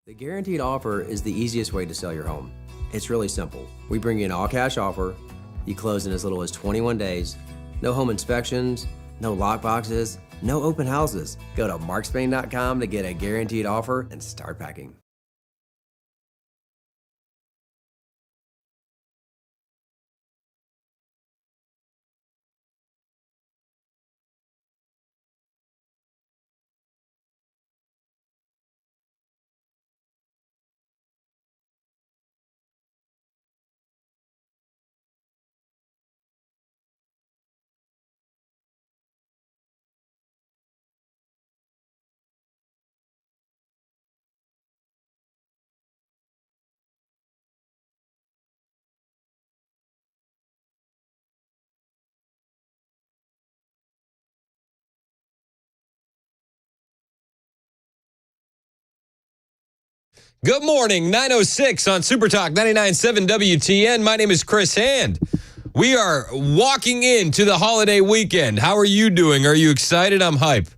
The guaranteed offer is the easiest way to sell your home. It's really simple. We bring you an all-cash offer. You close in as little as 21 days. No home inspections, no lock boxes, no open houses. Go to markspain.com to get a guaranteed offer and start packing. Good morning, 9:06 on Super Talk 99.7 WTN. My name is Chris Hand. We are walking into the holiday weekend. How are you doing? Are you excited? I'm hype.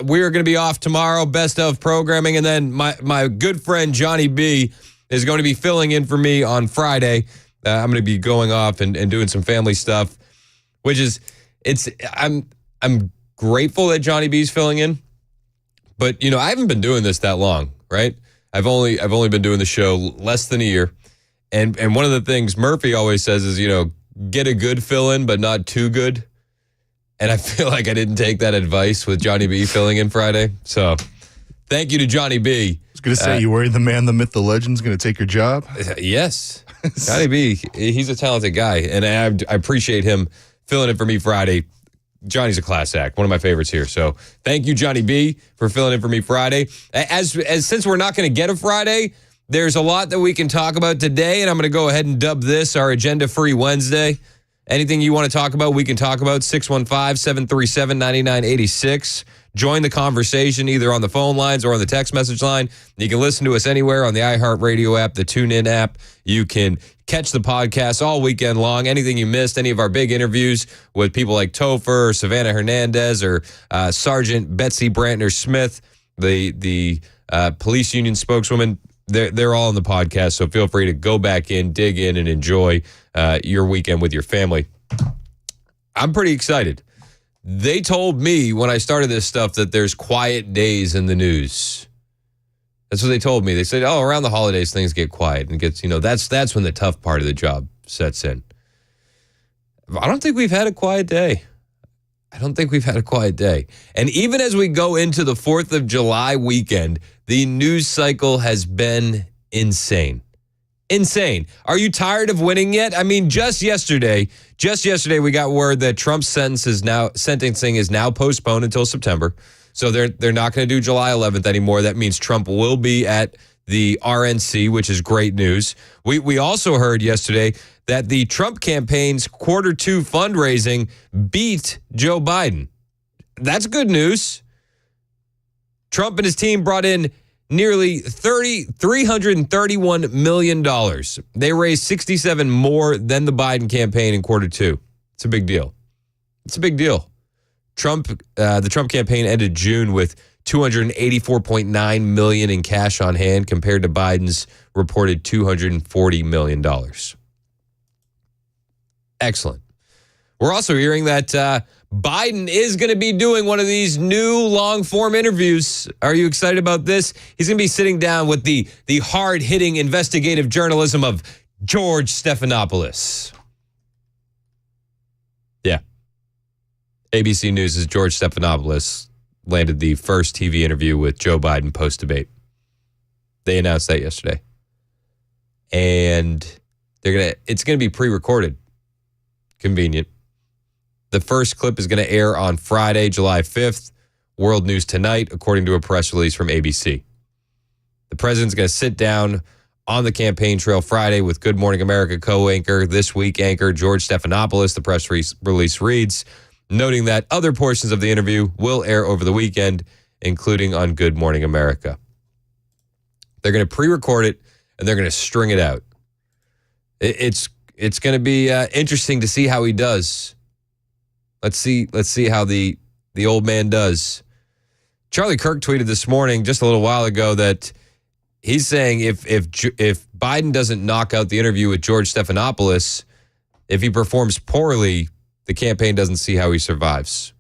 We are going to be off tomorrow, best of programming, and then my good friend Johnny B is going to be filling in for me on Friday. I'm going to be going off and doing some family stuff, which is I'm grateful that Johnny B's filling in, but I haven't been doing this that long, right? I've only been doing the show less than a year. And one of the things Murphy always says is, get a good fill-in, but not too good. And I feel like I didn't take that advice with Johnny B filling in Friday. So thank you to Johnny B. I was going to say, you worry the man, the myth, the legend's going to take your job? Yes. Johnny B, he's a talented guy. And I appreciate him filling in for me Friday. Johnny's a class act, one of my favorites here. So thank you, Johnny B, for filling in for me Friday. As since we're not going to get a Friday, there's a lot that we can talk about today, and I'm going to go ahead and dub this our Agenda-Free Wednesday. Anything you want to talk about, we can talk about. 615-737-9986. Join the conversation either on the phone lines or on the text message line. You can listen to us anywhere on the iHeartRadio app, the TuneIn app. You can catch the podcast all weekend long. Anything you missed, any of our big interviews with people like Topher or Savannah Hernandez or Sergeant Betsy Brantner-Smith, the police union spokeswoman, they're all on the podcast. So feel free to go back in, dig in, and enjoy your weekend with your family. I'm pretty excited. They told me when I started this stuff that there's quiet days in the news. That's what they told me. They said, around the holidays, things get quiet and gets, that's when the tough part of the job sets in. I don't think we've had a quiet day. And even as we go into the 4th of July weekend, the news cycle has been insane. Insane. Are you tired of winning yet? I mean, just yesterday we got word that Trump's sentencing is now postponed until September. So they're not going to do July 11th anymore. That means Trump will be at the RNC, which is great news. We also heard yesterday that the Trump campaign's Q2 fundraising beat Joe Biden. That's good news. Trump and his team brought in nearly $331 million. They raised 67 more than the Biden campaign in Q2. It's a big deal. The Trump campaign ended June with $284.9 million in cash on hand compared to Biden's reported $240 million. Excellent. We're also hearing that Biden is going to be doing one of these new long-form interviews. Are you excited about this? He's going to be sitting down with the hard-hitting investigative journalism of George Stephanopoulos. Yeah. ABC News' George Stephanopoulos landed the first TV interview with Joe Biden post-debate. They announced that yesterday. And it's going to be pre-recorded. Convenient. The first clip is going to air on Friday, July 5th, World News Tonight, according to a press release from ABC. The president's going to sit down on the campaign trail Friday with Good Morning America co-anchor, This Week anchor George Stephanopoulos, the press release reads, noting that other portions of the interview will air over the weekend, including on Good Morning America. They're going to pre-record it, and they're going to string it out. It's going to be interesting to see how he does. Let's see how the old man does. Charlie Kirk tweeted this morning, just a little while ago, that He's saying if Biden doesn't knock out the interview with George Stephanopoulos, if he performs poorly, the campaign doesn't see how he survives.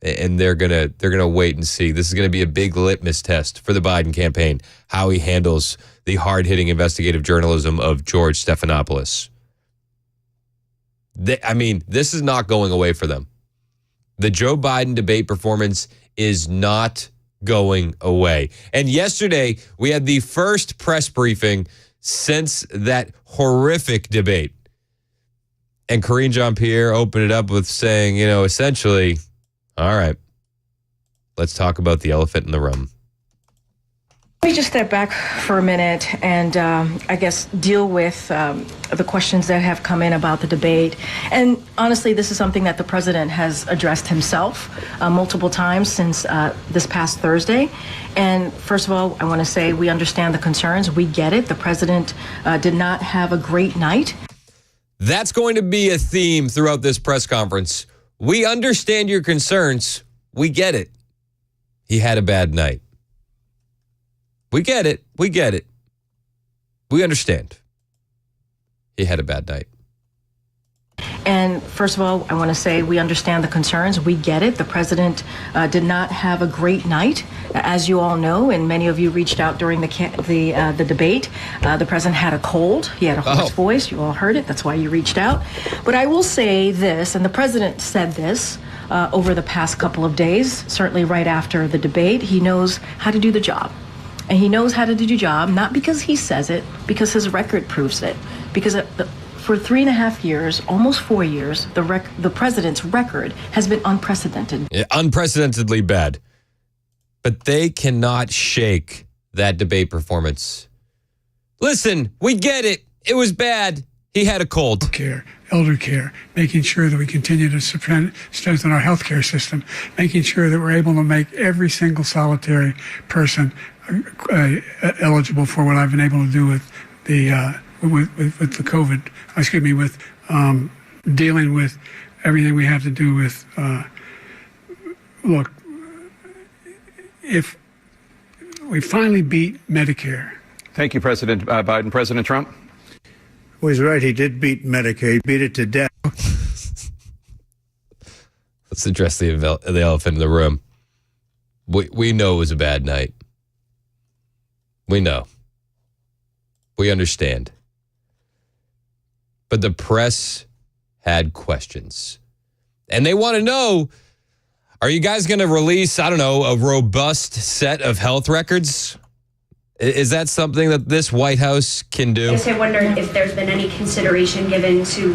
And they're gonna wait and see. This is gonna be a big litmus test for the Biden campaign, how he handles the hard-hitting investigative journalism of George Stephanopoulos. This is not going away for them. The Joe Biden debate performance is not going away. And yesterday, we had the first press briefing since that horrific debate. And Karine Jean-Pierre opened it up with saying, essentially, all right, let's talk about the elephant in the room. Let me just step back for a minute and I guess deal with the questions that have come in about the debate. And honestly, this is something that the president has addressed himself multiple times since this past Thursday. And first of all, I want to say we understand the concerns. We get it. The president did not have a great night. That's going to be a theme throughout this press conference. We understand your concerns. We get it. He had a bad night. We get it. We get it. We understand. He had a bad night. And first of all, I want to say we understand the concerns. We get it. The president did not have a great night, as you all know, and many of you reached out during the debate. The president had a cold. He had a hoarse voice. You all heard it. That's why you reached out. But I will say this, and the president said this over the past couple of days, certainly right after the debate. He knows how to do the job. And he knows how to do the job, not because he says it, because his record proves it. Because for 3.5 years, almost 4 years, the president's record has been unprecedented. Unprecedentedly bad. But they cannot shake that debate performance. Listen, we get it. It was bad. He had a cold. Elder care, making sure that we continue to strengthen our healthcare system, making sure that we're able to make every single solitary person eligible for what I've been able to do with the COVID. With dealing with everything we have to do with. Look, if we finally beat Medicare. Thank you, President Biden. President Trump. Well, he's right. He did beat Medicare. He beat it to death. Let's address the elephant in the room. We know it was a bad night. We know. We understand. But the press had questions. And they want to know, are you guys going to release, a robust set of health records? Is that something that this White House can do? I guess I wonder if there's been any consideration given to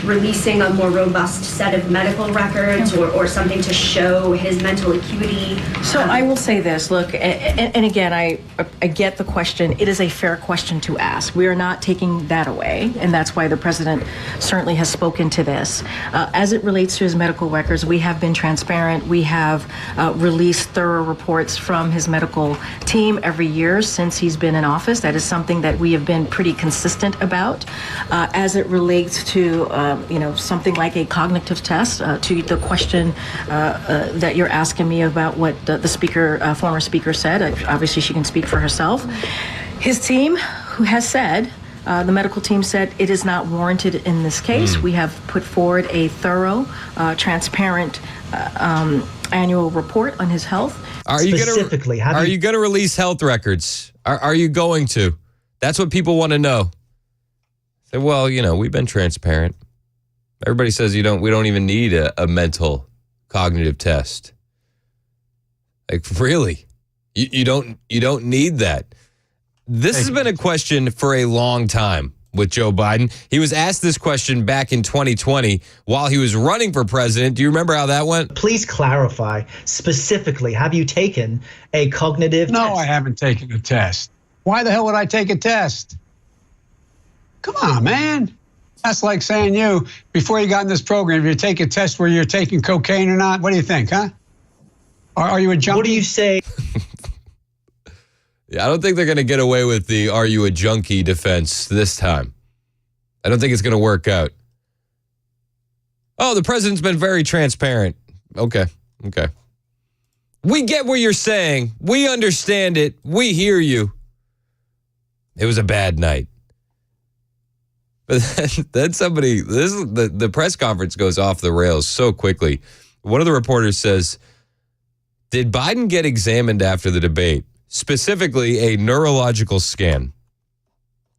releasing a more robust set of medical records or something to show his mental acuity. So I will say this, look, and again, I get the question. It is a fair question to ask. We are not taking that away, and that's why the president certainly has spoken to this. As it relates to his medical records, we have been transparent. We have released thorough reports from his medical team every year since he's been in office. That is something that we have been pretty consistent about. As it relates to, something like a cognitive test, to the question that you're asking me about what the former speaker said. Obviously, she can speak for herself. His team, who has said, the medical team said it is not warranted in this case. We have put forward a thorough, transparent annual report on his health. Are you going to release health records? Are you going to? That's what people want to know. Say, well, we've been transparent. Everybody says we don't even need a mental cognitive test. Really? You don't need that. This has been a question for a long time with Joe Biden. He was asked this question back in 2020 while he was running for president. Do you remember how that went? Please clarify specifically, have you taken a cognitive test? No, I haven't taken a test. Why the hell would I take a test? Come on, man. That's like saying before you got in this program, if you take a test where you're taking cocaine or not, what do you think, huh? Are you a junkie? What do you say? Yeah, I don't think they're going to get away with the "are you a junkie" defense this time. I don't think it's going to work out. Oh, the president's been very transparent. Okay. We get what you're saying. We understand it. We hear you. It was a bad night. But then somebody, the press conference goes off the rails so quickly. One of the reporters says, did Biden get examined after the debate? Specifically, a neurological scan.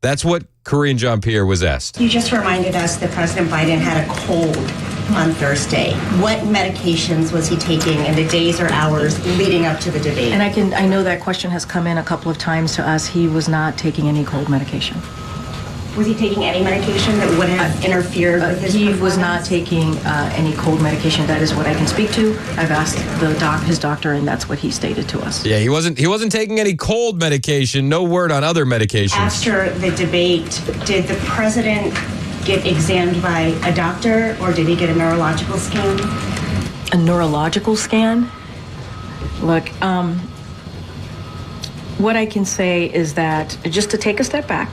That's what Karine Jean-Pierre was asked. You just reminded us that President Biden had a cold on Thursday. What medications was he taking in the days or hours leading up to the debate? And I know that question has come in a couple of times to us. He was not taking any cold medication. Was he taking any medication that would have interfered with his He was not taking any cold medication. That is what I can speak to. I've asked his doctor, and that's what he stated to us. Yeah, he wasn't taking any cold medication. No word on other medications. After the debate, did the president get examined by a doctor, or did he get a neurological scan? A neurological scan? Look, what I can say is that, just to take a step back,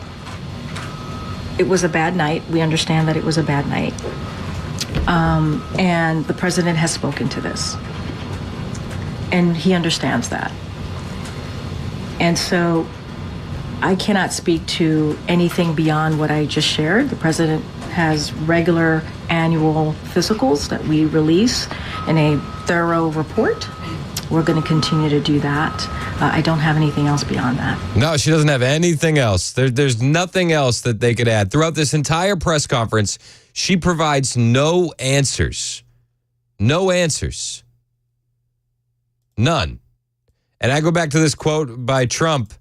it was a bad night. We understand that it was a bad night. And the president has spoken to this. And he understands that. And so I cannot speak to anything beyond what I just shared. The president has regular annual physicals that we release in a thorough report. We're going to continue to do that. I don't have anything else beyond that. No, she doesn't have anything else. There's nothing else that they could add. Throughout this entire press conference, she provides no answers. No answers. None. And I go back to this quote by Trump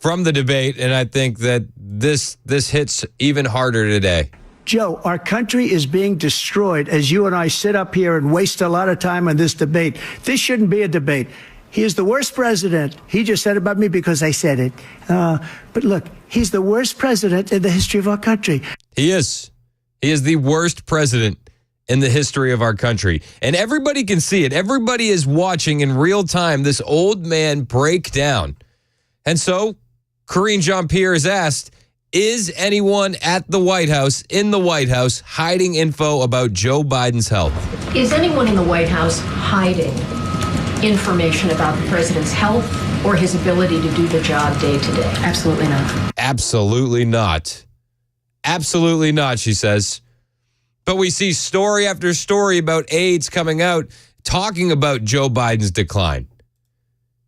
from the debate, and I think that this hits even harder today. Joe, our country is being destroyed as you and I sit up here and waste a lot of time on this debate. This shouldn't be a debate. He is the worst president. He just said about me because I said it. But look, he's the worst president in the history of our country. He is. He is the worst president in the history of our country. And everybody can see it. Everybody is watching in real time this old man break down. And so, Karine Jean-Pierre is asked, is anyone at the White House, in the White House, hiding info about Joe Biden's health? Is anyone in the White House hiding information about the president's health or his ability to do the job day to day? Absolutely not. Absolutely not. Absolutely not, she says. But we see story after story about aides coming out talking about Joe Biden's decline.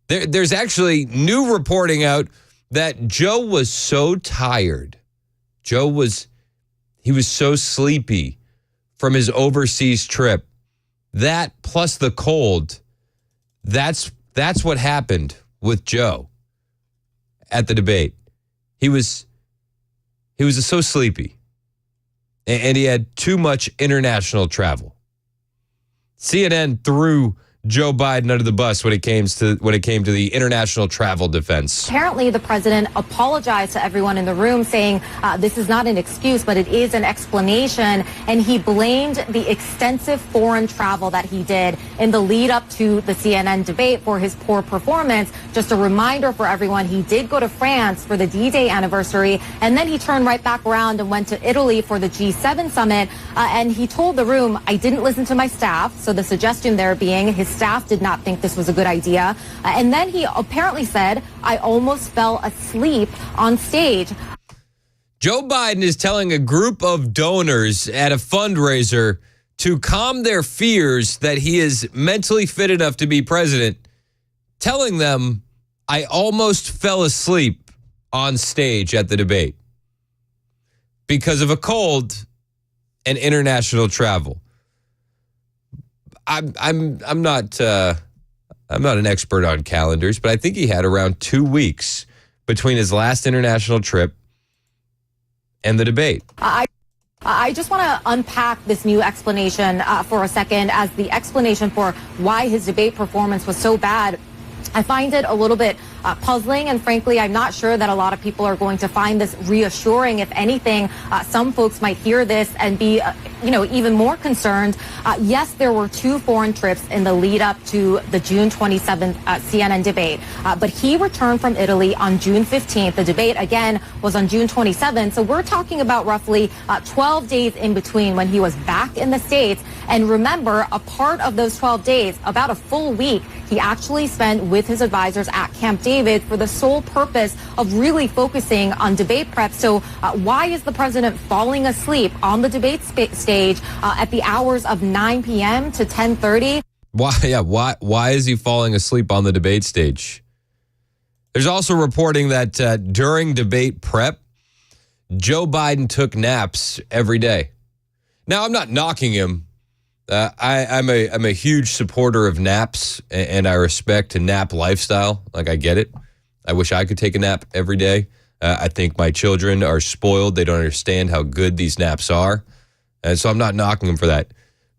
There's actually new reporting out that Joe was so tired. He was so sleepy from his overseas trip. That plus the cold, that's what happened with Joe at the debate. He was so sleepy. And he had too much international travel. CNN threw Joe Biden under the bus when it came to the international travel defense. Apparently, the president apologized to everyone in the room, saying this is not an excuse, but it is an explanation. And he blamed the extensive foreign travel that he did in the lead up to the CNN debate for his poor performance. Just a reminder for everyone, he did go to France for the D-Day anniversary, and then he turned right back around and went to Italy for the G7 summit. And he told the room, I didn't listen to my staff. So the suggestion there being his staff did not think this was a good idea. And then he apparently said, I almost fell asleep on stage. Joe Biden is telling a group of donors at a fundraiser to calm their fears that he is mentally fit enough to be president, telling them, I almost fell asleep on stage at the debate because of a cold and international travel. I'm not an expert on calendars, but I think he had around 2 weeks between his last international trip and the debate. I just want to unpack this new explanation for a second, as the explanation for why his debate performance was so bad. I find it a little bit puzzling, and frankly, I'm not sure that a lot of people are going to find this reassuring. If anything, some folks might hear this and be even more concerned. Yes, there were 2 foreign trips in the lead up to the June 27th CNN debate, but he returned from Italy on June 15th. The debate, again, was on June 27th. So we're talking about roughly 12 days in between when he was back in the States. And remember, a part of those 12 days, about a full week, he actually spent with his advisors at Camp David for the sole purpose of really focusing on debate prep. So why is the president falling asleep on the debate stage at the hours of 9 p.m. to 10:30? Why is he falling asleep on the debate stage? There's also reporting that during debate prep, Joe Biden took naps every day. Now, I'm not knocking him. I'm a huge supporter of naps, and I respect a nap lifestyle. Like, I get it. I wish I could take a nap every day. I think my children are spoiled. They don't understand how good these naps are. And so I'm not knocking him for that.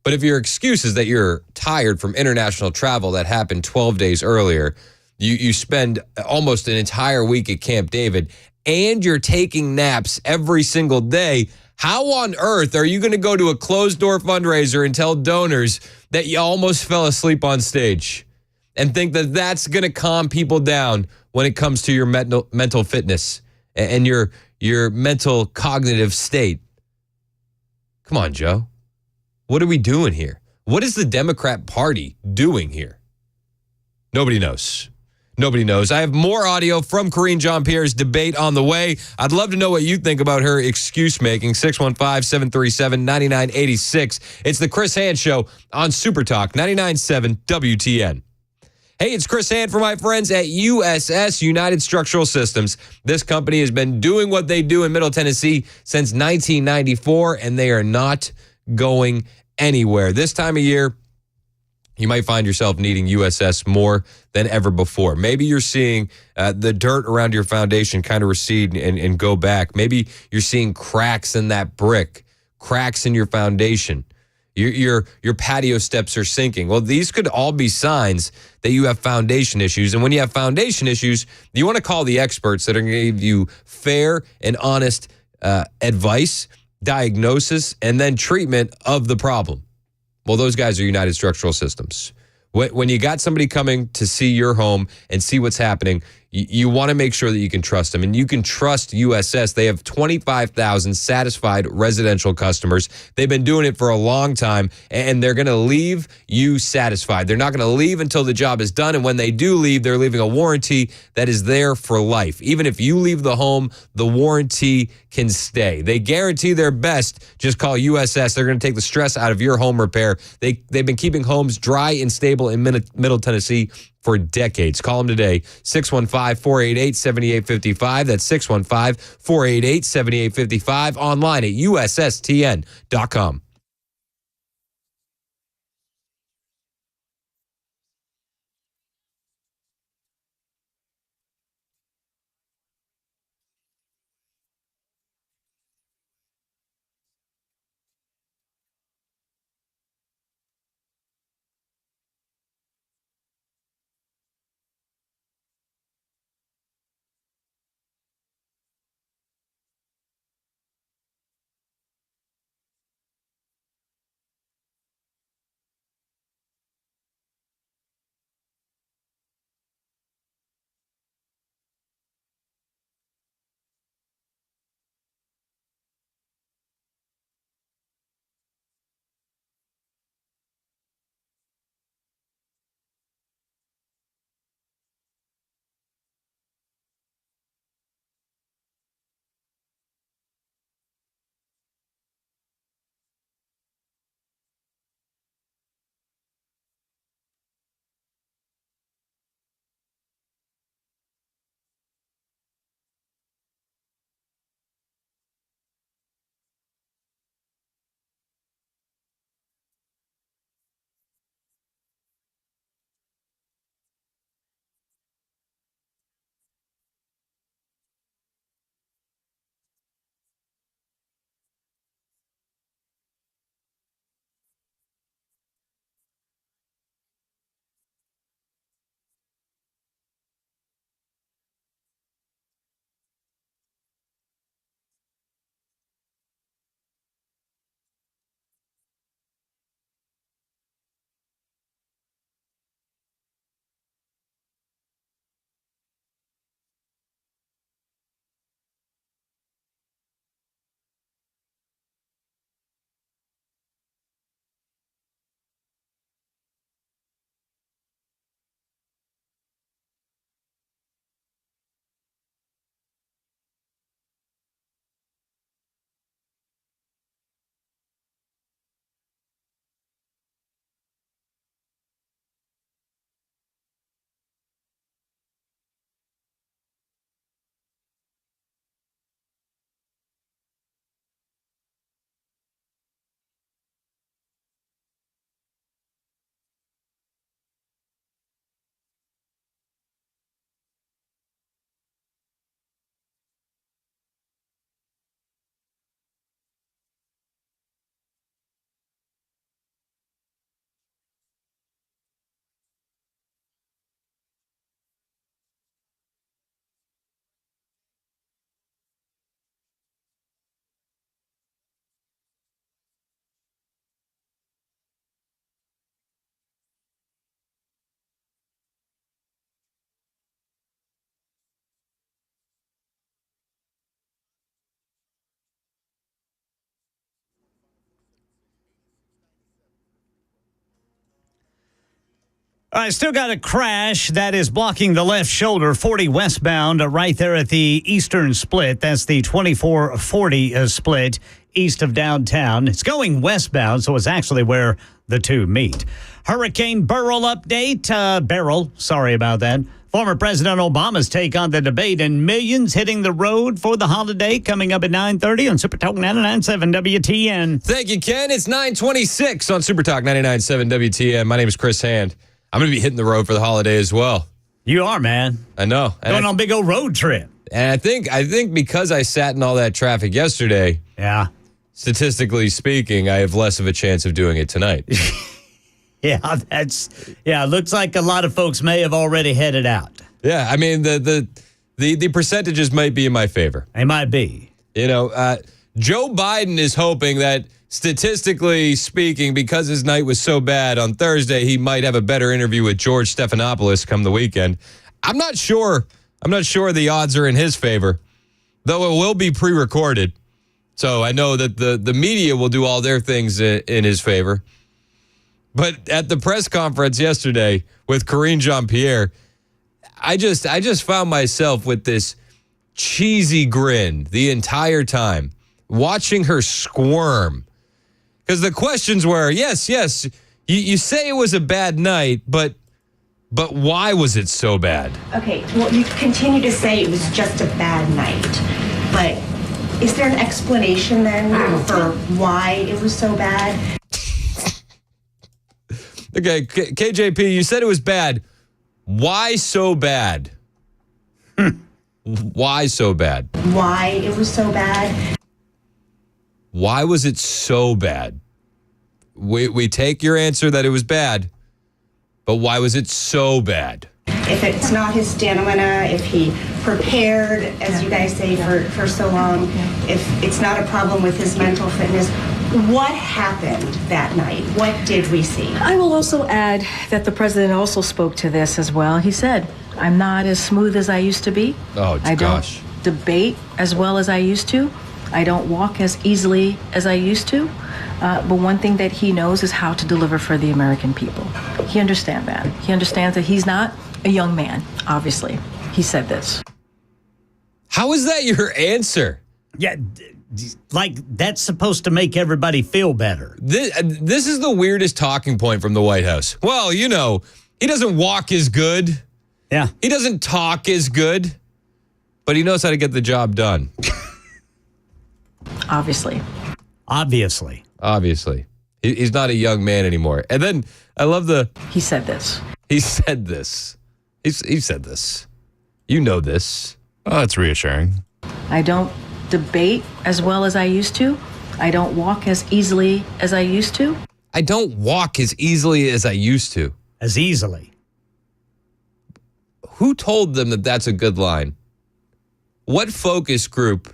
But if your excuse is that you're tired from international travel that happened 12 days earlier, you spend almost an entire week at Camp David, and you're taking naps every single day, how on earth are you going to go to a closed-door fundraiser and tell donors that you almost fell asleep on stage and think that that's going to calm people down when it comes to your mental fitness and your mental cognitive state? Come on, Joe. What are we doing here? What is the Democrat Party doing here? Nobody knows. Nobody knows. I have more audio from Karine Jean-Pierre's debate on the way. I'd love to know what you think about her excuse making. 615-737-9986. It's the Chris Hand Show on Super Talk 99.7 WTN. Hey, it's Chris Hand for my friends at USS, United Structural Systems. This company has been doing what they do in Middle Tennessee since 1994, and they are not going anywhere. This time of year, you might find yourself needing USS more than ever before. Maybe you're seeing the dirt around your foundation kind of recede and go back. Maybe you're seeing cracks in that brick, cracks in your foundation. Your patio steps are sinking. Well, these could all be signs that you have foundation issues. And when you have foundation issues, you want to call the experts that are going to give you fair and honest advice, diagnosis, and then treatment of the problem. Well, those guys are United Structural Systems. When you got somebody coming to see your home and see what's happening, you want to make sure that you can trust them. And you can trust USS. They have 25,000 satisfied residential customers. They've been doing it for a long time, and they're going to leave you satisfied. They're not going to leave until the job is done. And when they do leave, they're leaving a warranty that is there for life. Even if you leave the home, the warranty can stay. They guarantee their best. Just call USS. They're going to take the stress out of your home repair. They've been keeping homes dry and stable in Middle Tennessee for decades. Call them today, 615-488-7855. That's 615-488-7855. Online at USSTN.com. I still got a crash that is blocking the left shoulder, 40 westbound, right there at the eastern split. That's the 2440 split east of downtown. It's going westbound, so it's actually where the two meet. Hurricane Beryl update. Sorry about that. Former President Obama's take on the debate and millions hitting the road for the holiday coming up at 9:30 on Super Talk 99.7 WTN. Thank you, Ken. It's 9:26 on Super Talk 99.7 WTN. My name is Chris Hand. I'm going to be hitting the road for the holiday as well. You are, man. I know. Going on a big old road trip. And I think because I sat in all that traffic yesterday, yeah, statistically speaking, I have less of a chance of doing it tonight. It looks like a lot of folks may have already headed out. Yeah, I mean, the percentages might be in my favor. They might be. You know, Joe Biden is hoping that, statistically speaking, because his night was so bad on Thursday, he might have a better interview with George Stephanopoulos come the weekend. I'm not sure the odds are in his favor, though it will be pre-recorded. So I know that the media will do all their things in his favor. But at the press conference yesterday with Karine Jean-Pierre, I just found myself with this cheesy grin the entire time, watching her squirm. Because the questions were, yes, you say it was a bad night, but why was it so bad? Okay, well, you continue to say it was just a bad night, but is there an explanation then for why it was so bad? Okay, KJP, you said it was bad. Why so bad? Why so bad? Why it was so bad? Why was it so bad? We take your answer that it was bad, but why was it so bad? If it's not his stamina, if he prepared, as you guys say, for so long, if it's not a problem with his mental fitness, what happened that night? What did we see? I will also add that the president also spoke to this as well. He said, I'm not as smooth as I used to be. Oh, I gosh. don't debate as well as I used to. I don't walk as easily as I used to. But one thing that he knows is how to deliver for the American people. He understands that. He understands that he's not a young man, obviously. He said this. How is that your answer? Yeah, like that's supposed to make everybody feel better. This is the weirdest talking point from the White House. Well, you know, he doesn't walk as good. Yeah. He doesn't talk as good, but he knows how to get the job done. Obviously. He's not a young man anymore. And then I love he said this. He said this. He said this. You know this. Oh, that's reassuring. I don't debate as well as I used to. I don't walk as easily as I used to. I don't walk as easily as I used to. As easily. Who told them that that's a good line? What focus group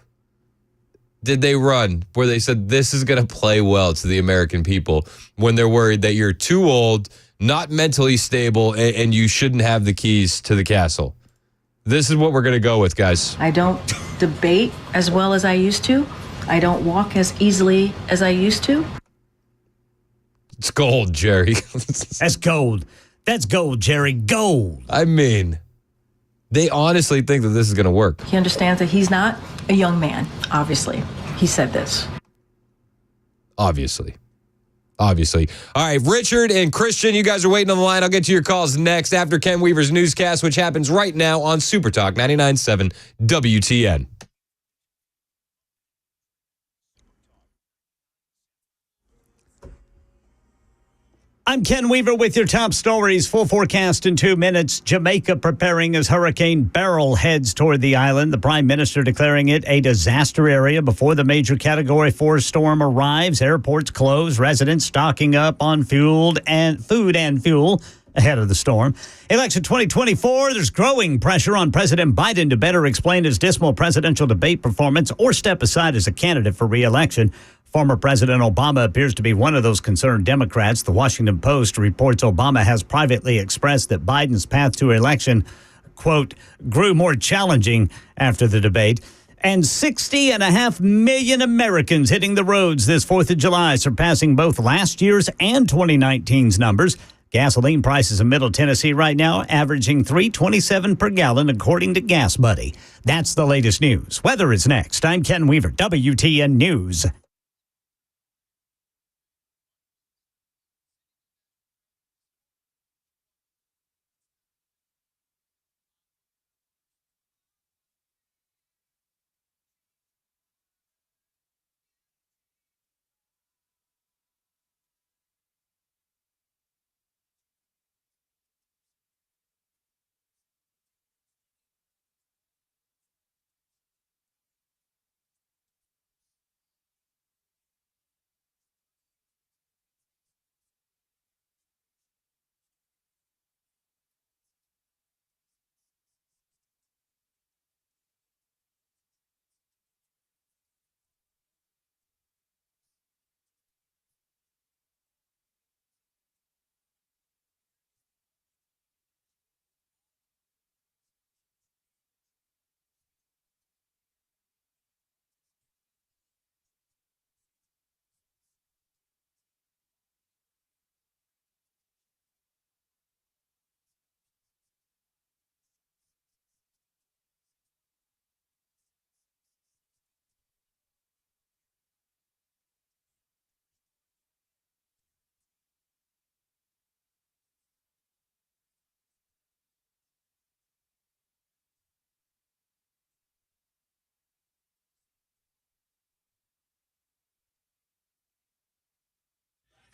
did they run where they said this is going to play well to the American people when they're worried that you're too old, not mentally stable, and you shouldn't have the keys to the castle? This is what we're going to go with, guys. I don't debate as well as I used to. I don't walk as easily as I used to. It's gold, Jerry. That's gold. That's gold, Jerry. Gold. I mean, they honestly think that this is going to work. He understands that he's not a young man, obviously. He said this. Obviously. All right, Richard and Christian, you guys are waiting on the line. I'll get to your calls next after Ken Weaver's newscast, which happens right now on Super Talk 99.7 WTN. I'm Ken Weaver with your top stories. Full forecast in 2 minutes. Jamaica preparing as Hurricane Beryl heads toward the island. The Prime Minister declaring it a disaster area before the major Category 4 storm arrives. Airports closed. Residents stocking up on food and fuel ahead of the storm. Election 2024, there's growing pressure on President Biden to better explain his dismal presidential debate performance or step aside as a candidate for re-election. Former President Obama appears to be one of those concerned Democrats. The Washington Post reports Obama has privately expressed that Biden's path to election, quote, grew more challenging after the debate. And 60.5 million Americans hitting the roads this 4th of July, surpassing both last year's and 2019's numbers. Gasoline prices in Middle Tennessee right now averaging $3.27 per gallon, according to Gas Buddy. That's the latest news. Weather is next. I'm Ken Weaver, WTN News.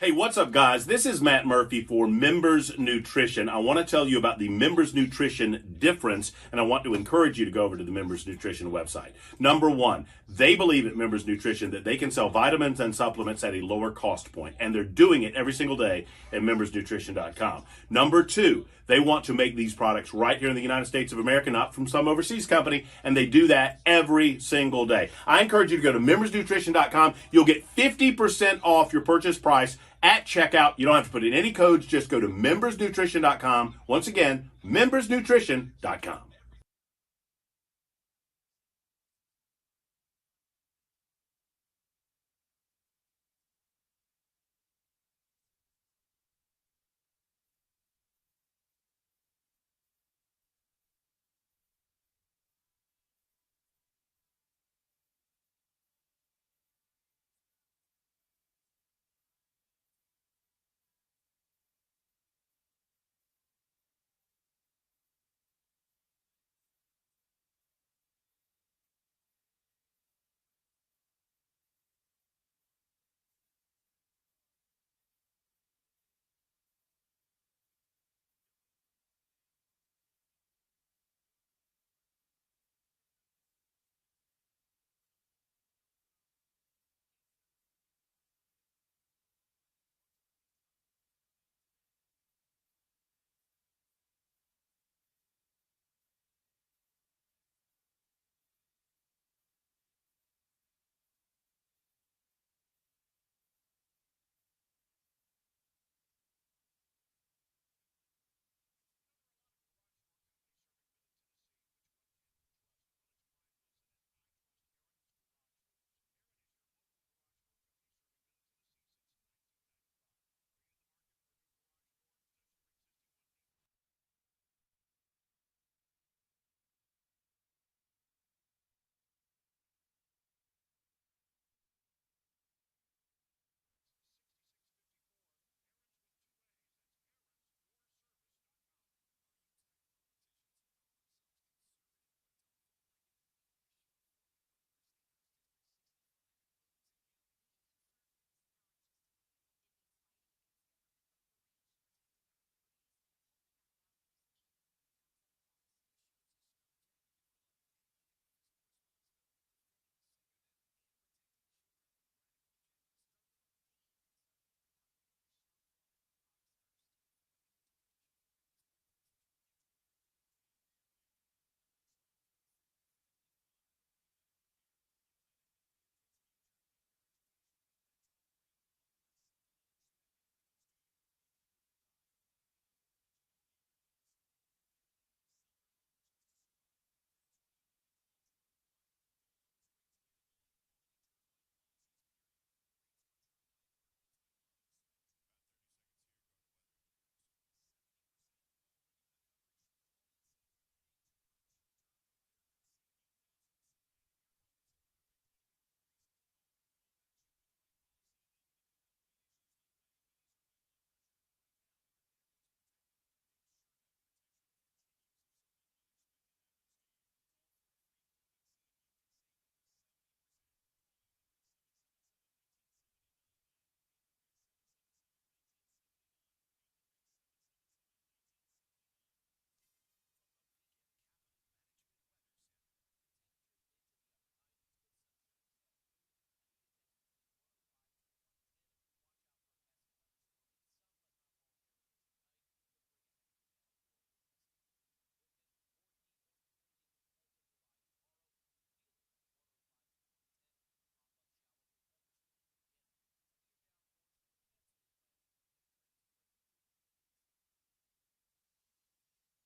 Hey, what's up, guys? This is Matt Murphy for Members Nutrition. I want to tell you about the Members Nutrition difference, and I want to encourage you to go over to the Members Nutrition website. Number one, they believe at Members Nutrition that they can sell vitamins and supplements at a lower cost point, and they're doing it every single day at membersnutrition.com. Number two, they want to make these products right here in the United States of America, not from some overseas company, and they do that every single day. I encourage you to go to membersnutrition.com. You'll get 50% off your purchase price at checkout. You don't have to put in any codes. Just go to membersnutrition.com. Once again, membersnutrition.com.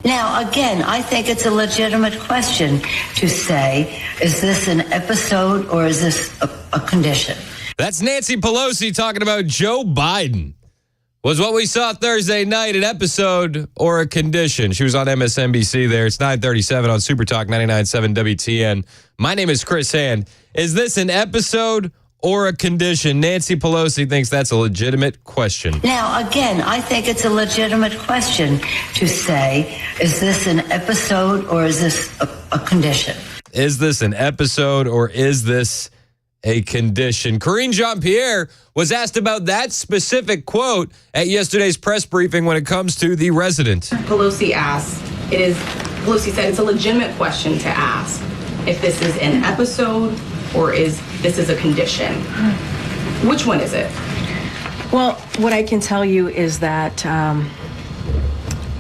Now, again, I think it's a legitimate question to say, is this an episode or is this a condition? That's Nancy Pelosi talking about Joe Biden. Was what we saw Thursday night an episode or a condition? She was on MSNBC there. It's 9:37 on Super Talk 99.7 WTN. My name is Chris Hand. Is this an episode or a condition? Nancy Pelosi thinks that's a legitimate question. Now, again, I think it's a legitimate question to say, is this an episode or is this a condition? Is this an episode or is this a condition? Karine Jean-Pierre was asked about that specific quote at yesterday's press briefing when it comes to the resident. Pelosi said it's a legitimate question to ask if this is an episode or is this a condition. Which one is it? Well, what I can tell you is that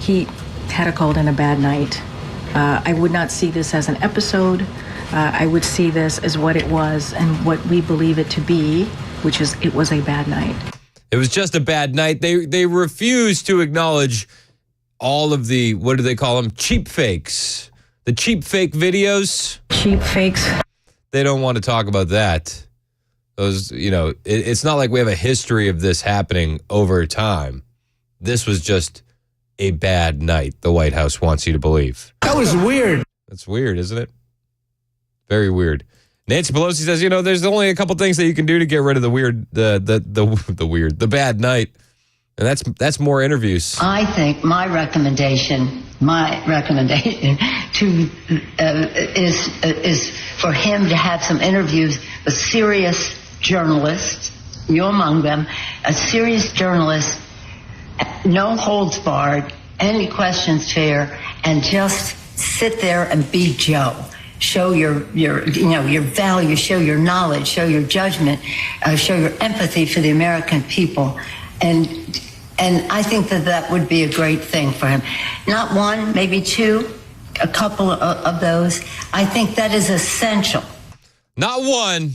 he had a cold and a bad night. I would not see this as an episode. I would see this as what it was and what we believe it to be, which is it was a bad night. It was just a bad night. They refuse to acknowledge all of the, what do they call them? Cheap fakes. The cheap fake videos. Cheap fakes. They don't want to talk about that. Those, it's not like we have a history of this happening over time. This was just a bad night, the White House wants you to believe. That was weird. That's weird, isn't it? Very weird. Nancy Pelosi says, there's only a couple things that you can do to get rid of the weird, the bad night. And that's more interviews. I think my recommendation to is for him to have some interviews with serious journalists, you among them, a serious journalist, no holds barred, any questions fair, and just sit there and be Joe. Show your value, show your knowledge, show your judgment, show your empathy for the American people, and I think that would be a great thing for him. Not one, maybe two, a couple of those. I think that is essential. Not one,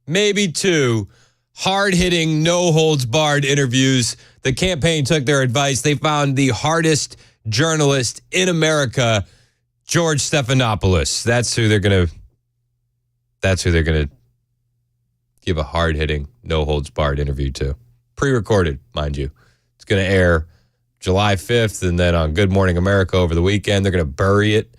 maybe two. Hard-hitting, no-holds-barred interviews. The campaign took their advice. They found the hardest journalist in America, George Stephanopoulos. That's who they're gonna give a hard-hitting, no-holds-barred interview to. Pre-recorded, mind you. It's gonna air July 5th, and then on Good Morning America over the weekend. They're gonna bury it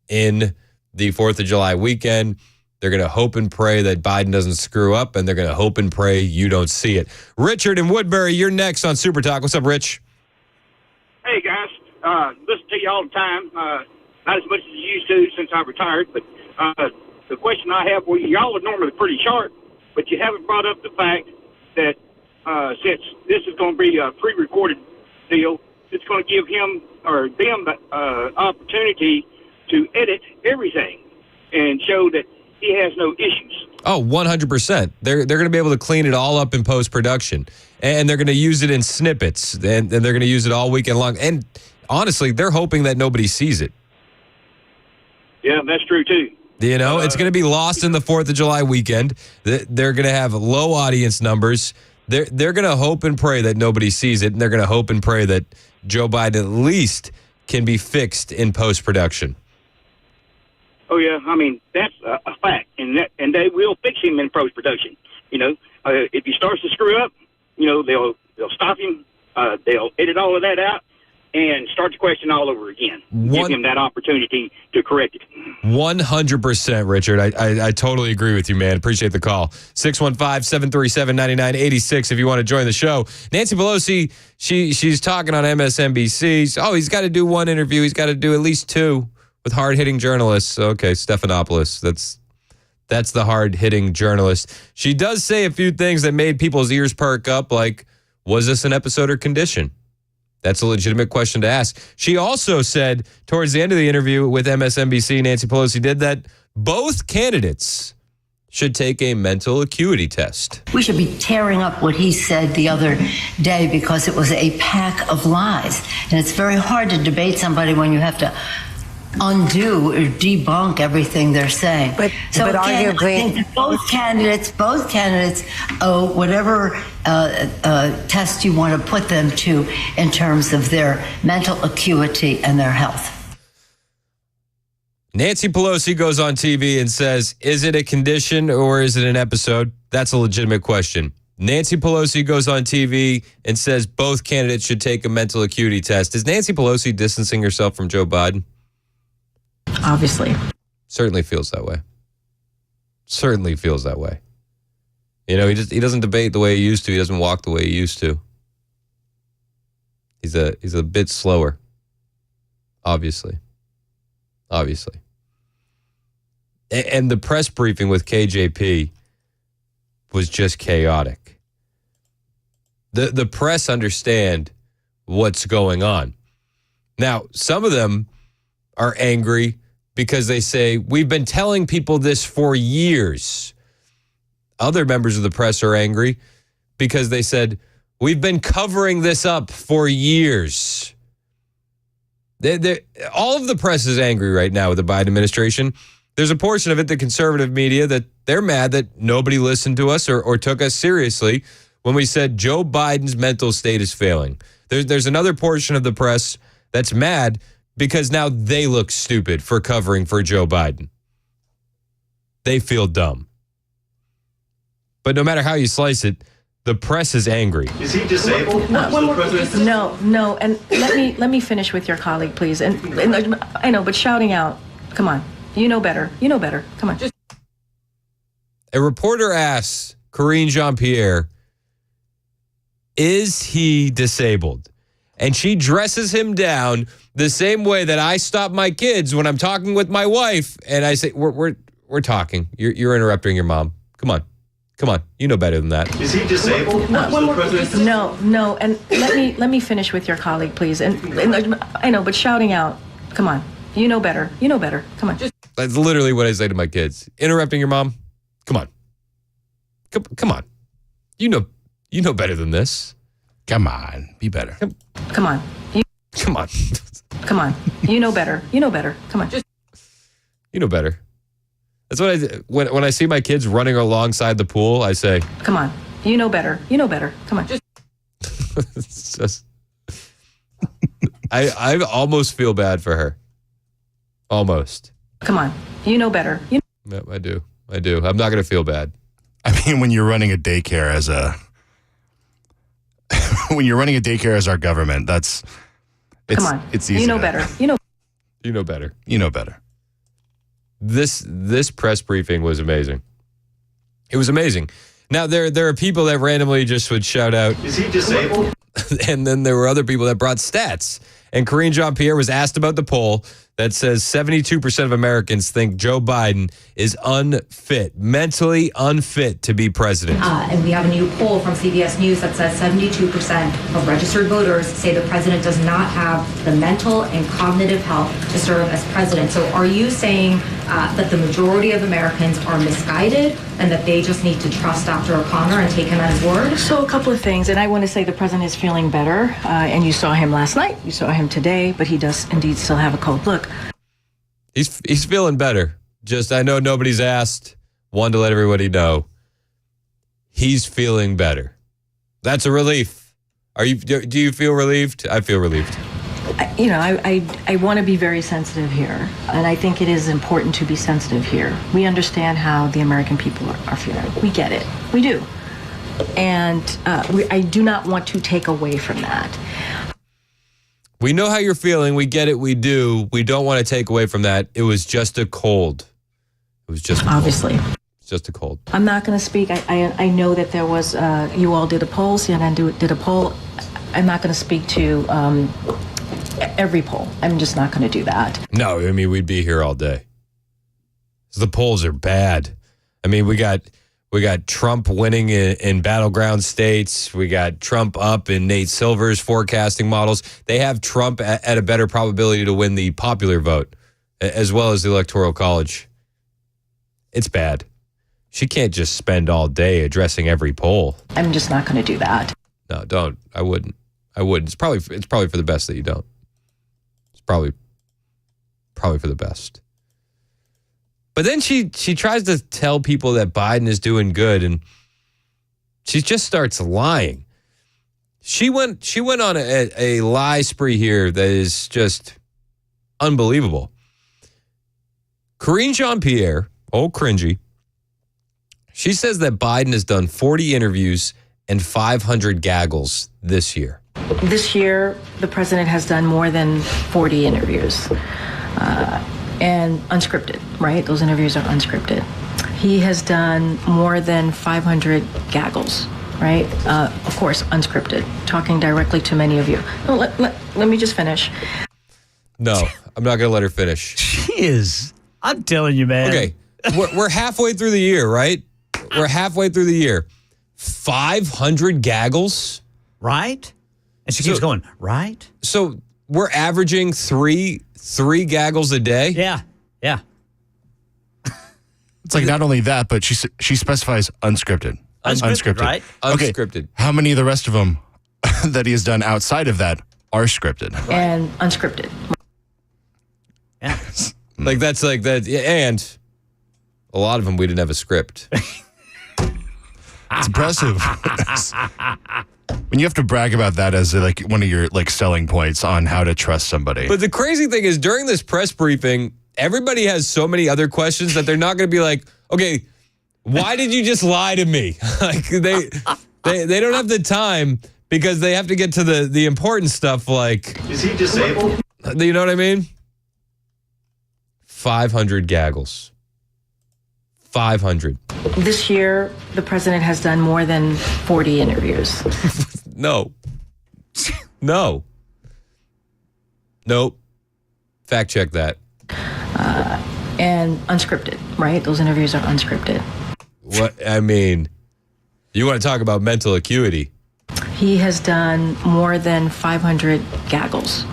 in the 4th of July weekend. They're going to hope and pray that Biden doesn't screw up, and they're going to hope and pray you don't see it. Richard in Woodbury, you're next on Super Talk. What's up, Rich? Hey, guys. Listen to you all the time. Not as much as you used to since I retired, but the question I have for you, y'all are normally pretty sharp, but you haven't brought up the fact that since this is going to be a pre-recorded deal, it's going to give him or them the opportunity to edit everything and show that he has no issues. Oh, 100%. They're going to be able to clean it all up in post-production, and they're going to use it in snippets, and they're going to use it all weekend long. And honestly, they're hoping that nobody sees it. Yeah, that's true, too. It's going to be lost in the 4th of July weekend. They're going to have low audience numbers. They're going to hope and pray that nobody sees it, and they're going to hope and pray that Joe Biden at least can be fixed in post-production. Oh yeah, I mean that's a fact, and they will fix him in post-production. If he starts to screw up, they'll stop him. They'll edit all of that out and start the question all over again. Give him that opportunity to correct it. 100%, Richard. I totally agree with you, man. Appreciate the call. 615-737-9986 if you want to join the show. Nancy Pelosi, she's talking on MSNBC. Oh, he's got to do one interview. He's got to do at least two with hard-hitting journalists. Okay, Stephanopoulos. That's the hard-hitting journalist. She does say a few things that made people's ears perk up, like, was this an episode or condition? That's a legitimate question to ask. She also said towards the end of the interview with MSNBC, Nancy Pelosi did, that both candidates should take a mental acuity test. We should be tearing up what he said the other day because it was a pack of lies. And it's very hard to debate somebody when you have to undo or debunk everything they're saying. But again, I think that both candidates owe whatever test you want to put them to in terms of their mental acuity and their health. Nancy Pelosi goes on TV and says, is it a condition or is it an episode? That's a legitimate question. Nancy Pelosi goes on TV and says both candidates should take a mental acuity test. Is Nancy Pelosi distancing herself from Joe Biden? Obviously. Certainly feels that way. Certainly feels that way. You know, he doesn't debate the way he used to. He doesn't walk the way he used to. He's a bit slower. Obviously. And the press briefing with KJP was just chaotic. The press understand what's going on. Now, some of them are angry because they say, we've been telling people this for years. Other members of the press are angry because they said, we've been covering this up for years. All of the press is angry right now with the Biden administration. There's a portion of it, the conservative media, that they're mad that nobody listened to us or took us seriously when we said Joe Biden's mental state is failing. There's another portion of the press that's mad because now they look stupid for covering for Joe Biden. They feel dumb. But no matter how you slice it, the press is angry. Is he disabled? No. And let me finish with your colleague, please. And I know, but shouting out, come on. You know better. Come on. A reporter asks Karine Jean-Pierre, is he disabled? And she dresses him down the same way that I stop my kids when I'm talking with my wife. And I say, we're talking. You're interrupting your mom. Come on. You know better than that. Is he disabled? No. And let me finish with your colleague, please. And I know, but shouting out, come on. You know better. Come on. That's literally what I say to my kids. Interrupting your mom? Come on. Come on. You know better than this. Come on. Be better. Come on. Come on. Come on. You know better. Come on. You know better. That's what I do. When I see my kids running alongside the pool, I say, come on. You know better. Come on. It's just, I almost feel bad for her. Almost. Come on. You know better. Yeah, I do. I'm not going to feel bad. I mean, when you're running a daycare as our government, come on. It's easy. You know better. You know better. This press briefing was amazing. It was amazing. Now, there are people that randomly just would shout out, is he disabled? And then there were other people that brought stats. And Karine Jean-Pierre was asked about the poll that says 72% of Americans think Joe Biden is mentally unfit to be president. And we have a new poll from CBS News that says 72% of registered voters say the president does not have the mental and cognitive health to serve as president. So are you saying that the majority of Americans are misguided and that they just need to trust Dr. O'Connor and take him at his word? So a couple of things, and I want to say the president is feeling better, and you saw him last night, you saw him today, but he does indeed still have a cold. Look, he's feeling better. Just, I know nobody's asked. Wanted to let everybody know. He's feeling better. That's a relief. Do you feel relieved? I feel relieved. I want to be very sensitive here, and I think it is important to be sensitive here. We understand how the American people are feeling. We get it. We do. And I do not want to take away from that. We know how you're feeling. We get it. We do. We don't want to take away from that. It was just a cold. It was just obviously. It's just a cold. I'm not going to speak. I know that there was, you all did a poll, CNN did a poll. I'm not going to speak to every poll. I'm just not going to do that. No, I mean, we'd be here all day. The polls are bad. I mean, we got Trump winning in battleground states. We got Trump up in Nate Silver's forecasting models. They have Trump at a better probability to win the popular vote, as well as the Electoral College. It's bad. She can't just spend all day addressing every poll. I'm just not going to do that. No, don't. I wouldn't. It's probably for the best that you don't. It's probably for the best. But then she tries to tell people that Biden is doing good, and she just starts lying. She went on a lie spree here that is just unbelievable. Karine Jean-Pierre, old cringy, she says that Biden has done 40 interviews and 500 gaggles this year. This year, the president has done more than 40 interviews and unscripted, right? Those interviews are unscripted. He has done more than 500 gaggles, right? Of course, unscripted, talking directly to many of you. No, let me just finish. No, I'm not going to let her finish. She is. I'm telling you, man. Okay, we're halfway through the year, right? We're halfway through the year. 500 gaggles? Right? And she keeps going, right? So we're averaging three gaggles a day? Yeah. It's like not only that, but she specifies unscripted. Unscripted, right? Okay. Unscripted. How many of the rest of them that he has done outside of that are scripted? And unscripted. Yeah. Like that's like that. And a lot of them, we didn't have a script. It's impressive. When you have to brag about that as like one of your like selling points on how to trust somebody. But the crazy thing is during this press briefing, everybody has so many other questions that they're not going to be like, okay, why did you just lie to me? Like they don't have the time because they have to get to the important stuff like, Is he disabled? You know what I mean? 500 gaggles. 500. This year, the president has done more than 40 interviews. No. Nope. Fact check that. And unscripted, right? Those interviews are unscripted. What I mean, you want to talk about mental acuity. He has done more than 500 gaggles.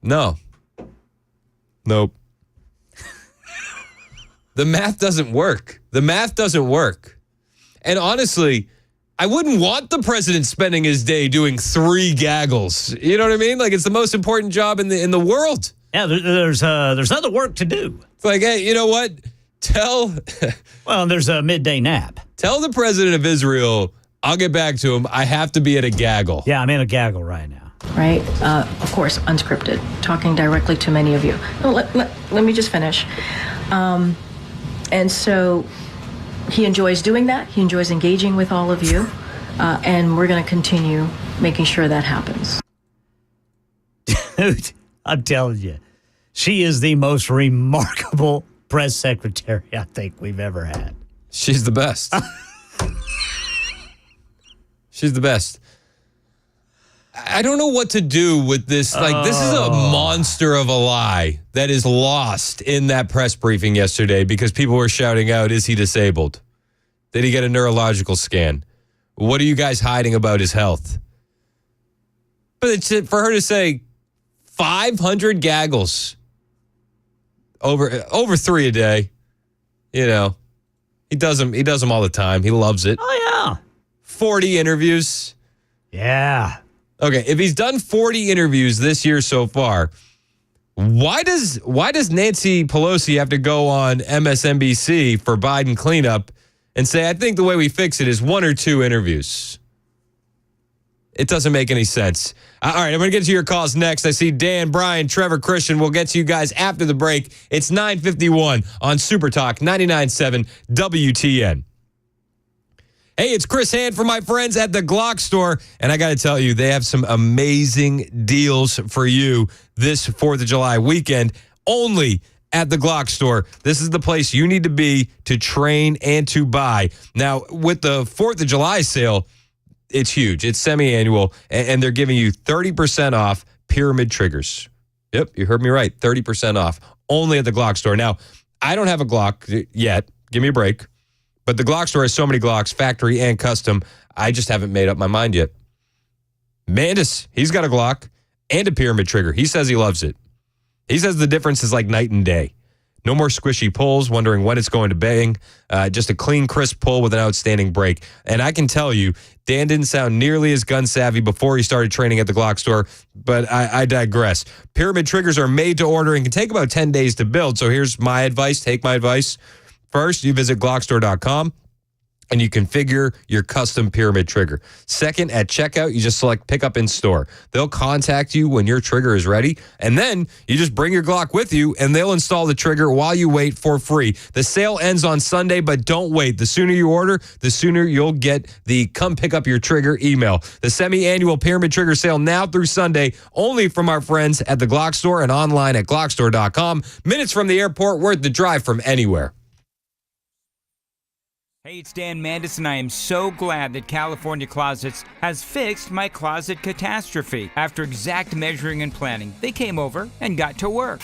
No. Nope. The math doesn't work. And honestly, I wouldn't want the president spending his day doing 3 gaggles. You know what I mean? Like it's the most important job in the world. Yeah, there's other work to do. It's like, hey, you know what? Well, there's a midday nap. Tell the president of Israel, I'll get back to him. I have to be at a gaggle. Yeah, I'm in a gaggle right now. Right? Of course, unscripted, talking directly to many of you. No, let me just finish. And so he enjoys doing that. He enjoys engaging with all of you. And we're going to continue making sure that happens. Dude, I'm telling you, she is the most remarkable press secretary I think we've ever had. She's the best. She's the best. I don't know what to do with this. Like, this is a monster of a lie that is lost in that press briefing yesterday because people were shouting out, is he disabled? Did he get a neurological scan? What are you guys hiding about his health? But it's for her to say 500 gaggles over 3 a day. You know, he does them all the time. He loves it. Oh, yeah. 40 interviews. Yeah. Okay, if he's done 40 interviews this year so far, why does Nancy Pelosi have to go on MSNBC for Biden cleanup and say, I think the way we fix it is 1 or 2 interviews? It doesn't make any sense. All right, I'm going to get to your calls next. I see Dan, Brian, Trevor, Christian. We'll get to you guys after the break. It's 9:51 on Super Talk 99.7 WTN. Hey, it's Chris Hand from my friends at the Glock store, and I got to tell you, they have some amazing deals for you this 4th of July weekend, only at the Glock store. This is the place you need to be to train and to buy. Now, with the 4th of July sale, it's huge. It's semi-annual, and they're giving you 30% off Pyramid triggers. Yep, you heard me right, 30% off, only at the Glock store. Now, I don't have a Glock yet. Give me a break. But the Glock store has so many Glocks, factory and custom, I just haven't made up my mind yet. Mandis, he's got a Glock and a Pyramid trigger. He says he loves it. He says the difference is like night and day. No more squishy pulls, wondering when it's going to bang. Just a clean, crisp pull with an outstanding break. And I can tell you, Dan didn't sound nearly as gun savvy before he started training at the Glock store, but I digress. Pyramid triggers are made to order and can take about 10 days to build. So here's my advice. Take my advice. First, you visit Glockstore.com. and you configure your custom pyramid trigger. Second, at checkout, you just select pick up in store. They'll contact you when your trigger is ready, and then you just bring your Glock with you, and they'll install the trigger while you wait for free. The sale ends on Sunday, but don't wait. The sooner you order, the sooner you'll get the come pick up your trigger email. The semi-annual pyramid trigger sale now through Sunday, only from our friends at the Glock Store and online at glockstore.com. Minutes from the airport, worth the drive from anywhere. Hey, it's Dan Mandis, and I am so glad that California Closets has fixed my closet catastrophe. After exact measuring and planning, they came over and got to work.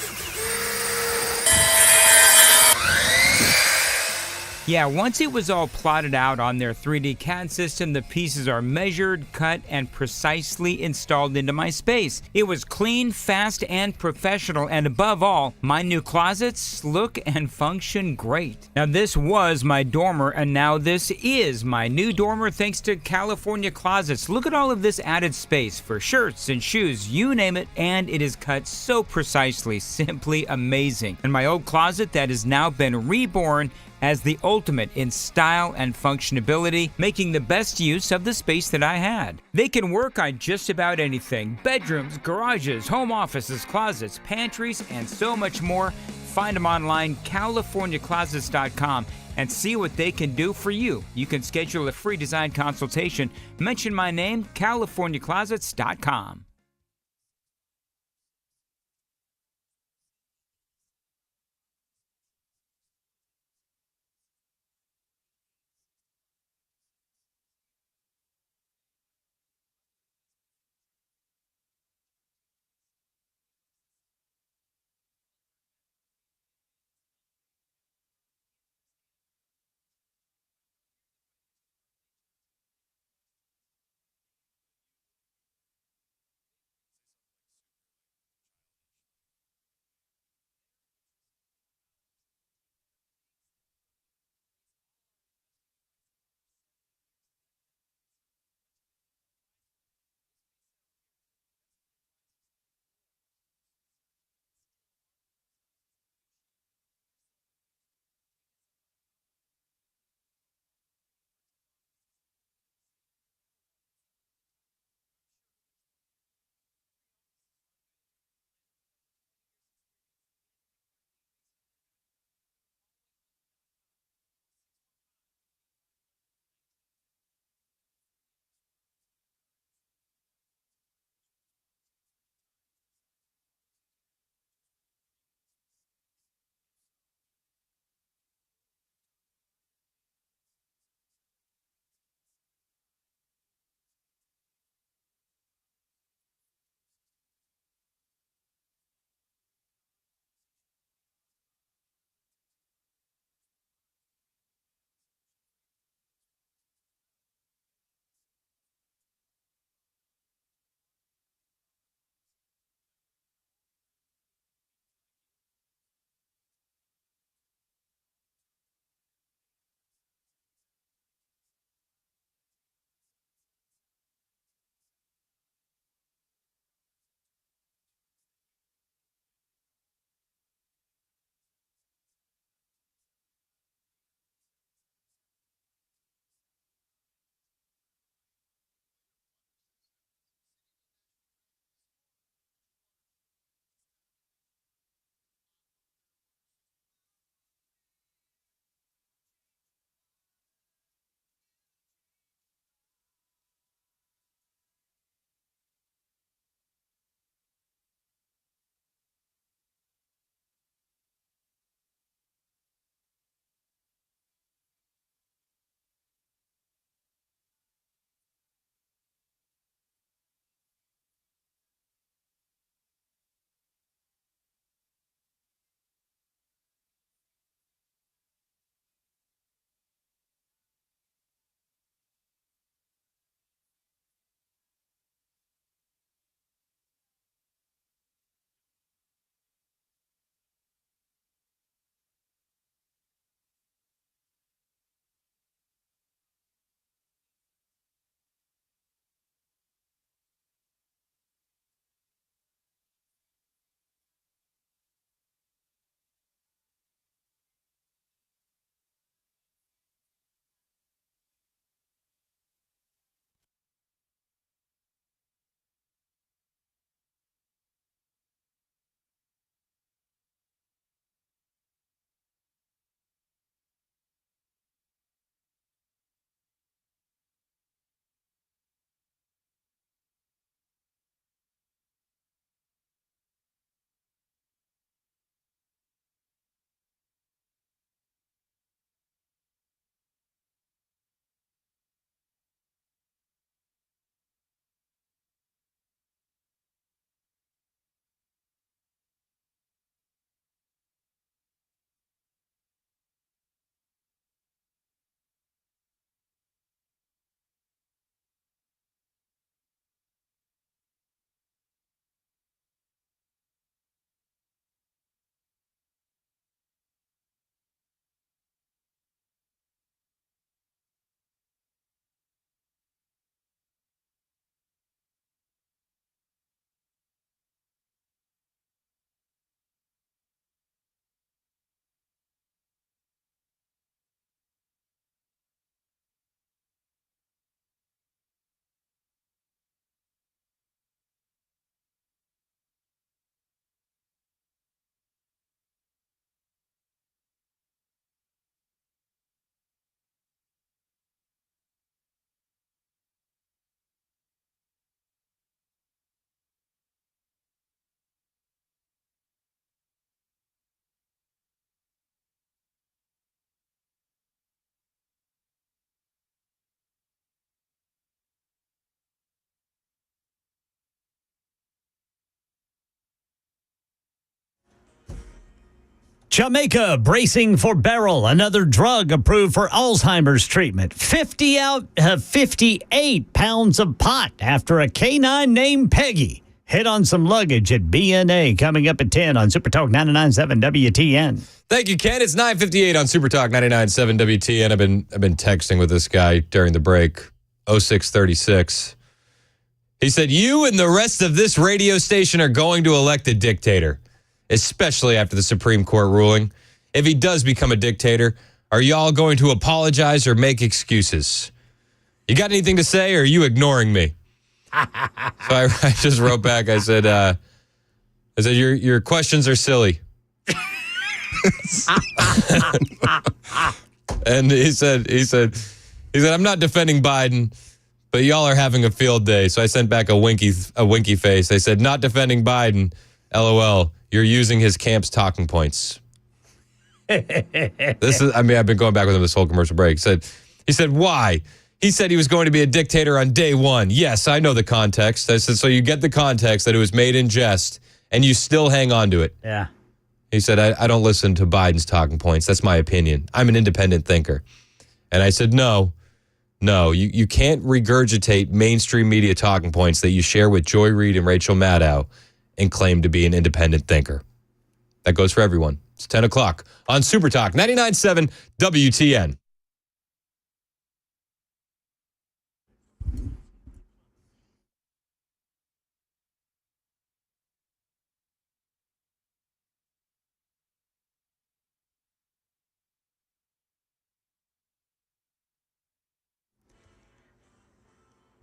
Yeah, once it was all plotted out on their 3D CAD system, the pieces are measured, cut, and precisely installed into my space. It was clean, fast, and professional, and above all, my new closets look and function great. Now, this was my dormer, and now this is my new dormer thanks to California Closets. Look at all of this added space for shirts and shoes, you name it, and it is cut so precisely, simply amazing. And my old closet that has now been reborn as the ultimate in style and functionability, making the best use of the space that I had. They can work on just about anything: bedrooms, garages, home offices, closets, pantries, and so much more. Find them online, californiaclosets.com, and see what they can do for you. You can schedule a free design consultation. Mention my name, californiaclosets.com. Jamaica bracing for Beryl, another drug approved for Alzheimer's treatment. 58 pounds of pot after a canine named Peggy hit on some luggage at BNA. Coming up at 10 on Super Talk 99.7 WTN. Thank you, Ken. It's 9:58 on Super Talk 99.7 WTN. I've been texting with this guy during the break. 0636. He said, "You and the rest of this radio station are going to elect a dictator, especially after the Supreme Court ruling. If he does become a dictator, are y'all going to apologize or make excuses? You got anything to say, or are you ignoring me?" So I just wrote back. I said, your questions are silly. And he said, "I'm not defending Biden, but y'all are having a field day." So I sent back a winky face. I said, "Not defending Biden, LOL. You're using his camp's talking points." I've been going back with him this whole commercial break. He said, "Why?" He said he was going to be a dictator on day one. Yes, I know the context. I said, so you get the context that it was made in jest, and you still hang on to it. Yeah. He said, I don't listen to Biden's talking points. That's my opinion. I'm an independent thinker. And I said, no, you can't regurgitate mainstream media talking points that you share with Joy Reid and Rachel Maddow and claim to be an independent thinker. That goes for everyone. It's 10 o'clock on Super Talk 99.7 WTN.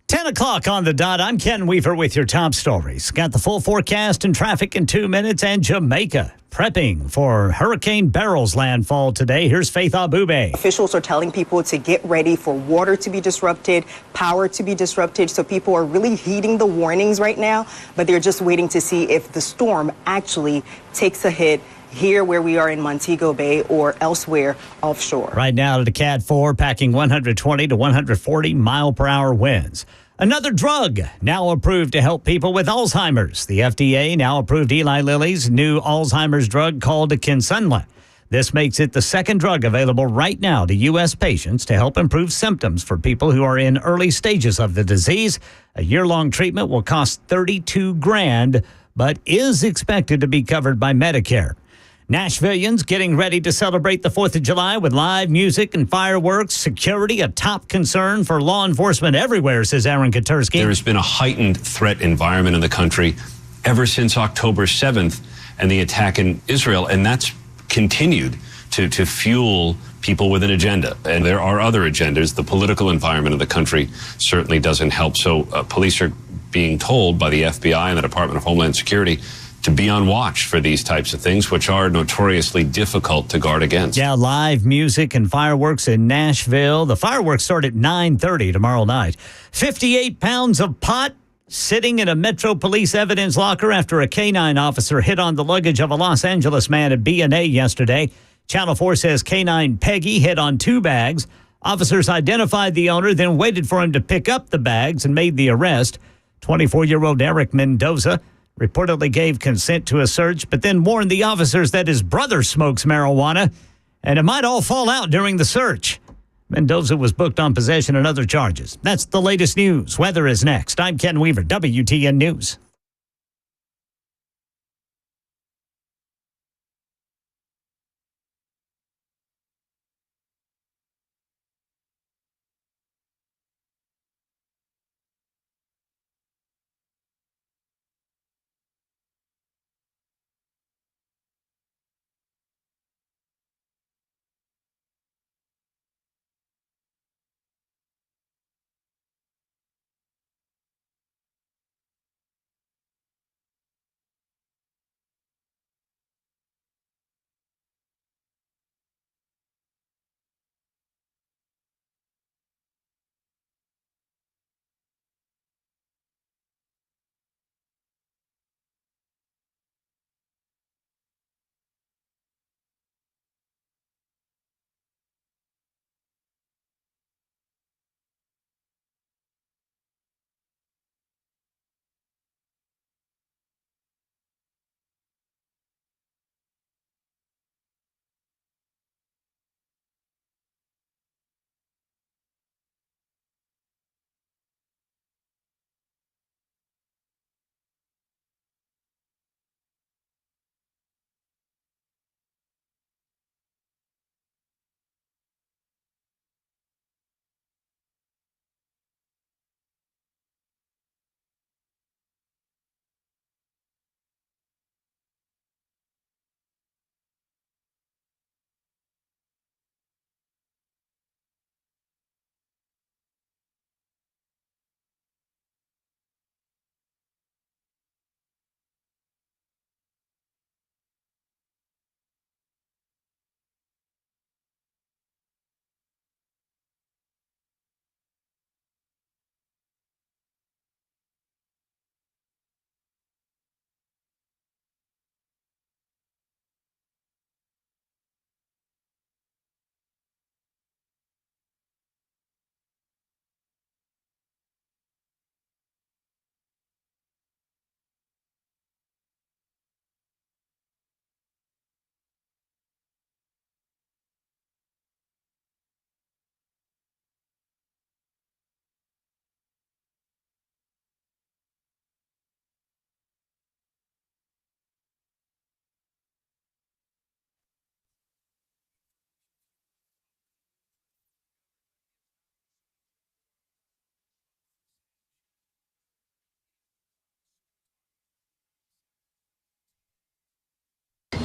Ten o'clock on the dot. I'm Ken Weaver with your top stories. Got the full forecast and traffic in 2 minutes, and Jamaica prepping for Hurricane Beryl's landfall today. Here's Faith Abube. Officials are telling people to get ready for water to be disrupted, power to be disrupted. So people are really heeding the warnings right now, but they're just waiting to see if the storm actually takes a hit here where we are in Montego Bay or elsewhere offshore. Right now to the Cat 4, packing 120 to 140 mile per hour winds. Another drug now approved to help people with Alzheimer's. The FDA now approved Eli Lilly's new Alzheimer's drug called Kisunla. This makes it the second drug available right now to U.S. patients to help improve symptoms for people who are in early stages of the disease. A year-long treatment will cost $32,000, but is expected to be covered by Medicare. Nashvillians getting ready to celebrate the 4th of July with live music and fireworks. Security, a top concern for law enforcement everywhere, says Aaron Katursky. There has been a heightened threat environment in the country ever since October 7th and the attack in Israel, and that's continued to fuel people with an agenda. And there are other agendas. The political environment of the country certainly doesn't help. So police are being told by the FBI and the Department of Homeland Security to be on watch for these types of things, which are notoriously difficult to guard against. Yeah, live music and fireworks in Nashville. The fireworks start at 9:30 tomorrow night. 58 pounds of pot sitting in a Metro Police evidence locker after a canine officer hit on the luggage of a Los Angeles man at B&A yesterday. Channel 4 says canine Peggy hit on 2 bags. Officers identified the owner, then waited for him to pick up the bags and made the arrest. 24-year-old Eric Mendoza reportedly gave consent to a search, but then warned the officers that his brother smokes marijuana, and it might all fall out during the search. Mendoza was booked on possession and other charges. That's the latest news. Weather is next. I'm Ken Weaver, WTN News.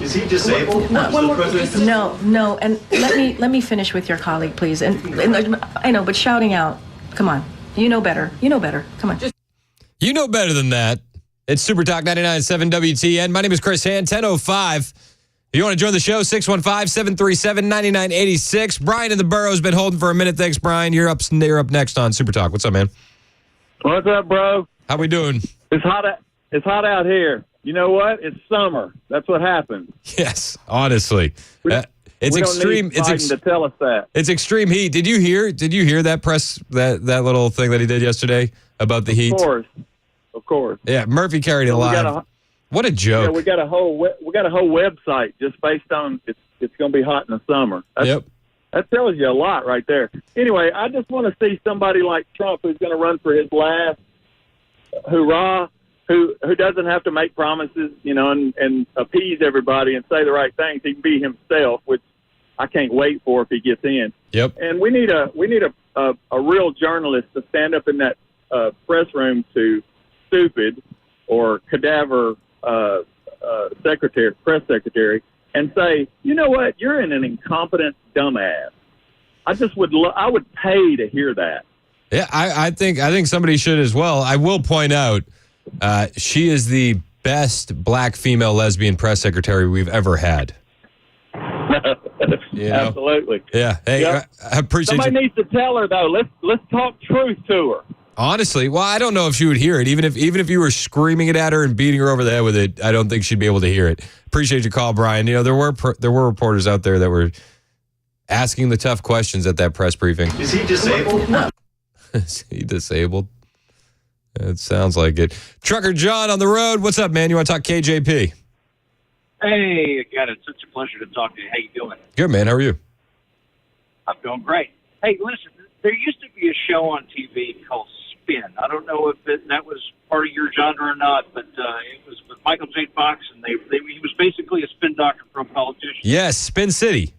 Is he disabled? No, and let me finish with your colleague, please. And I know, but shouting out, come on, you know better. Come on. You know better than that. It's Super Talk 99.7 WTN. My name is Chris Hand, 10:05. If you want to join the show, 615-737-9986. Brian in the borough's been holding for a minute. Thanks, Brian. You're up next on Super Talk. What's up, man? What's up, bro? How we doing? It's hot out here. You know what? It's summer. That's what happens. Yes, honestly. It's we extreme. Don't need Biden to tell us that. It's extreme heat. Did you hear that that little thing that he did yesterday about the heat? Of course. Yeah, Murphy carried it live. What a joke. Yeah, we got a whole website just based on it's going to be hot in the summer. That tells you a lot right there. Anyway, I just want to see somebody like Trump who's going to run for his last hurrah, who doesn't have to make promises, and appease everybody and say the right things. He can be himself, which I can't wait for if he gets in. Yep. And we need a real journalist to stand up in that press room to stupid or cadaver press secretary, and say, you know what, you're an incompetent dumbass. I would pay to hear that. Yeah, I think somebody should as well. I will point out, she is the best black female lesbian press secretary we've ever had. Absolutely. Yeah. Hey, Yep. I appreciate Somebody you. needs to tell her though. Let's talk truth to her. Honestly, well, I don't know if she would hear it. Even if you were screaming it at her and beating her over the head with it, I don't think she'd be able to hear it. Appreciate your call, Brian. There were reporters out there that were asking the tough questions at that press briefing. Is he disabled? Is he disabled? It sounds like it. Trucker John on the road. What's up, man? You want to talk KJP? Hey, again, it's such a pleasure to talk to you. How you doing? Good, man. How are you? I'm doing great. Hey, listen, there used to be a show on TV called Spin. I don't know if that was part of your genre or not, but it was with Michael J. Fox, and he was basically a spin doctor for a politician. Yes, Spin City.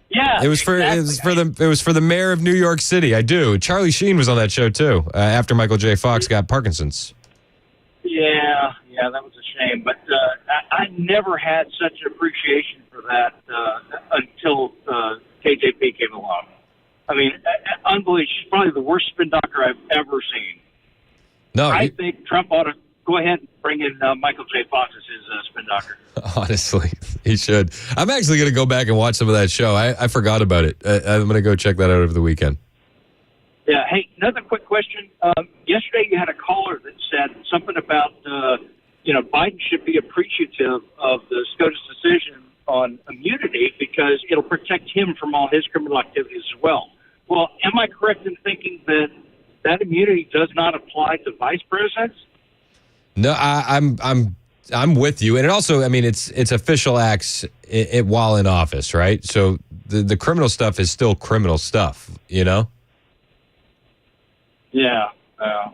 Yeah, It was for the mayor of New York City. I do. Charlie Sheen was on that show too. After Michael J. Fox got Parkinson's. Yeah, that was a shame. But I never had such an appreciation for that until KJP came along. I mean, unbelievable. She's probably the worst spin doctor I've ever seen. No, I think Trump ought to go ahead and bring in Michael J. Fox as his spin doctor. Honestly, he should. I'm actually going to go back and watch some of that show. I forgot about it. I'm going to go check that out over the weekend. Yeah. Hey, another quick question. Yesterday you had a caller that said something about, Biden should be appreciative of the SCOTUS decision on immunity because it'll protect him from all his criminal activities as well. Well, am I correct in thinking that immunity does not apply to vice presidents? No, I'm with you, and it also, I mean, it's official acts while in office, right? So the criminal stuff is still criminal stuff, Yeah.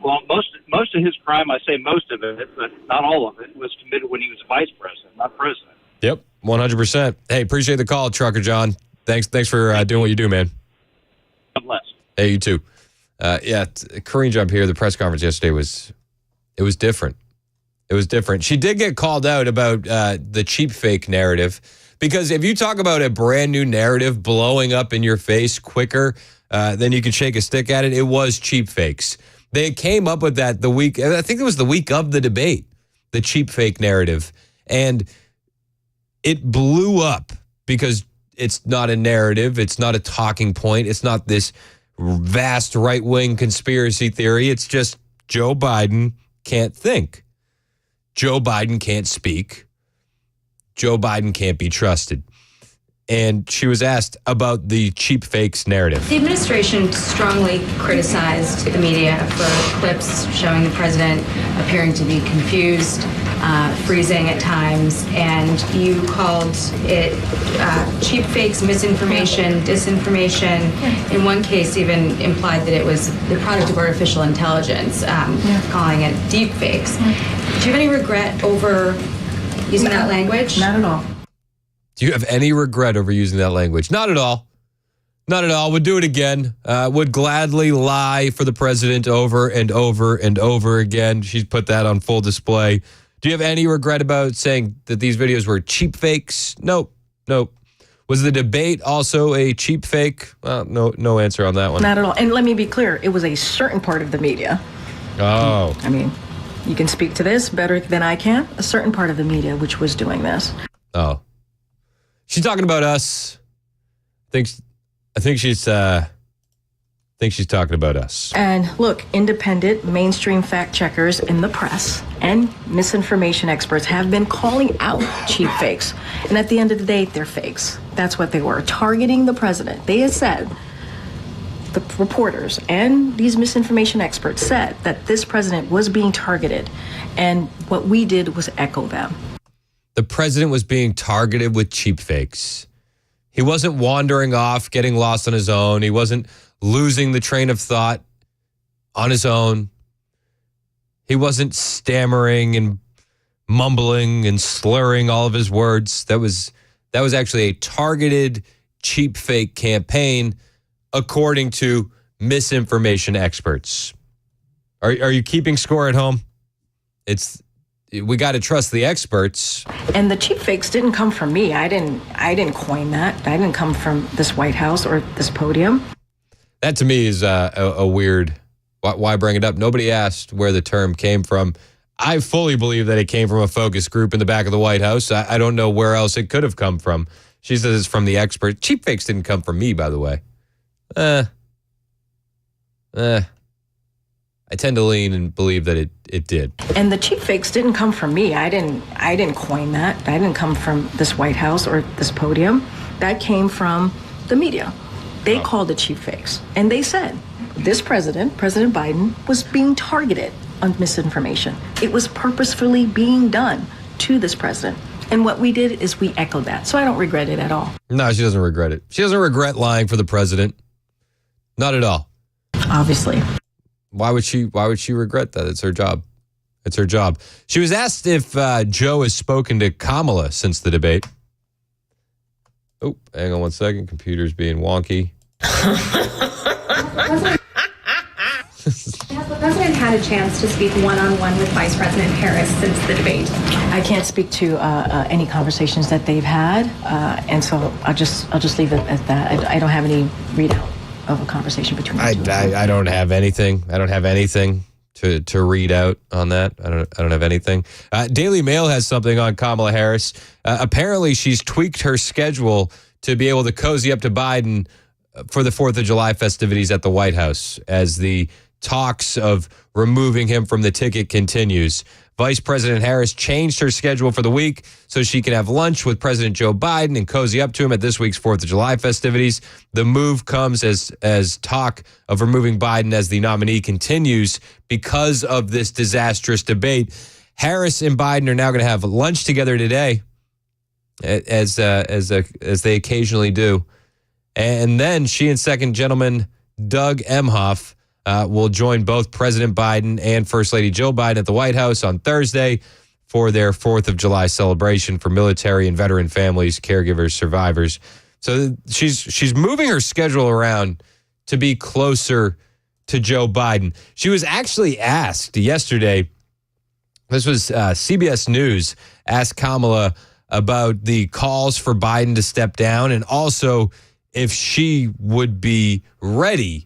Well, most of his crime, I say most of it, but not all of it, was committed when he was vice president, not president. Yep, 100%. Hey, appreciate the call, Trucker John. Thanks for doing what you do, man. God bless. Hey, you too. Karine Jean Pierre, the press conference yesterday was different. It was different. She did get called out about the cheap fake narrative, because if you talk about a brand new narrative blowing up in your face quicker than you can shake a stick at it, it was cheap fakes. They came up with that I think it was the week of the debate, the cheap fake narrative. And it blew up because it's not a narrative. It's not a talking point. It's not this vast right-wing conspiracy theory. It's just Joe Biden can't think. Joe Biden can't speak. Joe Biden can't be trusted. And she was asked about the cheap fakes narrative. The administration strongly criticized the media for clips showing the president appearing to be confused, freezing at times, and you called it cheap fakes, misinformation, disinformation. In one case, even implied that it was the product of artificial intelligence, calling it deep fakes. Do you have any regret over using that language? Not at all. Do you have any regret over using that language? Not at all. Not at all. Would do it again. Would gladly lie for the president over and over and over again. She's put that on full display. Do you have any regret about saying that these videos were cheap fakes? Nope. Was the debate also a cheap fake? No answer on that one. Not at all. And let me be clear, it was a certain part of the media. Oh. I mean, you can speak to this better than I can. A certain part of the media which was doing this. Oh. She's talking about us. I think she's talking about us. And look, independent mainstream fact checkers in the press and misinformation experts have been calling out cheap fakes. And at the end of the day, they're fakes. That's what they were, targeting the president. They had said, the reporters and these misinformation experts said that this president was being targeted. And what we did was echo them. The president was being targeted with cheap fakes. He wasn't wandering off, getting lost on his own. He wasn't losing the train of thought on his own. He wasn't stammering and mumbling and slurring all of his words. That was actually a targeted cheap fake campaign, according to misinformation experts. Are you keeping score at home? We got to trust the experts. And the cheap fakes didn't come from me. I didn't coin that. I didn't come from this White House or this podium. That to me is a weird. Why bring it up? Nobody asked where the term came from. I fully believe that it came from a focus group in the back of the White House. I don't know where else it could have come from. She says it's from the expert. Cheap fakes didn't come from me, by the way. I tend to lean and believe that it did. And the cheap fakes didn't come from me. I didn't coin that. I didn't come from this White House or this podium. That came from the media. They called it cheap fakes. And they said this President Biden, was being targeted on misinformation. It was purposefully being done to this president. And what we did is we echoed that. So I don't regret it at all. No, she doesn't regret it. She doesn't regret lying for the president. Not at all. Obviously. Why would she regret that? It's her job. It's her job. She was asked if Joe has spoken to Kamala since the debate. Oh, hang on one second. Computer's being wonky. Has the president had a chance to speak one-on-one with Vice President Harris since the debate? I can't speak to any conversations that they've had, and so I'll just leave it at that. I don't have any readout of a conversation between the two. I don't have anything. I don't have anything to read out on that. I don't have anything. Daily Mail has something on Kamala Harris. Apparently, she's tweaked her schedule to be able to cozy up to Biden for the 4th of July festivities at the White House as the talks of removing him from the ticket continues. Vice President Harris changed her schedule for the week so she can have lunch with President Joe Biden and cozy up to him at this week's 4th of July festivities. The move comes as talk of removing Biden as the nominee continues because of this disastrous debate. Harris and Biden are now going to have lunch together today, as they occasionally do. And then she and second gentleman Doug Emhoff will join both President Biden and First Lady Jill Biden at the White House on Thursday for their 4th of July celebration for military and veteran families, caregivers, survivors. So she's moving her schedule around to be closer to Joe Biden. She was actually asked yesterday, this was CBS News, asked Kamala about the calls for Biden to step down and also if she would be ready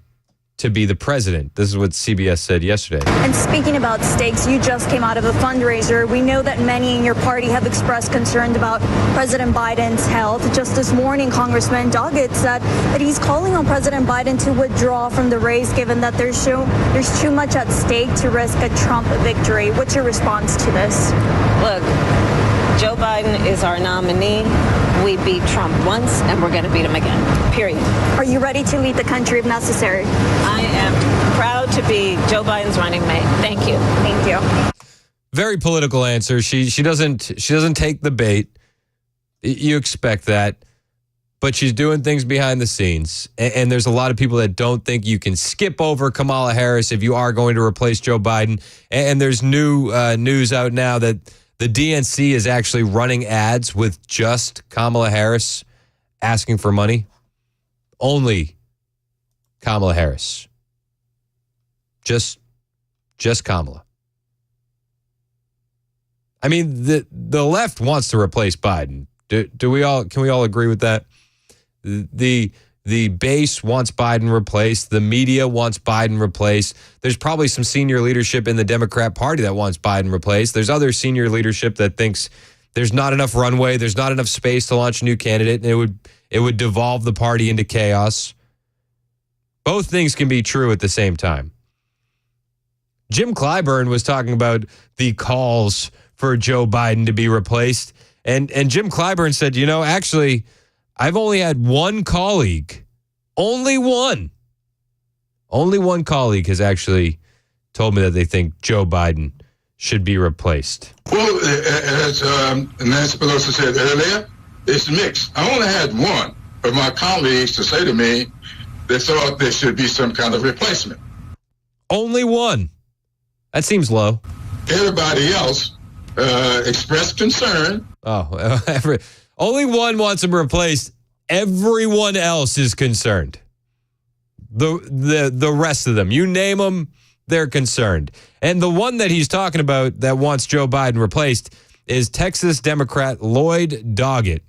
to be the president. This is what CBS said yesterday. And speaking about stakes, you just came out of a fundraiser. We know that many in your party have expressed concerns about President Biden's health. Just this morning, Congressman Doggett said that he's calling on President Biden to withdraw from the race, given that there's too much at stake to risk a Trump victory. What's your response to this? Look, Joe Biden is our nominee. We beat Trump once, and we're going to beat him again, period. Are you ready to lead the country if necessary? I am proud to be Joe Biden's running mate. Thank you. Thank you. Very political answer. She doesn't take the bait. You expect that. But she's doing things behind the scenes. And there's a lot of people that don't think you can skip over Kamala Harris if you are going to replace Joe Biden. And there's new news out now that the DNC is actually running ads with just Kamala Harris asking for money. Only Kamala Harris. Just Kamala. I mean, the left wants to replace Biden. Can we all agree with that? The base wants Biden replaced. The media wants Biden replaced. There's probably some senior leadership in the Democrat Party that wants Biden replaced. There's other senior leadership that thinks there's not enough runway, there's not enough space to launch a new candidate, and it would devolve the party into chaos. Both things can be true at the same time. Jim Clyburn was talking about the calls for Joe Biden to be replaced. And Jim Clyburn said, actually, I've only had one colleague, only one colleague has actually told me that they think Joe Biden should be replaced. Well, as Nancy Pelosi said earlier, it's mixed. I only had one of my colleagues to say to me they thought there should be some kind of replacement. Only one. That seems low. Everybody else expressed concern. Only one wants him replaced. Everyone else is concerned. The rest of them, you name them, they're concerned. And the one that he's talking about that wants Joe Biden replaced is Texas Democrat Lloyd Doggett.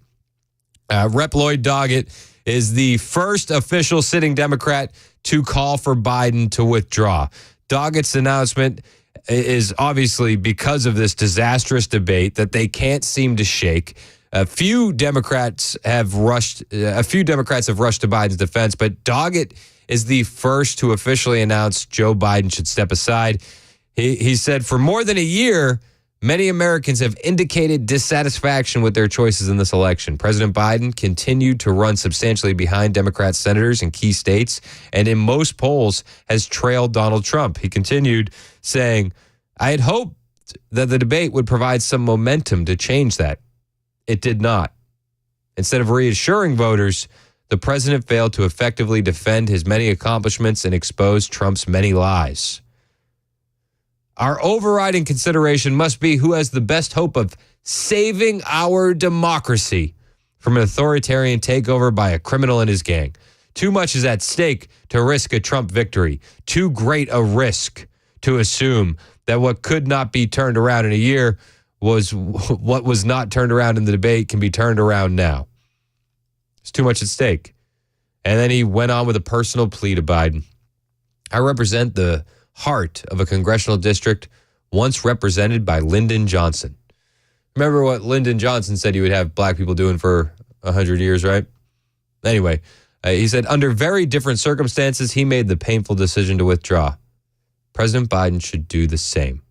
Rep. Lloyd Doggett is the first official sitting Democrat to call for Biden to withdraw. Doggett's announcement is obviously because of this disastrous debate that they can't seem to shake. A few Democrats have rushed to Biden's defense, but Doggett is the first to officially announce Joe Biden should step aside. He said, for more than a year, many Americans have indicated dissatisfaction with their choices in this election. President Biden continued to run substantially behind Democrat senators in key states, and in most polls has trailed Donald Trump. He continued saying, I had hoped that the debate would provide some momentum to change that. It did not. Instead of reassuring voters, the president failed to effectively defend his many accomplishments and expose Trump's many lies. Our overriding consideration must be who has the best hope of saving our democracy from an authoritarian takeover by a criminal and his gang. Too much is at stake to risk a Trump victory. Too great a risk to assume that what could not be turned around in a year was what was not turned around in the debate can be turned around now. It's too much at stake. And then he went on with a personal plea to Biden. I represent the heart of a congressional district once represented by Lyndon Johnson. Remember what Lyndon Johnson said he would have black people doing for 100 years, right? Anyway, he said, under very different circumstances, he made the painful decision to withdraw. President Biden should do the same.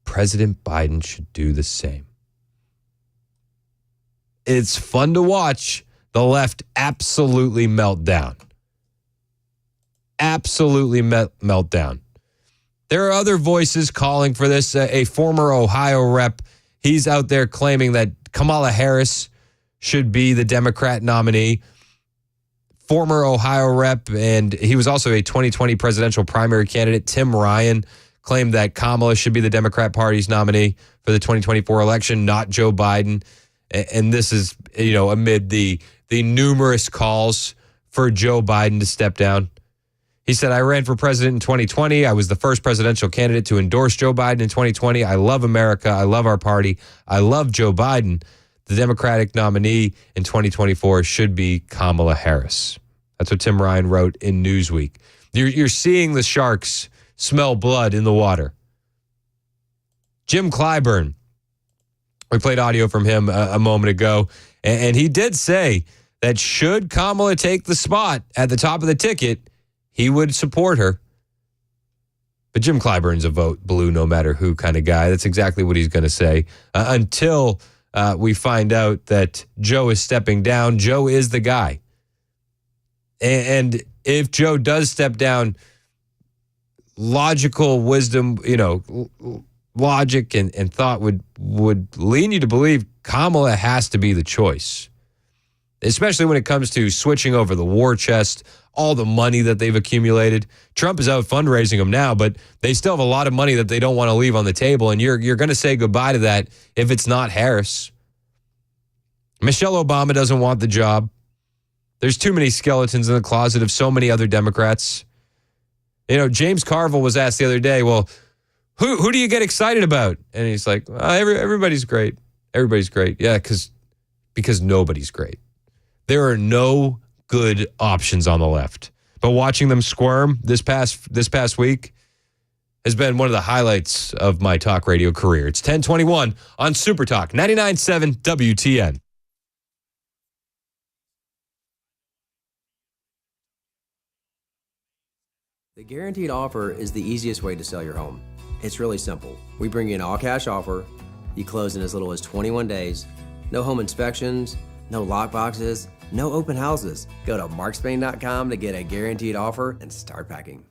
President Biden should do the same. It's fun to watch the left absolutely melt down. Absolutely melt down. There are other voices calling for this. A former Ohio rep, he's out there claiming that Kamala Harris should be the Democrat nominee. Former Ohio rep, and he was also a 2020 presidential primary candidate, Tim Ryan, claimed that Kamala should be the Democrat Party's nominee for the 2024 election, not Joe Biden. And this is, amid the numerous calls for Joe Biden to step down. He said, I ran for president in 2020. I was the first presidential candidate to endorse Joe Biden in 2020. I love America. I love our party. I love Joe Biden. The Democratic nominee in 2024 should be Kamala Harris. That's what Tim Ryan wrote in Newsweek. You're seeing the sharks smell blood in the water. Jim Clyburn, we played audio from him a moment ago, and he did say that should Kamala take the spot at the top of the ticket, he would support her. But Jim Clyburn's a vote blue no matter who kind of guy. That's exactly what he's going to say. Until we find out that Joe is stepping down, Joe is the guy. And if Joe does step down, logical wisdom, logic and thought would lean you to believe Kamala has to be the choice. Especially when it comes to switching over the war chest, all the money that they've accumulated. Trump is out fundraising them now, but they still have a lot of money that they don't want to leave on the table, and you're going to say goodbye to that if it's not Harris. Michelle Obama doesn't want the job. There's too many skeletons in the closet of so many other Democrats. James Carville was asked the other day, well, Who do you get excited about? And he's like, everybody's great. Everybody's great. Yeah, because nobody's great. There are no good options on the left. But watching them squirm this past week has been one of the highlights of my talk radio career. It's 1021 on Super Talk 99.7 WTN. The guaranteed offer is the easiest way to sell your home. It's really simple. We bring you an all-cash offer. You close in as little as 21 days. No home inspections, no lock boxes, no open houses. Go to markspain.com to get a guaranteed offer and start packing.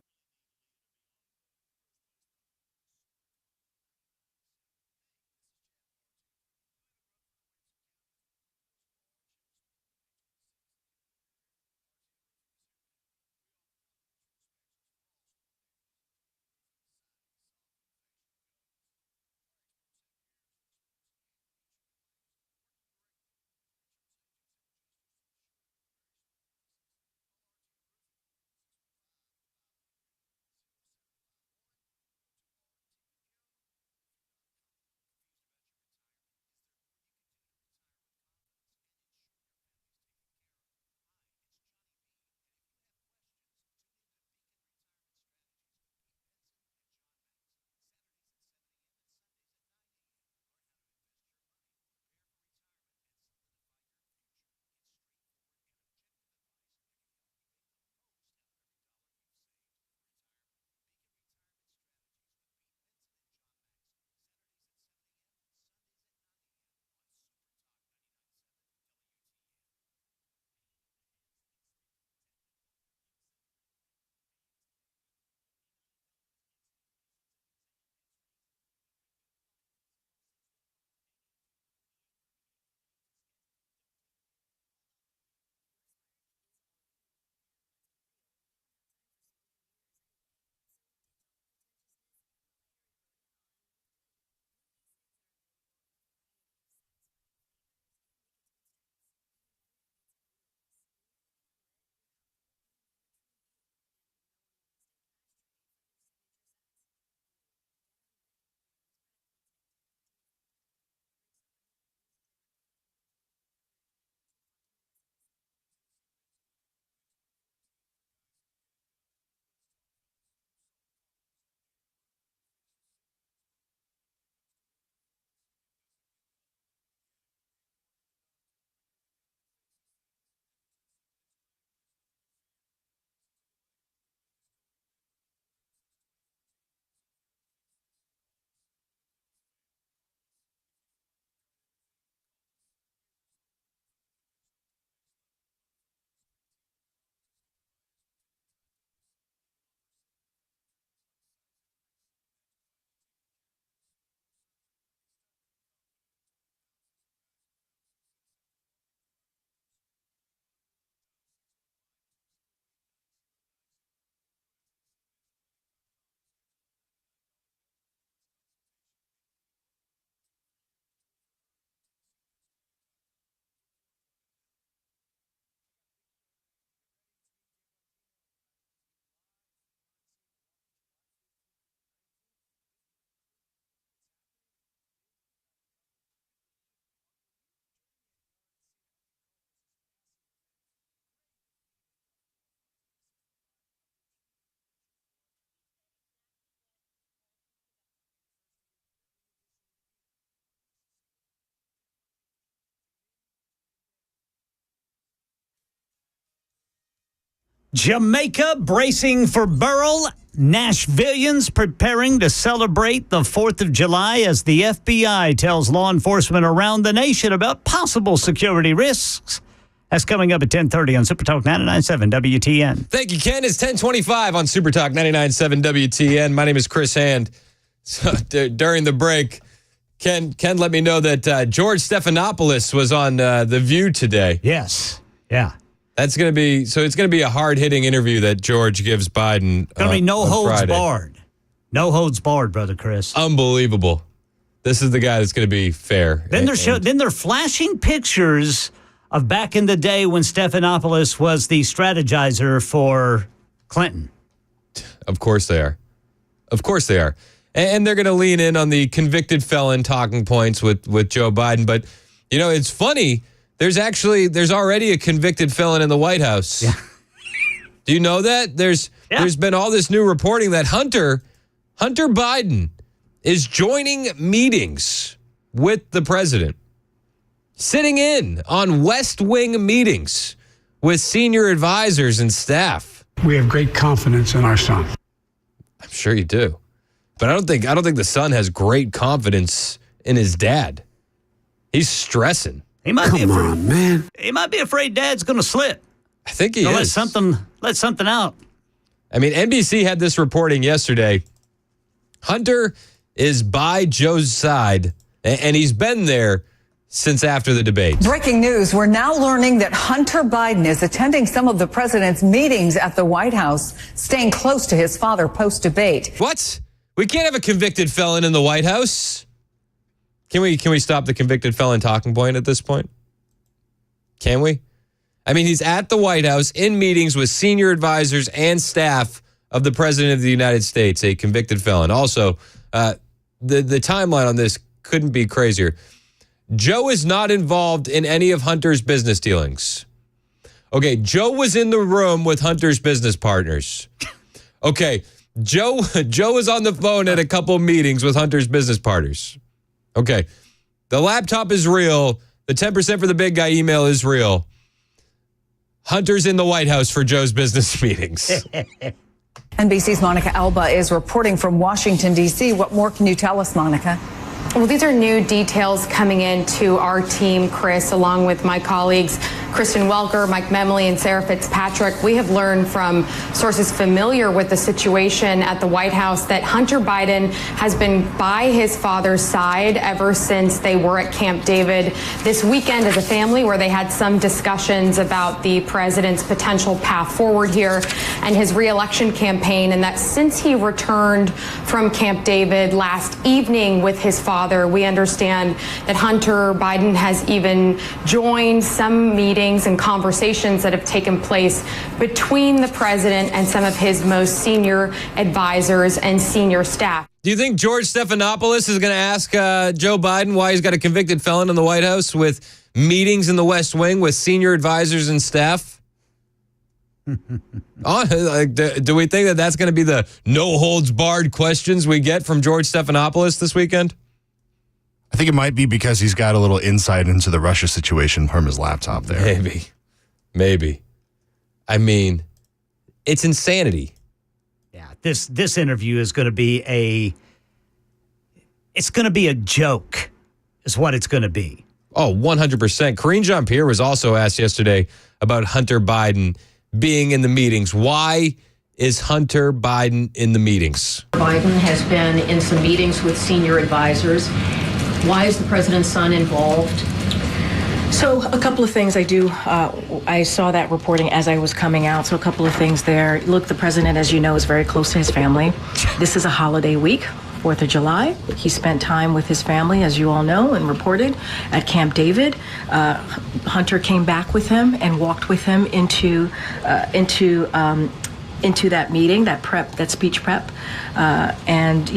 Jamaica bracing for Burrell. Nashvillians preparing to celebrate the 4th of July as the FBI tells law enforcement around the nation about possible security risks. That's coming up at 10:30 on Super Talk 99.7 WTN. Thank you, Ken. It's 10:25 on Super Talk 99.7 WTN. My name is Chris Hand. So, during the break, Ken let me know that George Stephanopoulos was on The View today. Yes. Yeah. It's going to be a hard-hitting interview that George gives Biden. It's going to be no holds Friday. barred. No holds barred, Brother Chris. Unbelievable. This is the guy that's going to be fair. Then they're flashing pictures of back in the day when Stephanopoulos was the strategizer for Clinton. Of course they are. Of course they are. And they're going to lean in on the convicted felon talking points with Joe Biden. But, it's funny. There's already a convicted felon in the White House. Yeah. Do you know that? There's been all this new reporting that Hunter Biden is joining meetings with the president, sitting in on West Wing meetings with senior advisors and staff. We have great confidence in our son. I'm sure you do. But I don't think the son has great confidence in his dad. He's stressing. He might be afraid, man. He might be afraid Dad's going to slip. I think he is. Let something out. I mean, NBC had this reporting yesterday. Hunter is by Joe's side, and he's been there since after the debate. Breaking news. We're now learning that Hunter Biden is attending some of the president's meetings at the White House, staying close to his father post-debate. What? We can't have a convicted felon in the White House. Can we stop the convicted felon talking point at this point? Can we? I mean, he's at the White House in meetings with senior advisors and staff of the President of the United States, a convicted felon. Also, the timeline on this couldn't be crazier. Joe is not involved in any of Hunter's business dealings. Okay, Joe was in the room with Hunter's business partners. Okay, Joe was on the phone at a couple meetings with Hunter's business partners. Okay, the laptop is real. The 10% for the big guy email is real. Hunter's in the White House for Joe's business meetings. NBC's Monica Alba is reporting from Washington, D.C. What more can you tell us, Monica? Well, these are new details coming into our team, Chris, along with my colleagues, Kristen Welker, Mike Memley, and Sarah Fitzpatrick. We have learned from sources familiar with the situation at the White House that Hunter Biden has been by his father's side ever since they were at Camp David this weekend as a family, where they had some discussions about the president's potential path forward here and his reelection campaign, and that since he returned from Camp David last evening with his father, we understand that Hunter Biden has even joined some meetings and conversations that have taken place between the president and some of his most senior advisors and senior staff. Do you think George Stephanopoulos is going to ask Joe Biden why he's got a convicted felon in the White House with meetings in the West Wing with senior advisors and staff? Do we think that that's going to be the no-holds-barred questions we get from George Stephanopoulos this weekend? I think it might be because he's got a little insight into the Russia situation from his laptop there. Maybe. I mean, it's insanity. Yeah, this interview is going to be a joke, is what it's going to be. Oh, 100%. Karine Jean-Pierre was also asked yesterday about Hunter Biden being in the meetings. Why is Hunter Biden in the meetings? Biden has been in some meetings with senior advisors. Why is the president's son involved? So a couple of things I saw that reporting as I was coming out. So a couple of things there. Look, the president, as you know, is very close to his family. This is a holiday week, 4th of July. He spent time with his family, as you all know, and reported at Camp David. Hunter came back with him and walked with him into that meeting, that speech prep, and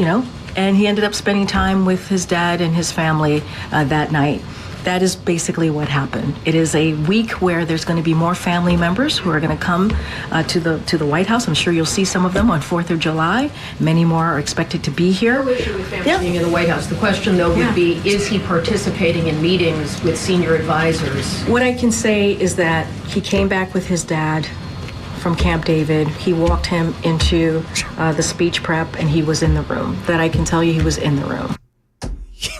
he ended up spending time with his dad and his family that night. That is basically what happened. It is a week where there's going to be more family members who are going to come to the White House. I'm sure you'll see some of them on 4th of July. Many more are expected to be here. No issue with family being in the White House. The question, though, would be, is he participating in meetings with senior advisors? What I can say is that he came back with his dad from Camp David. He walked him into the speech prep, and he was in the room. That I can tell you, he was in the room.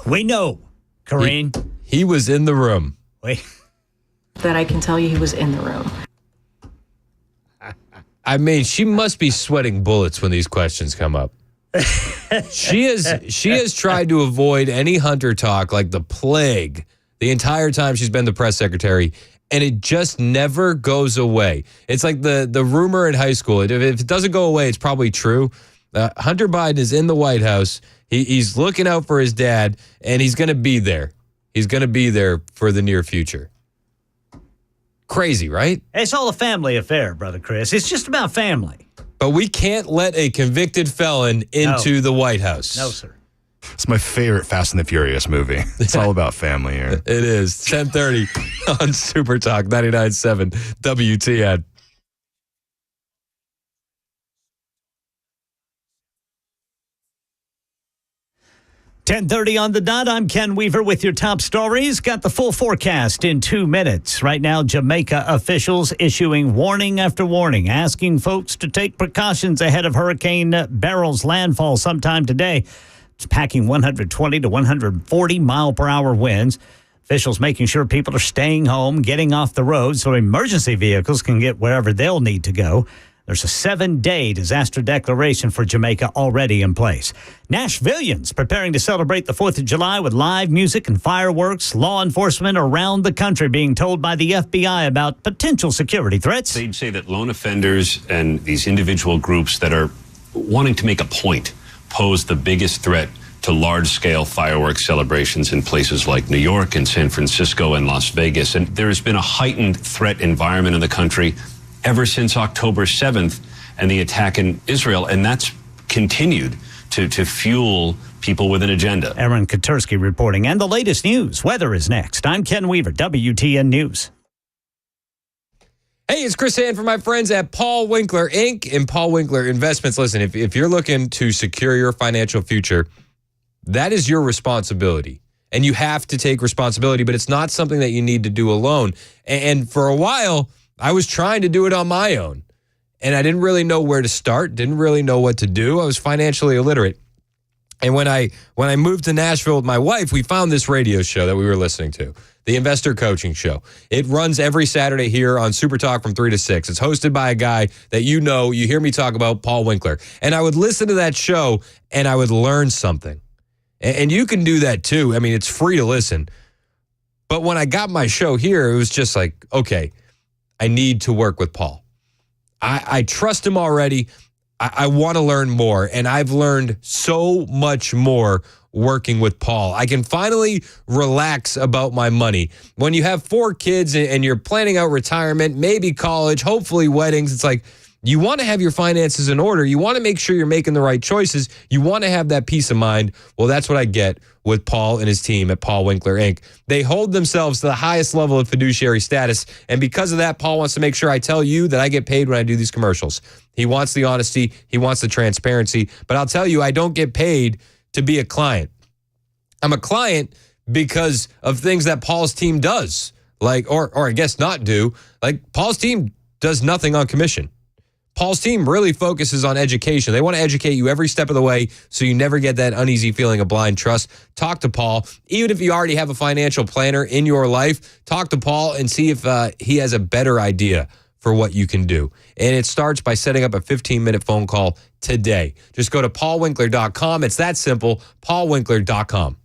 We know, Karine. He was in the room. Wait. That I can tell you, he was in the room. I mean, she must be sweating bullets when these questions come up. She has tried to avoid any Hunter talk like the plague the entire time she's been the press secretary, and it just never goes away. It's like the rumor in high school. If it doesn't go away, it's probably true. Hunter Biden is in the White House. He's looking out for his dad, and he's going to be there. He's going to be there for the near future. Crazy, right? It's all a family affair, Brother Chris. It's just about family. But we can't let a convicted felon into the White House. No, sir. It's my favorite Fast and the Furious movie. It's all about family here. It is. 10:30 on Super Talk 99.7 WTN. .30 on the dot. I'm Ken Weaver with your top stories. Got the full forecast in 2 minutes. Right now, Jamaica officials issuing warning after warning, asking folks to take precautions ahead of Hurricane Beryl's landfall sometime today. It's packing 120 to 140 mile per hour winds. Officials making sure people are staying home, getting off the road so emergency vehicles can get wherever they'll need to go. There's a 7-day disaster declaration for Jamaica already in place. Nashvillians preparing to celebrate the 4th of July with live music and fireworks. Law enforcement around the country being told by the FBI about potential security threats. They'd say that lone offenders and these individual groups that are wanting to make a point pose the biggest threat to large-scale fireworks celebrations in places like New York and San Francisco and Las Vegas. And there has been a heightened threat environment in the country ever since October 7th and the attack in Israel, and that's continued to fuel people with an agenda. Aaron Katursky reporting. And the latest news. Weather is next. I'm Ken Weaver, WTN News. Hey, it's Chris Hand for my friends at Paul Winkler Inc. and Paul Winkler Investments. Listen, if you're looking to secure your financial future, that is your responsibility. And you have to take responsibility, but it's not something that you need to do alone. And for a while, I was trying to do it on my own, and I didn't really know where to start, didn't really know what to do. I was financially illiterate. And when I moved to Nashville with my wife, we found this radio show that we were listening to, the Investor Coaching Show. It runs every Saturday here on Super Talk from 3 to 6. It's hosted by a guy that you hear me talk about, Paul Winkler. And I would listen to that show, and I would learn something. And you can do that too. I mean, it's free to listen. But when I got my show here, it was just like, okay, I need to work with Paul. I trust him already. I want to learn more, and I've learned so much more working with Paul. I can finally relax about my money. When you have 4 kids and you're planning out retirement, maybe college, hopefully weddings, it's like you want to have your finances in order. You want to make sure you're making the right choices. You want to have that peace of mind. Well, that's what I get with Paul and his team at Paul Winkler Inc. They hold themselves to the highest level of fiduciary status. And because of that, Paul wants to make sure I tell you that I get paid when I do these commercials. He wants the honesty. He wants the transparency. But I'll tell you, I don't get paid to be a client. I'm a client because of things that Paul's team does. Or I guess not do. Like Paul's team does nothing on commission. Paul's team really focuses on education. They want to educate you every step of the way so you never get that uneasy feeling of blind trust. Talk to Paul. Even if you already have a financial planner in your life, talk to Paul and see if he has a better idea for what you can do. And it starts by setting up a 15-minute phone call today. Just go to paulwinkler.com. It's that simple, paulwinkler.com.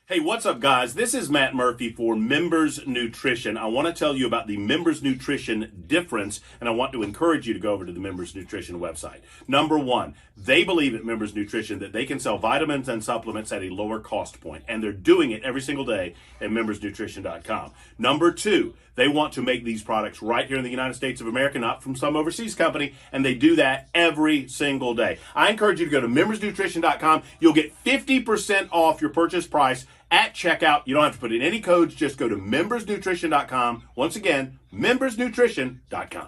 Hey, what's up, guys? This is Matt Murphy for Members Nutrition. I want to tell you about the Members Nutrition difference, and I want to encourage you to go over to the Members Nutrition website. Number one, they believe at Members Nutrition that they can sell vitamins and supplements at a lower cost point, and they're doing it every single day at membersnutrition.com. Number two, they want to make these products right here in the United States of America, not from some overseas company, and they do that every single day. I encourage you to go to membersnutrition.com. You'll get 50% off your purchase price at checkout. You don't have to put in any codes. Just go to membersnutrition.com. Once again, membersnutrition.com.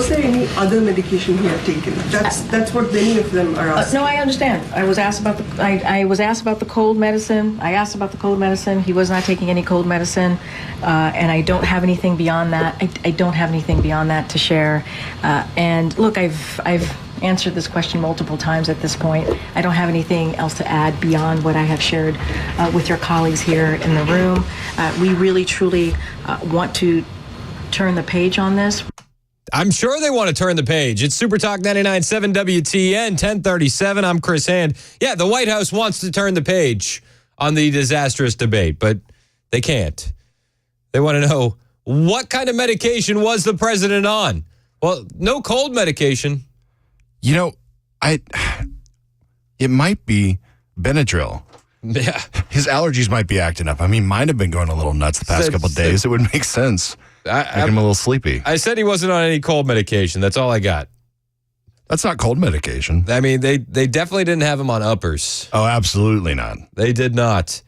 Was there any other medication he had taken? That's what many of them are asking. No, I understand. I was asked about the cold medicine. I asked about the cold medicine. He was not taking any cold medicine, and I don't have anything beyond that. I don't have anything beyond that to share. And look, I've answered this question multiple times at this point. I don't have anything else to add beyond what I have shared with your colleagues here in the room. We really, truly want to turn the page on this. I'm sure they want to turn the page. It's Super Talk 99.7 WTN, 1037. I'm Chris Hand. Yeah, the White House wants to turn the page on the disastrous debate, but they can't. They want to know, what kind of medication was the president on? Well, no cold medication. You know, it might be Benadryl. Yeah. His allergies might be acting up. I mean, mine have been going a little nuts the past couple of days. It would make sense. Make him a little sleepy. I said he wasn't on any cold medication. That's all I got. That's not cold medication. I mean, they definitely didn't have him on uppers. Oh, absolutely not. They did not.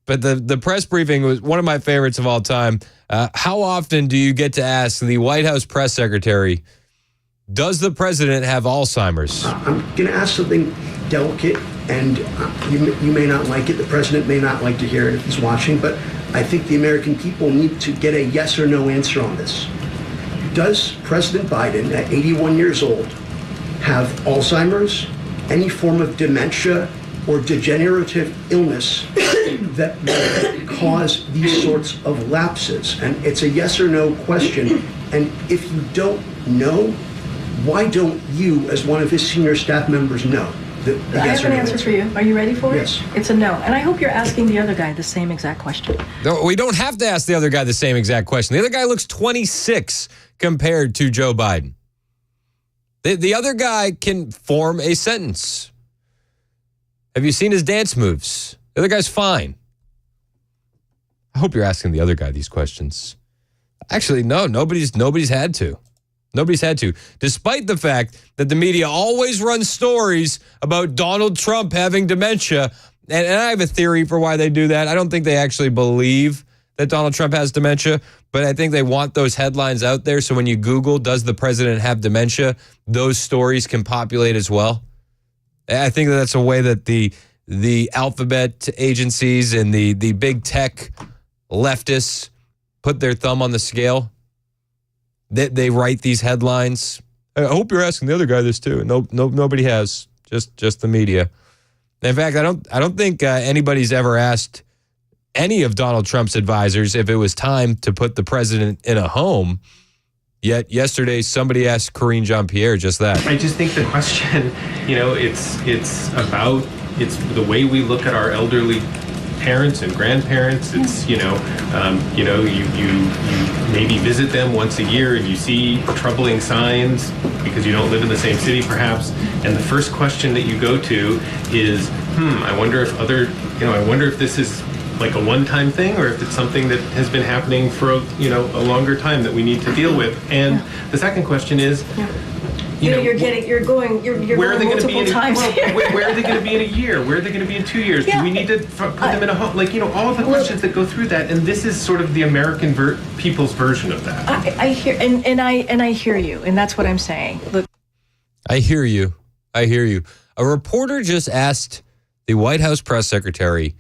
But the press briefing was one of my favorites of all time. How often do you get to ask the White House press secretary, does the president have Alzheimer's? I'm going to ask something delicate, and you may not like it. The president may not like to hear it if he's watching, but I think the American people need to get a yes or no answer on this. Does President Biden, at 81 years old, have Alzheimer's, any form of dementia, or degenerative illness that would cause these sorts of lapses? And it's a yes or no question. And if you don't know, why don't you, as one of his senior staff members, know? I have an answer for you. Are you ready for it? Yes. It's a no. And I hope you're asking the other guy the same exact question. No, we don't have to ask the other guy the same exact question. The other guy looks 26 compared to Joe Biden. The other guy can form a sentence. Have you seen his dance moves? The other guy's fine. I hope you're asking the other guy these questions. Actually, no, nobody's had to. Nobody's had to, despite the fact that the media always runs stories about Donald Trump having dementia. And I have a theory for why they do that. I don't think they actually believe that Donald Trump has dementia, but I think they want those headlines out there. So when you Google, does the president have dementia, those stories can populate as well. I think that's a way that the alphabet agencies and the big tech leftists put their thumb on the scale. They write these headlines. I hope you're asking the other guy this too. No, nobody has. Just the media. In fact, I don't think anybody's ever asked any of Donald Trump's advisors if it was time to put the president in a home. Yet yesterday, somebody asked Karine Jean-Pierre just that. I just think the question, it's about the way we look at our elderly parents and grandparents. It's you maybe visit them once a year and you see troubling signs because you don't live in the same city perhaps, and the first question that you go to is I wonder if this is like a one-time thing or if it's something that has been happening for a longer time that we need to deal with. And the second question is You're going multiple times here. Where are they going to be in a year? Where are they going to be in 2 years? Do we need to put them in a home? All of the questions that go through that, and this is sort of the American people's version of that. I hear, and I hear you, and that's what I'm saying. Look, I hear you. A reporter just asked the White House press secretary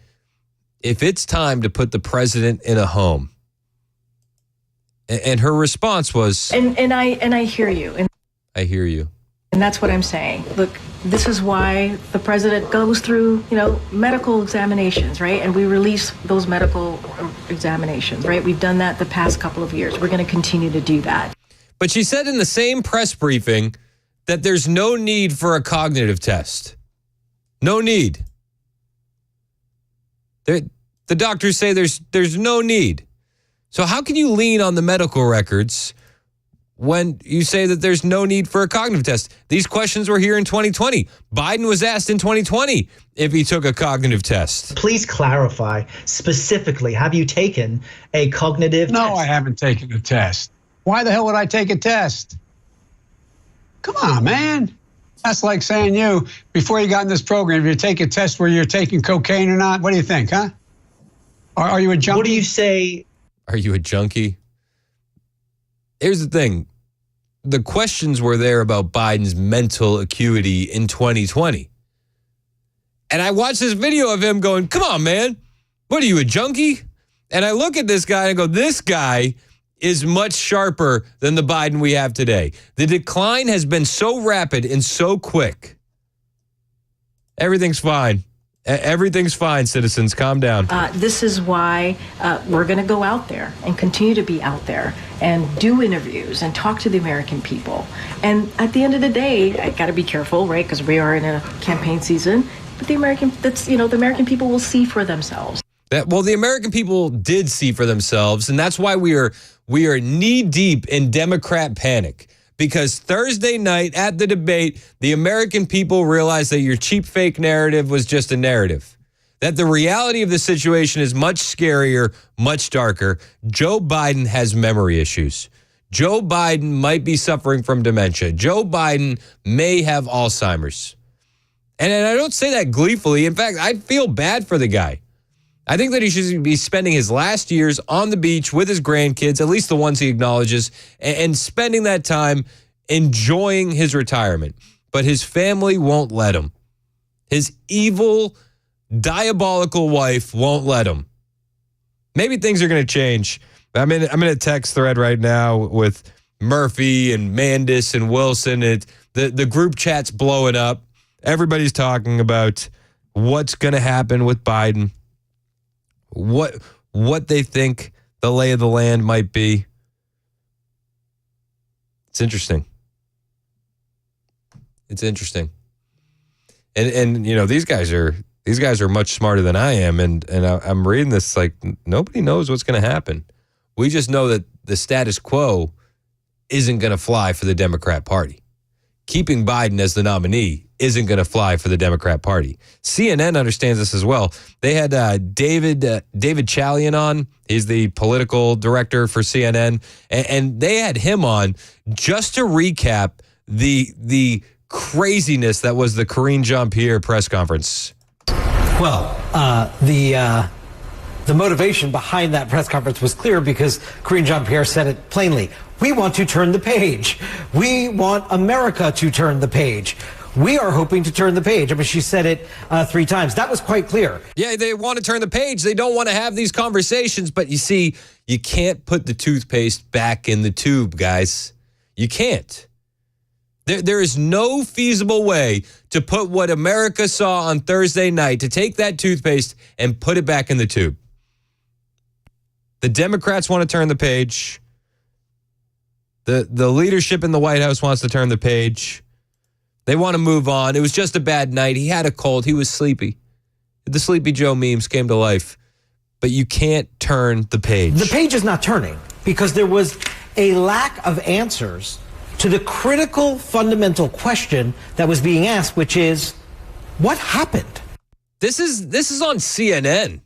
if it's time to put the president in a home, and her response was, and I hear you, and I hear you. And that's what I'm saying. Look, this is why the president goes through, medical examinations, right? And we release those medical examinations, right? We've done that the past couple of years. We're going to continue to do that. But she said in the same press briefing that there's no need for a cognitive test. No need. The doctors say there's no need. So how can you lean on the medical records when you say that there's no need for a cognitive test? These questions were here in 2020. Biden was asked in 2020 if he took a cognitive test. Please clarify specifically, have you taken a cognitive test? No, I haven't taken a test. Why the hell would I take a test? Come on, man. That's like saying before you got in this program, if you take a test where you're taking cocaine or not, what do you think, huh? Are you a junkie? What do you say? Are you a junkie? Here's the thing. the questions were there about Biden's mental acuity in 2020. And I watched this video of him going, come on, man. What are you, a junkie? And I look at this guy and I go, this guy is much sharper than the Biden we have today. The decline has been so rapid and so quick. Everything's fine. Everything's fine, citizens. Calm down. This is why we're going to go out there and continue to be out there and do interviews and talk to the American people. And at the end of the day, I got to be careful, right? Because we are in a campaign season. But the American people will see for themselves. The American people did see for themselves, and that's why we are knee deep in Democrat panic. Because Thursday night at the debate, the American people realized that your cheap fake narrative was just a narrative. That the reality of the situation is much scarier, much darker. Joe Biden has memory issues. Joe Biden might be suffering from dementia. Joe Biden may have Alzheimer's. And I don't say that gleefully. In fact, I feel bad for the guy. I think that he should be spending his last years on the beach with his grandkids, at least the ones he acknowledges, and spending that time enjoying his retirement. But his family won't let him. His evil, diabolical wife won't let him. Maybe things are going to change. I'm in a text thread right now with Murphy and Mandis and Wilson. The group chat's blowing up. Everybody's talking about what's going to happen with Biden, what they think the lay of the land might be. It's interesting. It's interesting. And you know, these guys are much smarter than I am, and I'm reading this like nobody knows what's going to happen. We just know that the status quo isn't going to fly for the Democrat Party. Keeping Biden as the nominee isn't going to fly for the Democrat Party. CNN understands this as well. They had David Chalian on. He's the political director for CNN, and they had him on just to recap the craziness that was the Karine Jean-Pierre press conference. Well, the motivation behind that press conference was clear because Karine Jean-Pierre said it plainly. We want to turn the page. We want America to turn the page. We are hoping to turn the page. I mean, she said it 3 times. That was quite clear. Yeah, they want to turn the page. They don't want to have these conversations. But you see, you can't put the toothpaste back in the tube, guys. You can't. There is no feasible way to put what America saw on Thursday night, to take that toothpaste and put it back in the tube. The Democrats want to turn the page. The leadership in the White House wants to turn the page. They want to move on. It was just a bad night. He had a cold. He was sleepy. The Sleepy Joe memes came to life. But you can't turn the page. The page is not turning because there was a lack of answers to the critical fundamental question that was being asked, which is, what happened? This is on CNN.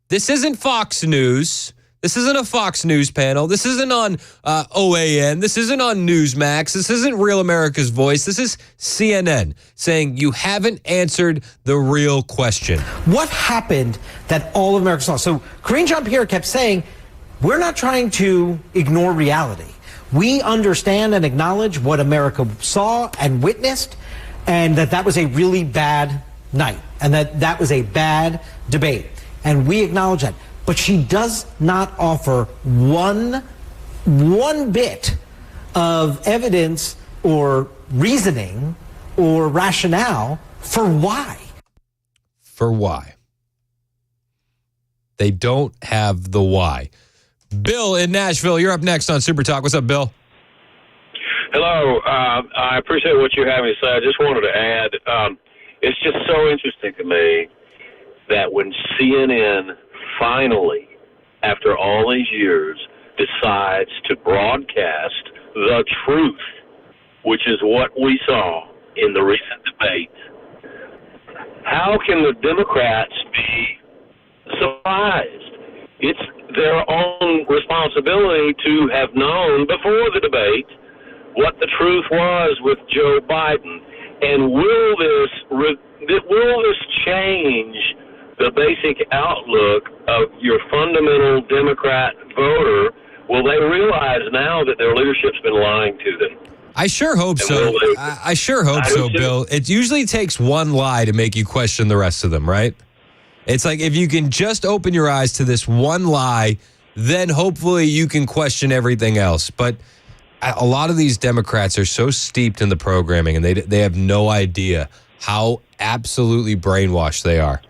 This isn't Fox News. This isn't a Fox News panel. This isn't on OAN. This isn't on Newsmax. This isn't Real America's Voice. This is CNN saying you haven't answered the real question. What happened that all of America saw? So Karine Jean-Pierre kept saying, we're not trying to ignore reality. We understand and acknowledge what America saw and witnessed, and that was a really bad night, and that was a bad debate. And we acknowledge that. But she does not offer one bit of evidence or reasoning or rationale for why. For why. They don't have the why. Bill in Nashville, you're up next on Super Talk. What's up, Bill? Hello. I appreciate what you have me say. I just wanted to add, it's just so interesting to me that when CNN finally, after all these years, decides to broadcast the truth, which is what we saw in the recent debates, how can the Democrats be surprised? It's their own responsibility to have known before the debate what the truth was with Joe Biden. And will this change the basic outlook of your fundamental Democrat voter will they realize now that their leadership's been lying to them? I sure hope so. I sure hope so, Bill. It usually takes one lie to make you question the rest of them, right? It's like if you can just open your eyes to this one lie, then hopefully you can question everything else. But a lot of these Democrats are so steeped in the programming, and they have no idea how absolutely brainwashed they are.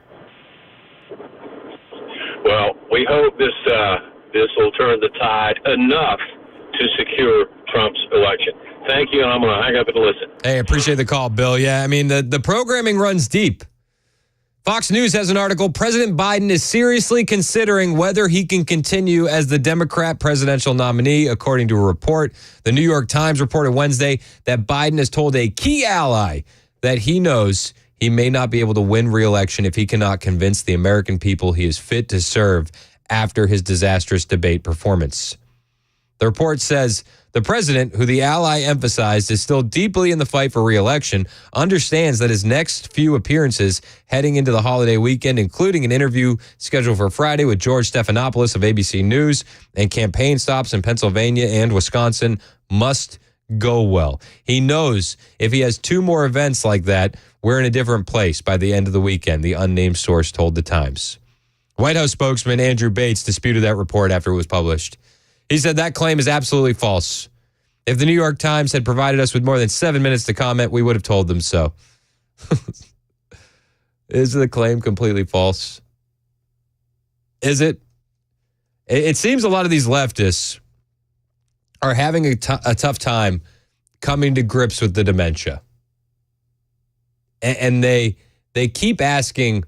Well, we hope this will turn the tide enough to secure Trump's election. Thank you, and I'm going to hang up and listen. Hey, appreciate the call, Bill. Yeah, I mean, the programming runs deep. Fox News has an article, President Biden is seriously considering whether he can continue as the Democrat presidential nominee, according to a report. The New York Times reported Wednesday that Biden has told a key ally that he knows he may not be able to win re-election if he cannot convince the American people he is fit to serve after his disastrous debate performance. The report says the president, who the ally emphasized is still deeply in the fight for re-election, understands that his next few appearances heading into the holiday weekend, including an interview scheduled for Friday with George Stephanopoulos of ABC News and campaign stops in Pennsylvania and Wisconsin, must go well. He knows if he has two more events like that, we're in a different place by the end of the weekend, the unnamed source told the Times. White House spokesman Andrew Bates disputed that report after it was published. He said that claim is absolutely false. If the New York Times had provided us with more than 7 minutes to comment, we would have told them so. Is the claim completely false? Is it? It seems a lot of these leftists are having a tough time coming to grips with the dementia. And they keep asking,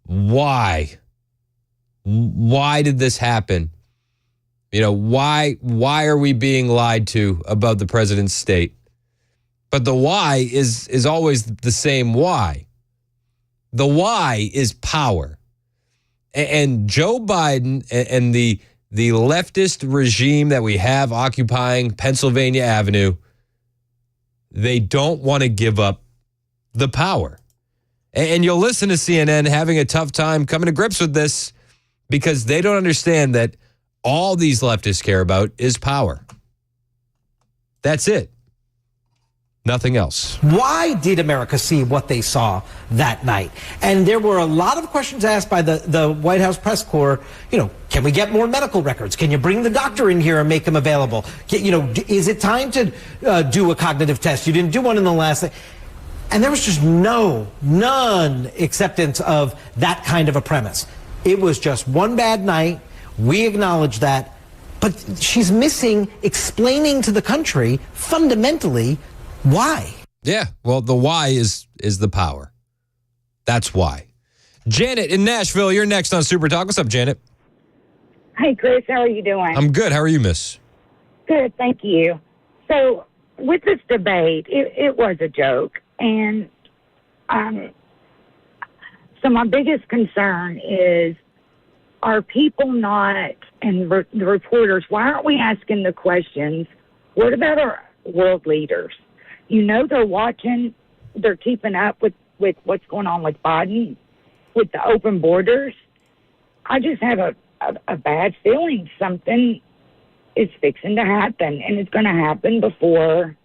why? Why did this happen? You know, why are we being lied to about the president's state? But the why is always the same why. The why is power. And Joe Biden and the leftist regime that we have occupying Pennsylvania Avenue, they don't want to give up the power. And you'll listen to CNN having a tough time coming to grips with this because they don't understand that all these leftists care about is power. That's it. Nothing else. Why did America see what they saw that night? And there were a lot of questions asked by the White House press corps. You know, can we get more medical records? Can you bring the doctor in here and make him available? You know, is it time to do a cognitive test? You didn't do one in the last thing. And there was just none acceptance of that kind of a premise. It was just one bad night. We acknowledge that. But she's missing explaining to the country fundamentally why. Yeah, well, the why is the power. That's why. Janet in Nashville, you're next on Super Talk. What's up, Janet? Hey, Chris, how are you doing? I'm good. How are you, miss? Good, thank you. So, with this debate, it was a joke. And so my biggest concern is, are people not, and the reporters, why aren't we asking the questions, what about our world leaders? You know they're watching, they're keeping up with what's going on with Biden, with the open borders. I just have a bad feeling something is fixing to happen, and it's going to happen before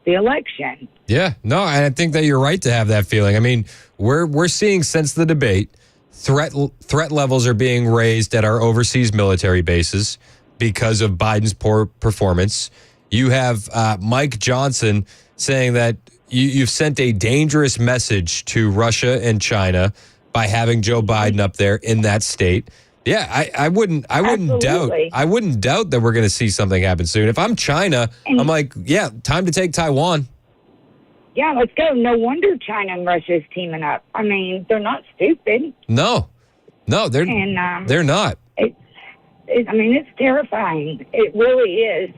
the election. Yeah, no, and I think that you're right to have that feeling. I mean, we're seeing since the debate, threat levels are being raised at our overseas military bases because of Biden's poor performance. You have Mike Johnson saying that you've sent a dangerous message to Russia and China by having Joe Biden up there in that state. Yeah, I wouldn't doubt that we're going to see something happen soon. If I'm China, I'm like, yeah, time to take Taiwan. Yeah, let's go. No wonder China and Russia is teaming up. I mean, they're not stupid. No, they're not. It's terrifying. It really is.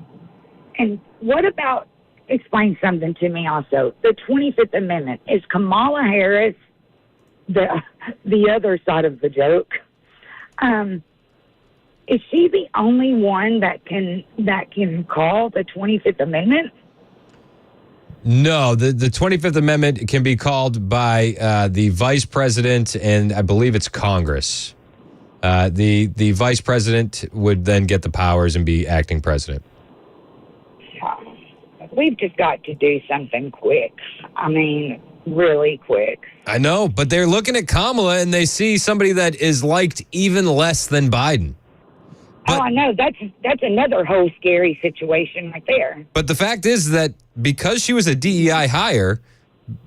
And what about, explain something to me also, the 25th Amendment. Is Kamala Harris the other side of the joke? Is she the only one that can call the 25th Amendment? No, the 25th Amendment can be called by the vice president, and I believe it's Congress. The vice president would then get the powers and be acting president. We've just got to do something quick. I mean, really quick. I know, but they're looking at Kamala and they see somebody that is liked even less than Biden. Oh, I know. That's another whole scary situation right there. But the fact is that because she was a DEI hire,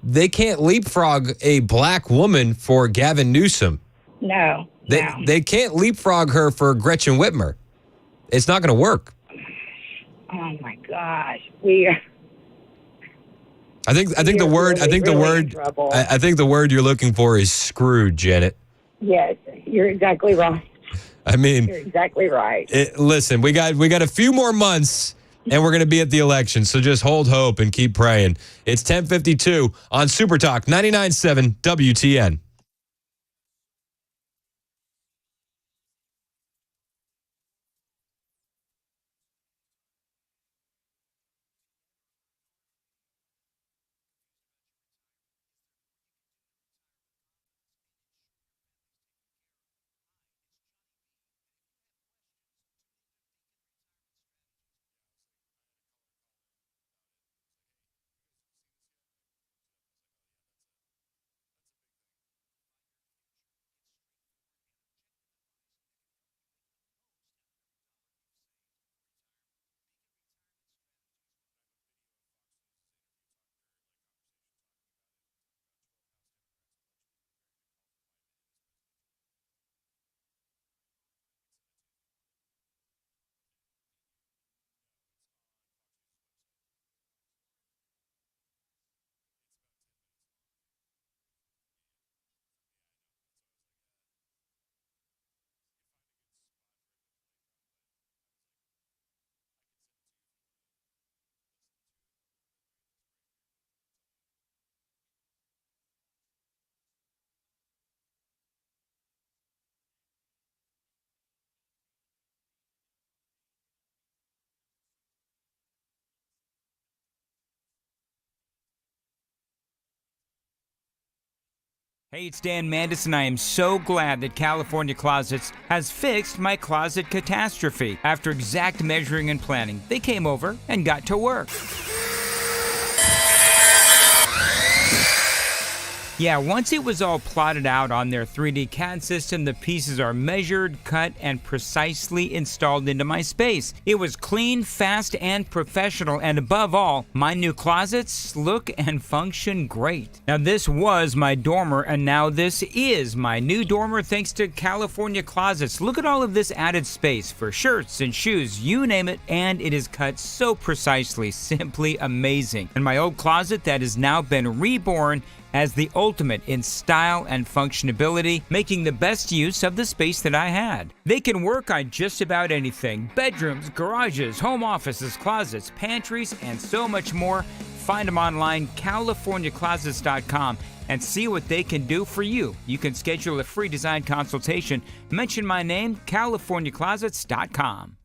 they can't leapfrog a black woman for Gavin Newsom. No. They can't leapfrog her for Gretchen Whitmer. It's not going to work. Oh my gosh, I think the word you're looking for is screwed, Janet. Yes, you're exactly right. I mean, You're exactly right. Listen, we got a few more months, and we're going to be at the election. So just hold hope and keep praying. It's 10:52 on Super Talk 99.7 WTN. Hey, it's Dan Mandis, and I am so glad that California Closets has fixed my closet catastrophe. After exact measuring and planning, they came over and got to work. Yeah, once it was all plotted out on their 3D CAD system, the pieces are measured, cut, and precisely installed into my space. It was clean, fast, and professional, and above all, my new closets look and function great. Now, this was my dormer, and now this is my new dormer thanks to California Closets. Look at all of this added space for shirts and shoes, you name it, and it is cut so precisely, simply amazing. And my old closet that has now been reborn as the ultimate in style and functionability, making the best use of the space that I had. They can work on just about anything: bedrooms, garages, home offices, closets, pantries, and so much more. Find them online, CaliforniaClosets.com, and see what they can do for you. You can schedule a free design consultation. Mention my name, CaliforniaClosets.com.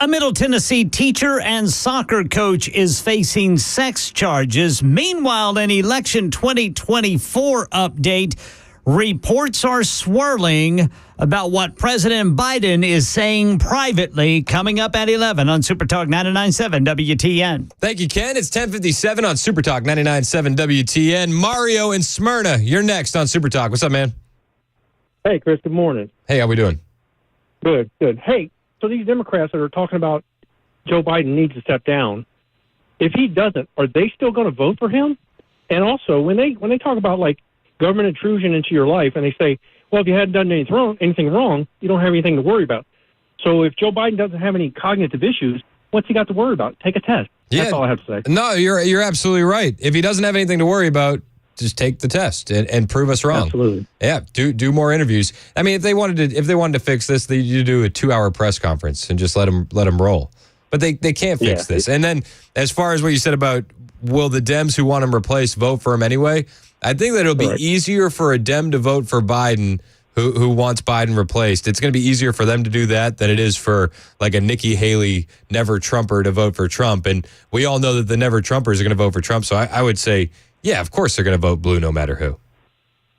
A Middle Tennessee teacher and soccer coach is facing sex charges. Meanwhile, an election 2024 update. Reports are swirling about what President Biden is saying privately, coming up at 11 on Super Talk 99.7 WTN. Thank you, Ken. It's 10:57 on Super Talk 99.7 WTN. Mario in Smyrna, you're next on Super Talk. What's up, man? Hey, Chris, good morning. Hey, how we doing? Good. Hey, so these Democrats that are talking about Joe Biden needs to step down, if he doesn't, are they still going to vote for him? And also, when they talk about, like, government intrusion into your life, and they say, well, if you hadn't done anything wrong, you don't have anything to worry about. So if Joe Biden doesn't have any cognitive issues, what's he got to worry about? Take a test. Yeah. That's all I have to say. No, you're absolutely right. If he doesn't have anything to worry about, just take the test and prove us wrong. Absolutely. Yeah, do more interviews. I mean, if they wanted to fix this, they do a 2-hour press conference and just let them roll. But they can't fix this. And then as far as what you said about will the Dems who want him replaced vote for him anyway, I think that it'll be easier for a Dem to vote for Biden who wants Biden replaced. It's going to be easier for them to do that than it is for like a Nikki Haley never Trumper to vote for Trump. And we all know that the never Trumpers are going to vote for Trump. So I would say, yeah, of course they're going to vote blue no matter who.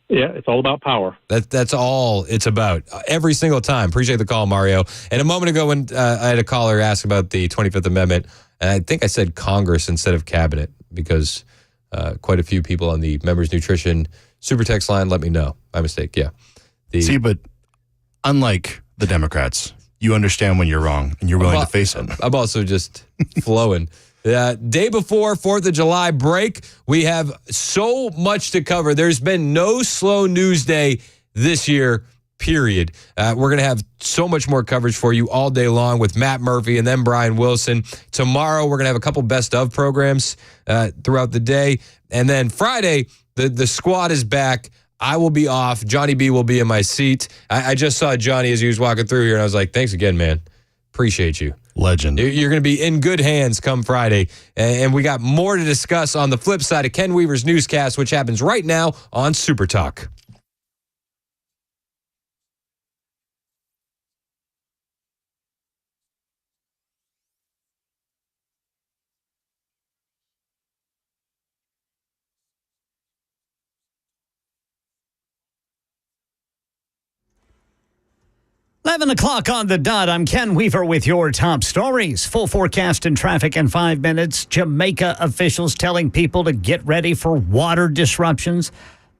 Yeah, it's all about power. That's all it's about. Every single time. Appreciate the call, Mario. And a moment ago when I had a caller ask about the 25th Amendment, and I think I said Congress instead of Cabinet because quite a few people on the Members Nutrition Super Text line let me know. My mistake, yeah. See, but unlike the Democrats, you understand when you're wrong and you're willing to face it. I'm also just flowing. Day before 4th of July break, we have so much to cover. There's been no slow news day this year, period. We're going to have so much more coverage for you all day long with Matt Murphy and then Brian Wilson. Tomorrow, we're going to have a couple best of programs throughout the day. And then Friday, the squad is back. I will be off. Johnny B will be in my seat. I just saw Johnny as he was walking through here, and I was like, thanks again, man. Appreciate you. Legend. You're going to be in good hands come Friday. And we got more to discuss on the flip side of Ken Weaver's newscast, which happens right now on Super Talk. Eleven o'clock on the dot. I'm Ken Weaver with your top stories. Full forecast and traffic in 5 minutes. Jamaica officials telling people to get ready for water disruptions.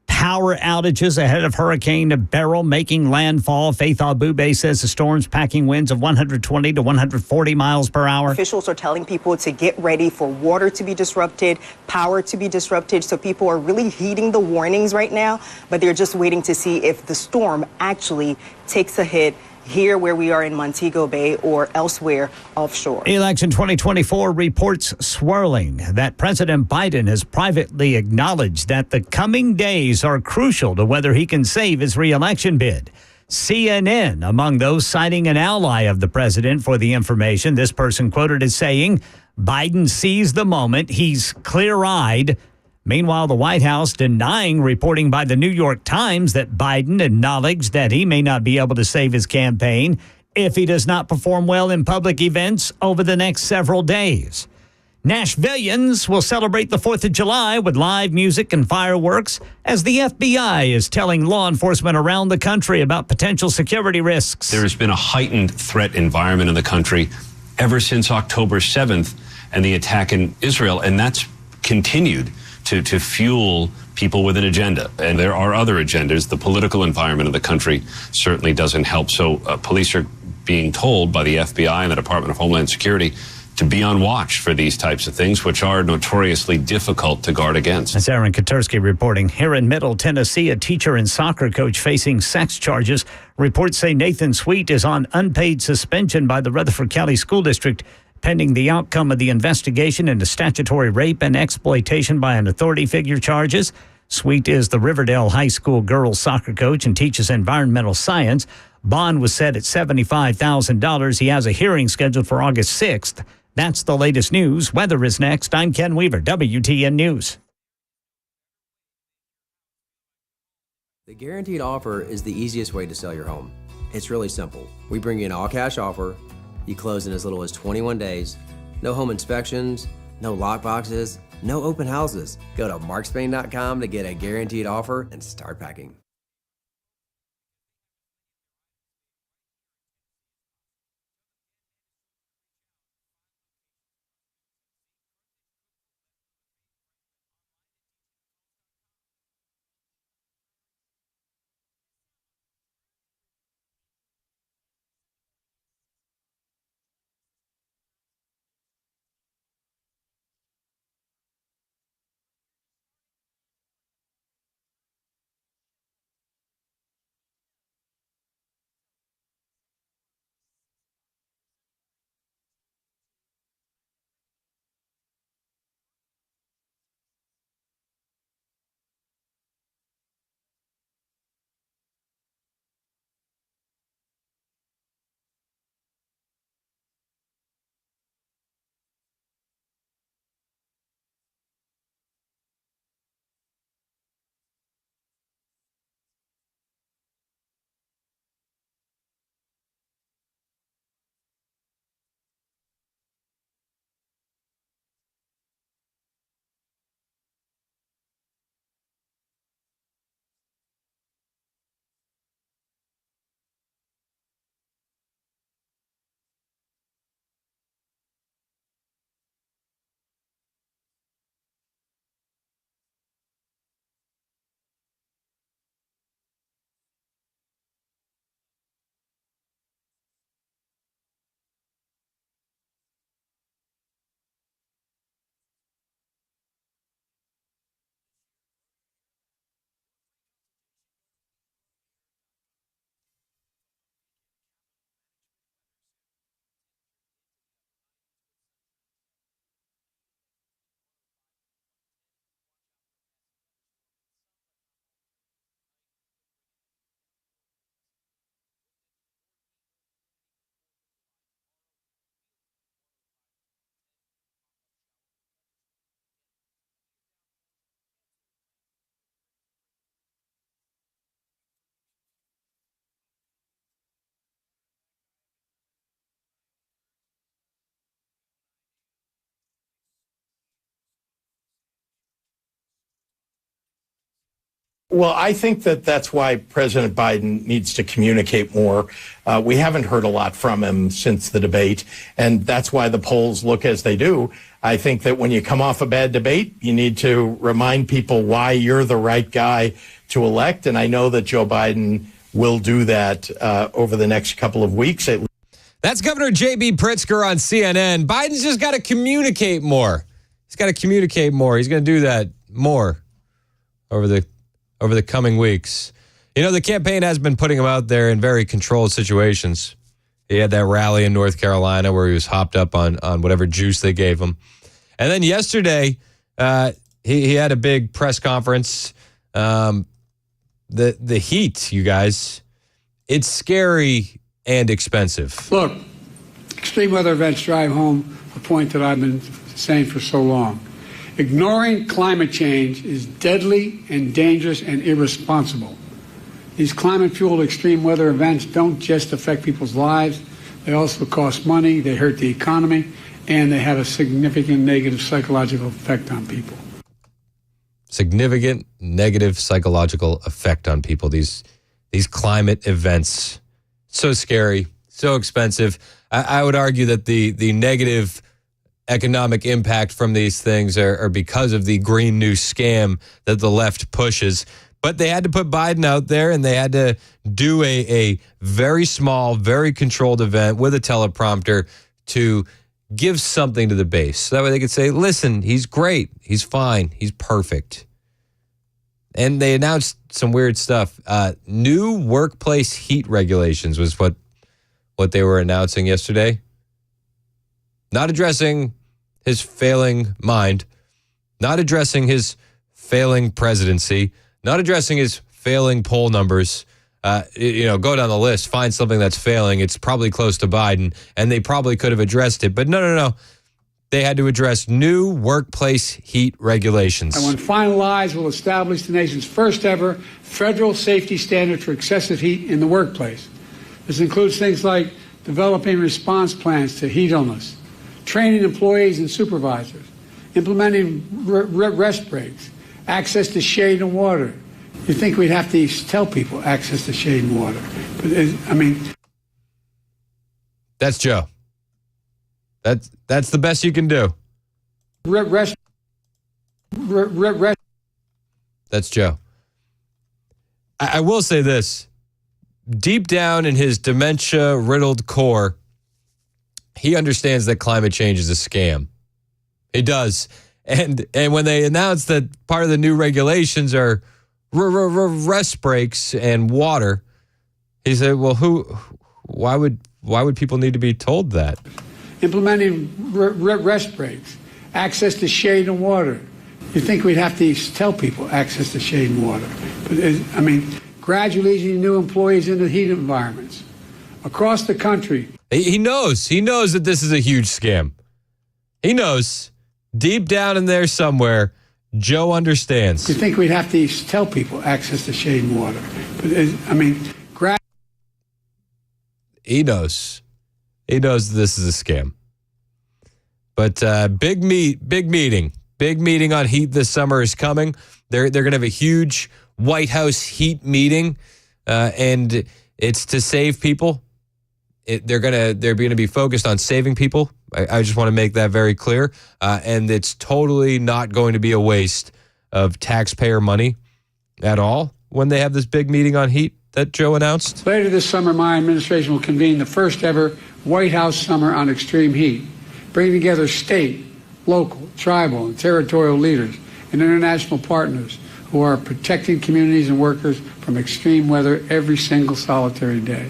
Power outages ahead of Hurricane Beryl making landfall. Faith Abube says the storm's packing winds of 120 to 140 miles per hour. Officials are telling people to get ready for water to be disrupted, power to be disrupted. So people are really heeding the warnings right now, but they're just waiting to see if the storm actually takes a hit here where we are in Montego Bay or elsewhere offshore. Election 2024 reports swirling that President Biden has privately acknowledged that the coming days are crucial to whether he can save his re-election bid. CNN, among those citing an ally of the president for the information. This person quoted as saying, Biden sees the moment. He's clear-eyed. Meanwhile, the White House denying reporting by the New York Times that Biden acknowledged that he may not be able to save his campaign if he does not perform well in public events over the next several days. Nashvillians will celebrate the 4th of July with live music and fireworks as the FBI is telling law enforcement around the country about potential security risks. There has been a heightened threat environment in the country ever since October 7th and the attack in Israel, and that's continued to fuel people with an agenda. And there are other agendas. The political environment of the country certainly doesn't help. So police are being told by the FBI and the Department of Homeland Security to be on watch for these types of things, which are notoriously difficult to guard against. That's Aaron Katursky reporting. Here in Middle Tennessee, a teacher and soccer coach facing sex charges. Reports say Nathan Sweet is on unpaid suspension by the Rutherford County School District pending the outcome of the investigation into statutory rape and exploitation by an authority figure charges. Sweet is the Riverdale High School girls soccer coach and teaches environmental science. Bond was set at $75,000. He has a hearing scheduled for August 6th. That's the latest news. Weather is next. I'm Ken Weaver, WTN News. The guaranteed offer is the easiest way to sell your home. It's really simple. We bring you an all-cash offer. You close in as little as 21 days. No home inspections, no lock boxes, no open houses. Go to markspain.com to get a guaranteed offer and start packing. Well, I think that's why President Biden needs to communicate more. We haven't heard a lot from him since the debate, and that's why the polls look as they do. I think that when you come off a bad debate, you need to remind people why you're the right guy to elect, and I know that Joe Biden will do that over the next couple of weeks. That's Governor J.B. Pritzker on CNN. Biden's just got to communicate more. He's got to communicate more. He's going to do that more over the coming weeks. You know, the campaign has been putting him out there in very controlled situations. He had that rally in North Carolina where he was hopped up on whatever juice they gave him. And then yesterday, he had a big press conference. The heat, you guys, it's scary and expensive. Look, extreme weather events drive home a point that I've been saying for so long. Ignoring climate change is deadly and dangerous and irresponsible. These climate-fueled extreme weather events don't just affect people's lives, they also cost money, they hurt the economy, and they have a significant negative psychological effect on people. Significant negative psychological effect on people. These climate events, so scary, so expensive. I would argue that the negative economic impact from these things are because of the Green New scam that the left pushes. But they had to put Biden out there, and they had to do a very small, very controlled event with a teleprompter to give something to the base. So that way they could say, listen, he's great, he's fine, he's perfect. And they announced some weird stuff. New workplace heat regulations was what they were announcing yesterday. Not addressing his failing mind, not addressing his failing presidency, not addressing his failing poll numbers. Go down the list, find something that's failing. It's probably close to Biden, and they probably could have addressed it. But no. They had to address new workplace heat regulations. And when finalized, we'll establish the nation's first ever federal safety standard for excessive heat in the workplace. This includes things like developing response plans to heat illness, training employees and supervisors, implementing rest breaks, access to shade and water. You think we'd have to tell people access to shade and water. But, I mean... That's Joe. That's the best you can do. Rest. That's Joe. I will say this. Deep down in his dementia-riddled core, he understands that climate change is a scam. He does. And when they announced that part of the new regulations are rest breaks and water, he said, well, why would people need to be told that? Implementing rest breaks, access to shade and water. You think we'd have to tell people access to shade and water. But, I mean, gradually easing new employees into heat environments. Across the country. He knows. He knows that this is a huge scam. He knows. Deep down in there somewhere, Joe understands. You think we'd have to tell people access to shade and water. But, I mean, he knows. He knows this is a scam. But big meeting on heat this summer is coming. They're going to have a huge White House heat meeting, and it's to save people. They're going to be focused on saving people. I just want to make that very clear. And it's totally not going to be a waste of taxpayer money at all when they have this big meeting on heat that Joe announced. Later this summer, my administration will convene the first ever White House Summer on Extreme Heat, bringing together state, local, tribal, and territorial leaders and international partners who are protecting communities and workers from extreme weather every single solitary day.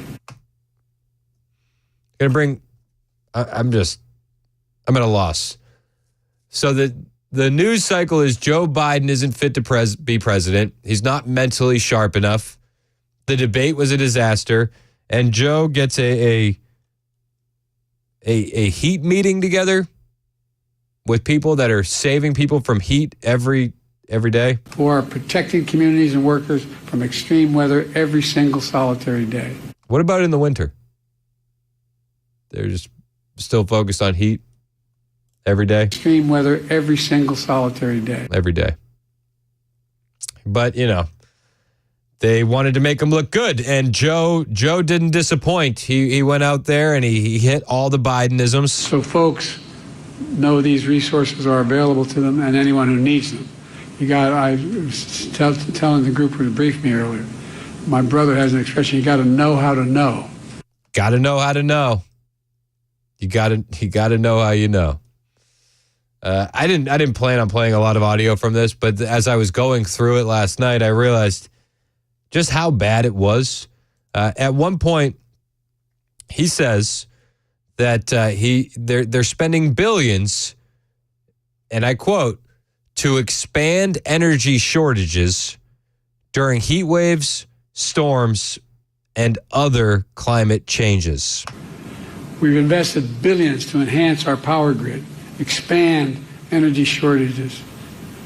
I'm at a loss. So the news cycle is Joe Biden isn't fit to be president. He's not mentally sharp enough. The debate was a disaster, and Joe gets a heat meeting together with people that are saving people from heat every day. Who are protecting communities and workers from extreme weather every single solitary day. What about in the winter? They're just still focused on heat every day. Extreme weather every single solitary day. Every day. But, they wanted to make him look good, and Joe didn't disappoint. He went out there and he hit all the Bidenisms. So folks know these resources are available to them and anyone who needs them. I was telling the group who briefed me earlier, my brother has an expression, you got to know how to know. Got to know how to know. You got to know how you know. I didn't plan on playing a lot of audio from this, but as I was going through it last night, I realized just how bad it was. At one point, he says that they're spending billions, and I quote, to expand energy shortages during heat waves, storms, and other climate changes. We've invested billions to enhance our power grid, expand energy shortages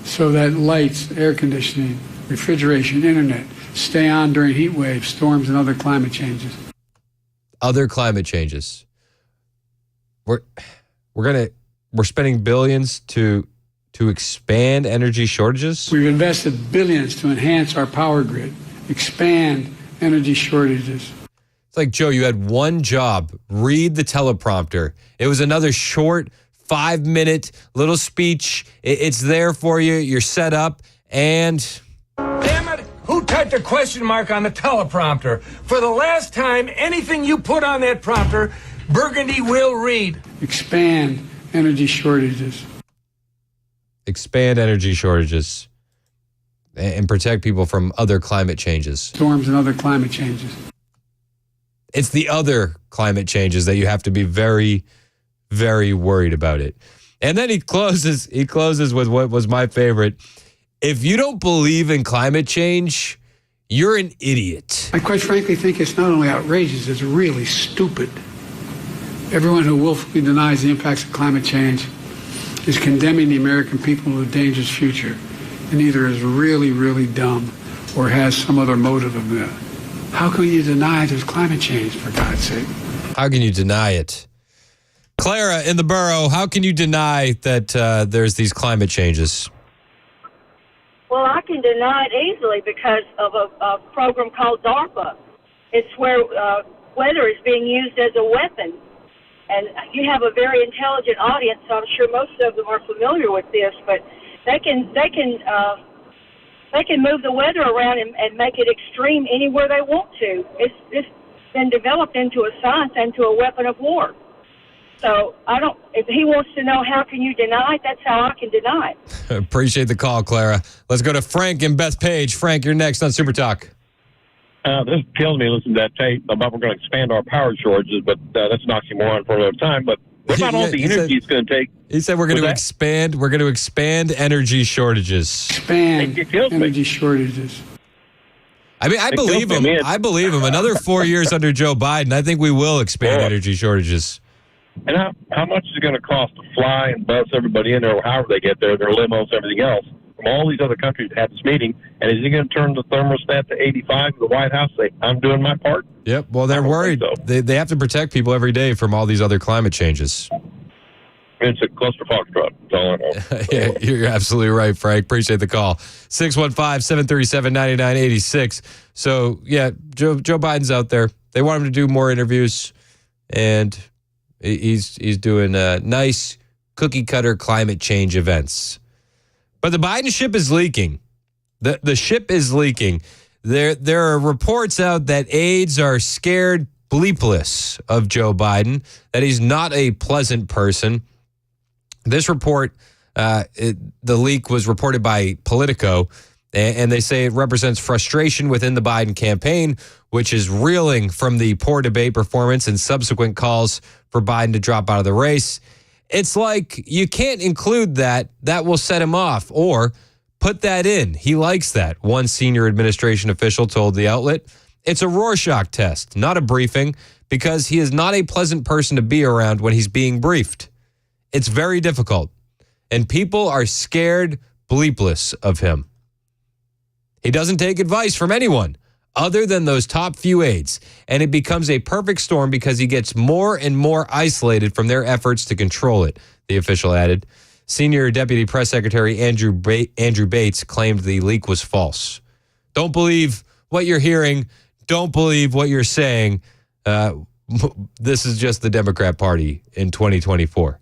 so that lights, air conditioning, refrigeration, internet stay on during heat waves, storms, and other climate changes. Other climate changes. We're spending billions to expand energy shortages. We've invested billions to enhance our power grid, expand energy shortages. It's like, Joe, you had one job, read the teleprompter. It was another short 5-minute little speech. It's there for you. You're set up, and damn it, who typed a question mark on the teleprompter? For the last time, anything you put on that prompter, Burgundy will read. Expand energy shortages. Expand energy shortages and protect people from other climate changes. Storms and other climate changes. It's the other climate changes that you have to be very, very worried about it. And then he closes with what was my favorite. If you don't believe in climate change, you're an idiot. I quite frankly think it's not only outrageous, it's really stupid. Everyone who willfully denies the impacts of climate change is condemning the American people to a dangerous future, and either is really, really dumb or has some other motive of that. How can you deny there's climate change, for God's sake? How can you deny it? Clara in the borough, how can you deny that there's these climate changes? Well, I can deny it easily because of a program called DARPA. It's where weather is being used as a weapon. And you have a very intelligent audience, so I'm sure most of them are familiar with this, but they can move the weather around and make it extreme anywhere they want to. It's been developed into a science and to a weapon of war. So if he wants to know how can you deny it, that's how I can deny it. Appreciate the call, Clara. Let's go to Frank and Bethpage. Frank, you're next on Super Talk. This kills me listening to that tape about we're going to expand our power shortages, but that's an oxymoron for another time. But what about all the energy it's going to take? He said we're going to expand. We're going to expand energy shortages. Expand energy shortages. I mean, I believe him. I believe him. Another 4 years under Joe Biden, I think we will expand energy shortages. And how much is it going to cost to fly and bus everybody in there, or however they get there, their limos, everything else, from all these other countries to have this meeting? And is he going to turn the thermostat to 85 in the White House and say, I'm doing my part? Yep. Well, they're worried. So. They have to protect people every day from all these other climate changes. It's a cluster foxtrot. That's all I know. Yeah, you're absolutely right, Frank. Appreciate the call. 615-737-9986. So, yeah, Joe Biden's out there. They want him to do more interviews, and he's doing nice cookie-cutter climate change events. But the Biden ship is leaking. The ship is leaking. There are reports out that aides are scared bleepless of Joe Biden, that he's not a pleasant person. This report, the leak was reported by Politico, and they say it represents frustration within the Biden campaign, which is reeling from the poor debate performance and subsequent calls for Biden to drop out of the race. It's like you can't include that. That will set him off, or put that in. He likes that, one senior administration official told the outlet. It's a Rorschach test, not a briefing, because he is not a pleasant person to be around when he's being briefed. It's very difficult, and people are scared bleepless of him. He doesn't take advice from anyone other than those top few aides, and it becomes a perfect storm because he gets more and more isolated from their efforts to control it, the official added. Senior Deputy Press Secretary Andrew Bates claimed the leak was false. Don't believe what you're hearing. Don't believe what you're saying. This is just the Democrat Party in 2024.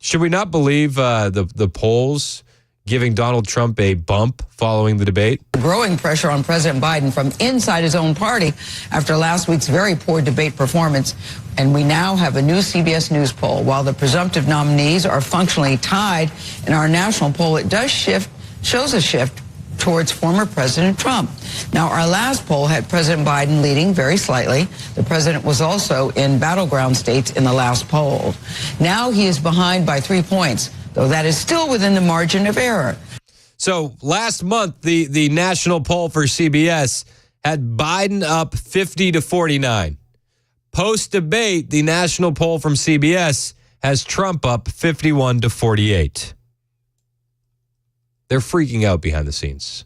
Should we not believe the polls giving Donald Trump a bump following the debate? Growing pressure on President Biden from inside his own party after last week's very poor debate performance. And we now have a new CBS News poll. While the presumptive nominees are functionally tied in our national poll, it shows a shift towards former President Trump. Now, our last poll had President Biden leading very slightly. The president was also in battleground states in the last poll. Now he is behind by 3 points, though that is still within the margin of error. So last month, the national poll for CBS had Biden up 50-49. Post-debate, the national poll from CBS has Trump up 51-48. They're freaking out behind the scenes.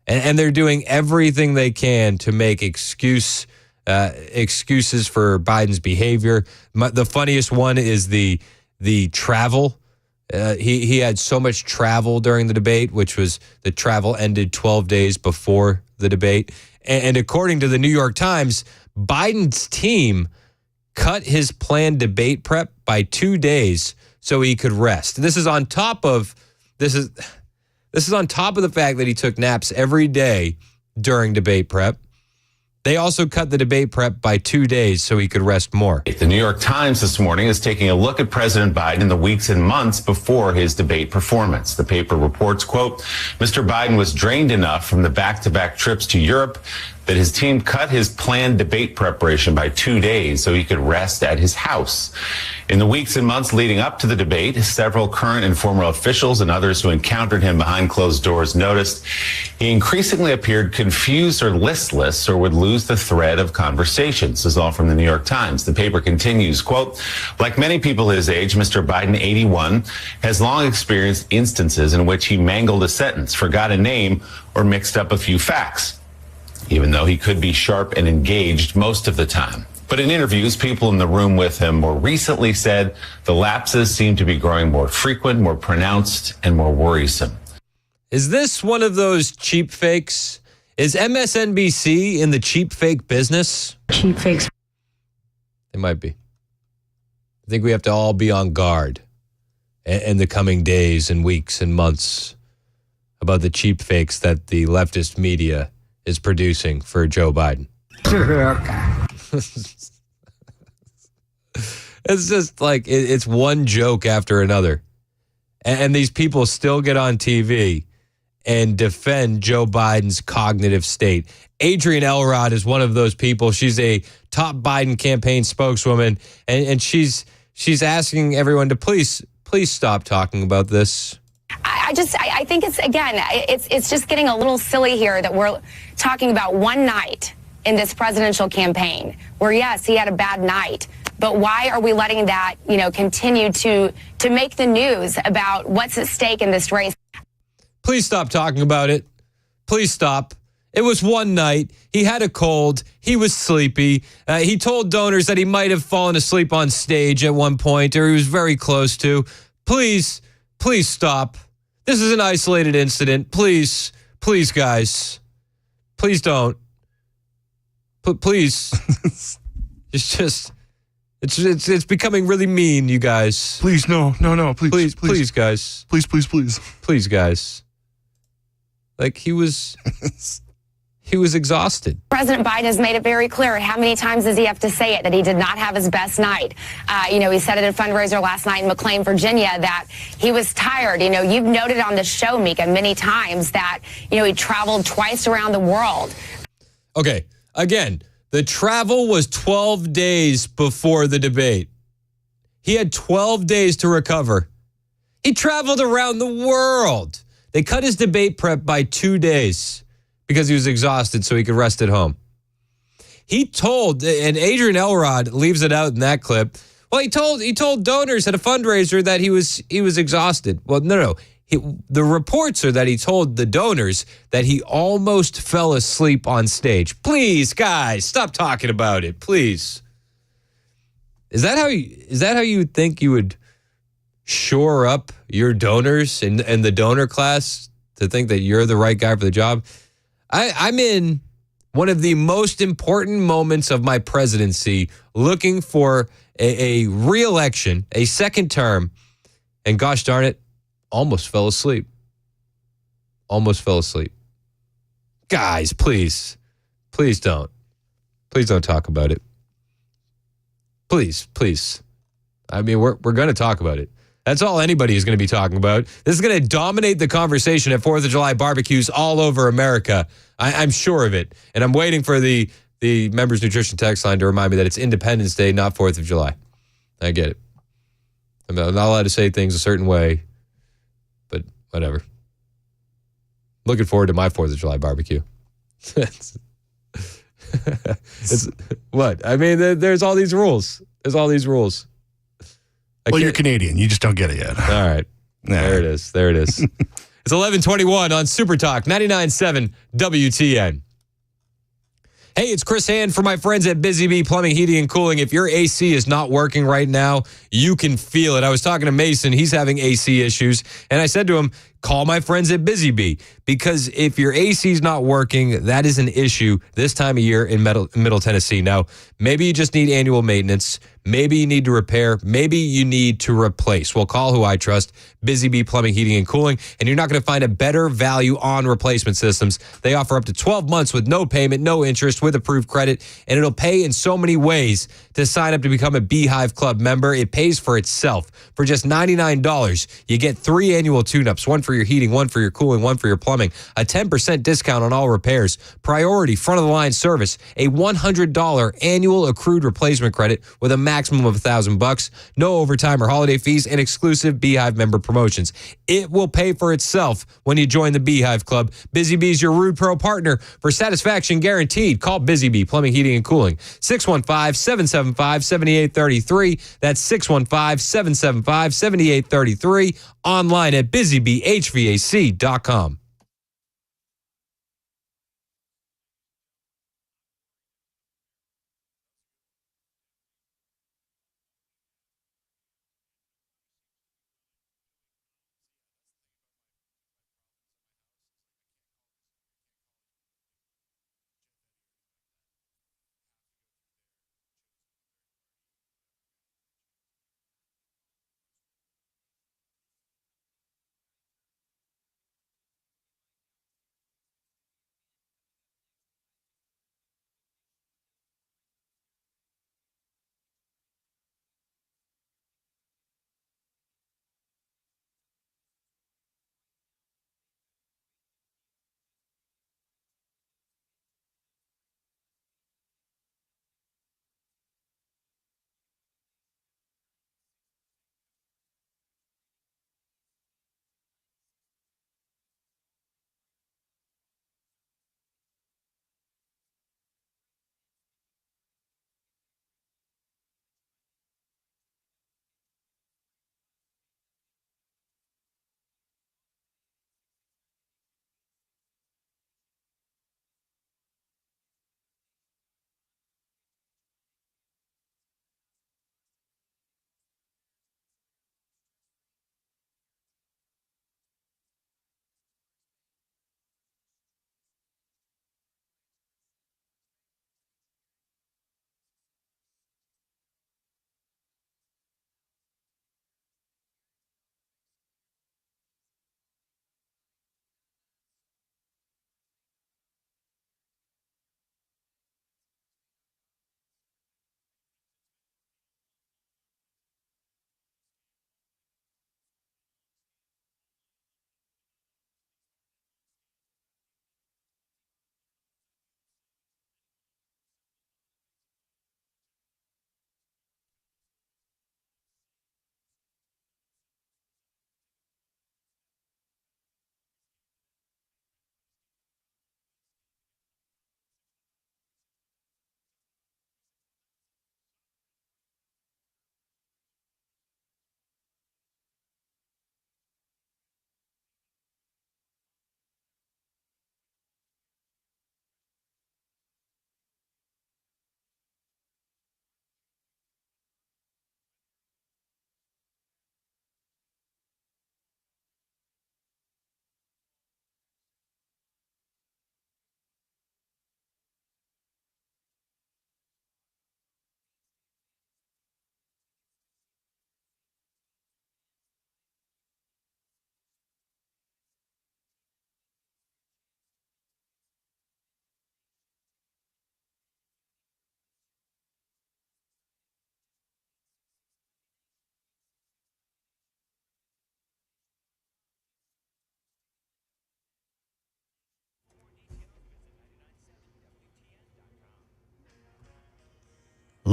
And they're doing everything they can to make excuses for Biden's behavior. The funniest one is the travel. He had so much travel during the debate, which was the travel ended 12 days before the debate. And according to the New York Times, Biden's team cut his planned debate prep by 2 days so he could rest. This is on top of the fact that he took naps every day during debate prep. They also cut the debate prep by 2 days so he could rest more. The New York Times this morning is taking a look at President Biden in the weeks and months before his debate performance. The paper reports, quote, Mr. Biden was drained enough from the back-to-back trips to Europe that his team cut his planned debate preparation by 2 days so he could rest at his house. In the weeks and months leading up to the debate, several current and former officials and others who encountered him behind closed doors noticed he increasingly appeared confused or listless or would lose the thread of conversations. This is all from the New York Times. The paper continues, quote, like many people his age, Mr. Biden, 81, has long experienced instances in which he mangled a sentence, forgot a name, or mixed up a few facts, even though he could be sharp and engaged most of the time. But in interviews, people in the room with him more recently said the lapses seem to be growing more frequent, more pronounced, and more worrisome. Is this one of those cheap fakes? Is MSNBC in the cheap fake business? Cheap fakes. They might be. I think we have to all be on guard in the coming days and weeks and months about the cheap fakes that the leftist media is producing for Joe Biden. It's just like, it's one joke after another. And these people still get on TV and defend Joe Biden's cognitive state. Adrienne Elrod is one of those people. She's a top Biden campaign spokeswoman, and she's asking everyone to please stop talking about this. I think it's just getting a little silly here that we're talking about one night in this presidential campaign where, yes, he had a bad night. But why are we letting that, continue to make the news about what's at stake in this race? Please stop talking about it. Please stop. It was one night. He had a cold. He was sleepy. He told donors that he might have fallen asleep on stage at one point, or he was very close to. Please stop. This is an isolated incident. Please, guys. Please don't. Please. It's becoming really mean, you guys. Please, no, please, guys. Please, guys. Like, he was exhausted. President Biden has made it very clear. How many times does he have to say it, that he did not have his best night? He said at a fundraiser last night in McLean, Virginia, that he was tired. You've noted on the show, Mika, many times that, he traveled twice around the world. Okay, again, the travel was 12 days before the debate. He had 12 days to recover. He traveled around the world. They cut his debate prep by 2 days because he was exhausted so he could rest at home. He told, and Adrienne Elrod leaves it out in that clip, well, he told donors at a fundraiser that he was exhausted. Well, no. The reports are that he told the donors that he almost fell asleep on stage. Please, guys, stop talking about it, please. Is that how you think you would shore up your donors and the donor class to think that you're the right guy for the job? I'm in one of the most important moments of my presidency, looking for a re-election, a second term, and gosh darn it, almost fell asleep. Guys, please don't. Please don't talk about it. Please. I mean, we're going to talk about it. That's all anybody is going to be talking about. This is going to dominate the conversation at 4th of July barbecues all over America. I'm sure of it. And I'm waiting for the Members Nutrition text line to remind me that it's Independence Day, not 4th of July. I get it. I'm not allowed to say things a certain way, but whatever. Looking forward to my 4th of July barbecue. It's what? I mean, there's all these rules. Well, you're Canadian. You just don't get it yet. All right. There it is. It's 11:21 on Super Talk 99.7 WTN. Hey, it's Chris Hand for my friends at Busy Bee Plumbing, Heating, and Cooling. If your AC is not working right now, you can feel it. I was talking to Mason. He's having AC issues. And I said to him, call my friends at Busy Bee. Because if your AC is not working, that is an issue this time of year in Middle Tennessee. Now, maybe you just need annual maintenance. Maybe you need to repair. Maybe you need to replace. Well, call who I trust, Busy Bee Plumbing, Heating, and Cooling. And you're not going to find a better value on replacement systems. They offer up to 12 months with no payment, no interest, with approved credit. And it'll pay in so many ways to sign up to become a Beehive Club member. It pays for itself. For just $99, you get 3 annual tune-ups, one for your heating, one for your cooling, one for your plumbing, a 10% discount on all repairs, priority front-of-the-line service, a $100 annual accrued replacement credit with a maximum of $1,000, no overtime or holiday fees, and exclusive Beehive member promotions. It will pay for itself when you join the Beehive Club. Busy Bee's your Rude Pro partner for satisfaction guaranteed. Call Busy Bee Plumbing, Heating, and Cooling, 615-775-7833. That's 615-775-7833. Online at busybehvac.com.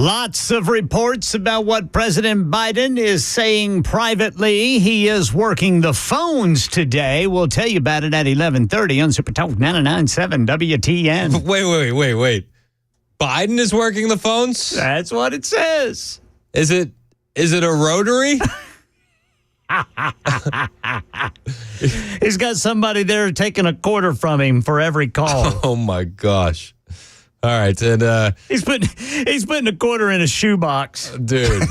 Lots of reports about what President Biden is saying privately. He is working the phones today. We'll tell you about it at 11:30 on Super Talk 99.7 WTN. Wait. Biden is working the phones? That's what it says. Is it a rotary? He's got somebody there taking a quarter from him for every call. Oh my gosh. All right, and he's putting a quarter in a shoebox. Dude.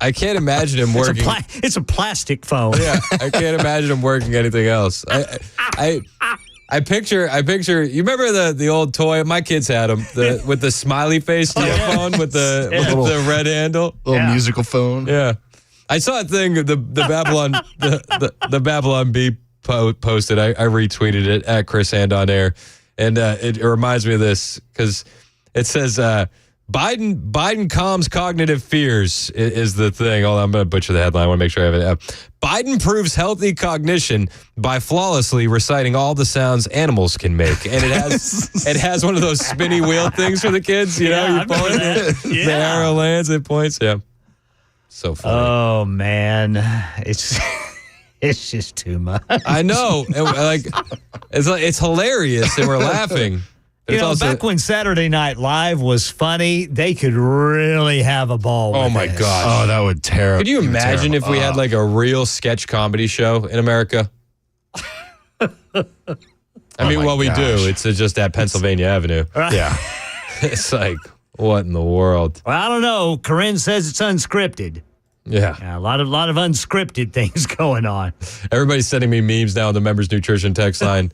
I can't imagine him working. It's a plastic phone. Yeah, I can't imagine him working anything else. I picture. You remember the old toy? My kids had them with the smiley face phone with the red handle, little musical phone. Yeah, I saw a thing. The Babylon the Babylon Bee posted. I retweeted it at Chris Hand on Air, and it reminds me of this because it says Biden calms cognitive fears is the thing. Hold on, I'm going to butcher the headline. I want to make sure I have it. Biden proves healthy cognition by flawlessly reciting all the sounds animals can make. And it has one of those spinny wheel things for the kids. You know, you point it, the arrow lands, it points. Yeah. So funny. Oh, man. It's just too much. I know. It's hilarious and we're laughing. You know, back when Saturday Night Live was funny, they could really have a ball with Oh, my this. gosh. Oh, that would tear. Could you imagine if we had like a real sketch comedy show in America? I mean, well, we do. It's just at Pennsylvania Avenue. Right. Yeah. It's like, what in the world? Well, I don't know. Corinne says it's unscripted. Yeah. A lot of unscripted things going on. Everybody's sending me memes now on the Members Nutrition text line.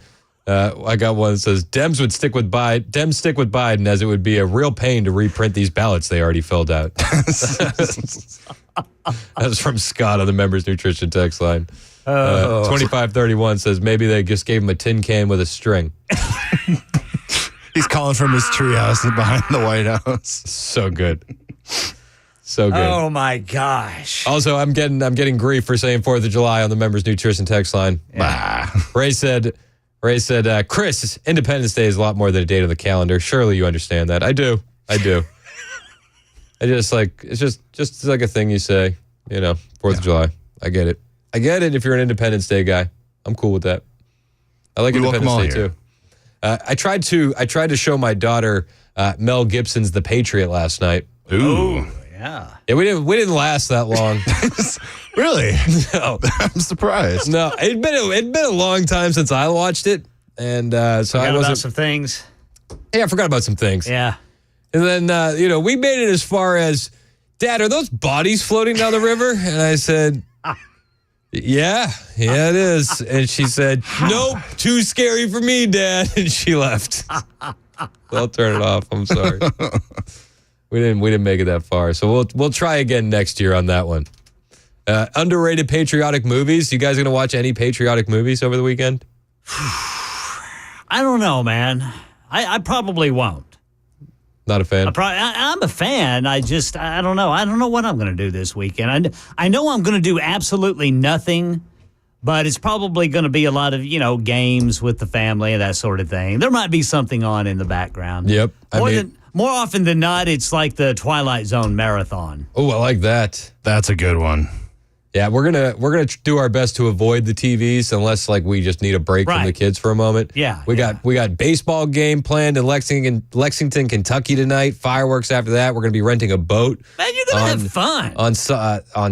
I got one that says, Dems stick with Biden as it would be a real pain to reprint these ballots they already filled out. That was from Scott on the Members Nutrition text line. 2531 says, maybe they just gave him a tin can with a string. He's calling from his treehouse behind the White House. So good. So good. Oh, my gosh. Also, I'm getting grief for saying 4th of July on the Members Nutrition text line. Yeah. Ray said, Chris, Independence Day is a lot more than a date on the calendar. Surely you understand that. I do. I just it's just like a thing you say, 4th of July. I get it. If you're an Independence Day guy. I'm cool with that. I like Independence Day too. I tried to show my daughter Mel Gibson's The Patriot last night. Ooh. Yeah. Yeah, we didn't last that long. Really? No. I'm surprised. No, it'd been a long time since I watched it, and so I Forgot wasn't. about some things. Yeah, I forgot about some things. Yeah. And then we made it as far as, Dad, are those bodies floating down the river? And I said, yeah, it is. And she said, nope, too scary for me, Dad. And she left. I'll turn it off. I'm sorry. We didn't make it that far. So we'll try again next year on that one. Underrated patriotic movies. You guys going to watch any patriotic movies over the weekend? I don't know, man. I probably won't. Not a fan? I'm a fan. I don't know. I don't know what I'm going to do this weekend. I know I'm going to do absolutely nothing, but it's probably going to be a lot of, games with the family and that sort of thing. There might be something on in the background. Yep. More often than not, it's like the Twilight Zone marathon. Oh, I like that. That's a good one. Yeah, we're gonna do our best to avoid the TVs unless we just need a break from the kids for a moment. Yeah, we got baseball game planned in Lexington, Kentucky tonight. Fireworks after that. We're gonna be renting a boat. Man, you're gonna have fun on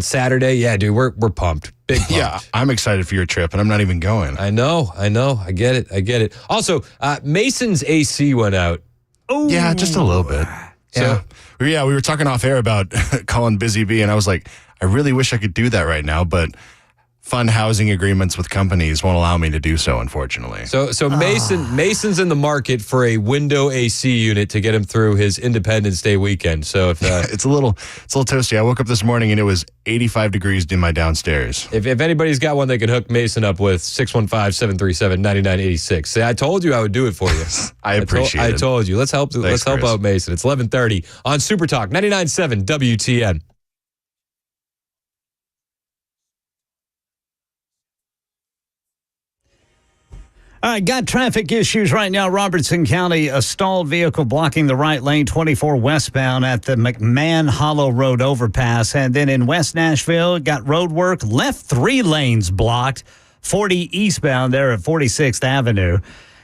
Saturday. Yeah, dude, we're pumped. Big pumped. Yeah, I'm excited for your trip, and I'm not even going. I know. I get it. Also, Mason's AC went out. Ooh. Yeah, just a little bit. So, we were talking off air about calling Busy Bee, and I was like, I really wish I could do that right now, but fund housing agreements with companies won't allow me to do so, unfortunately. So Mason's in the market for a window AC unit to get him through his Independence Day weekend. So if it's a little toasty. I woke up this morning and it was 85 degrees in my downstairs. If anybody's got one they could hook Mason up with, 615-737-9986. See, I told you I would do it for you. I appreciate it. I told you. Let's help out Mason. It's 11:30 on Super Talk 99.7 WTN. All right, got traffic issues right now. Robertson County, a stalled vehicle blocking the right lane 24 westbound at the McMahon Hollow Road overpass. And then in West Nashville, got road work, left 3 lanes blocked, 40 eastbound there at 46th Avenue.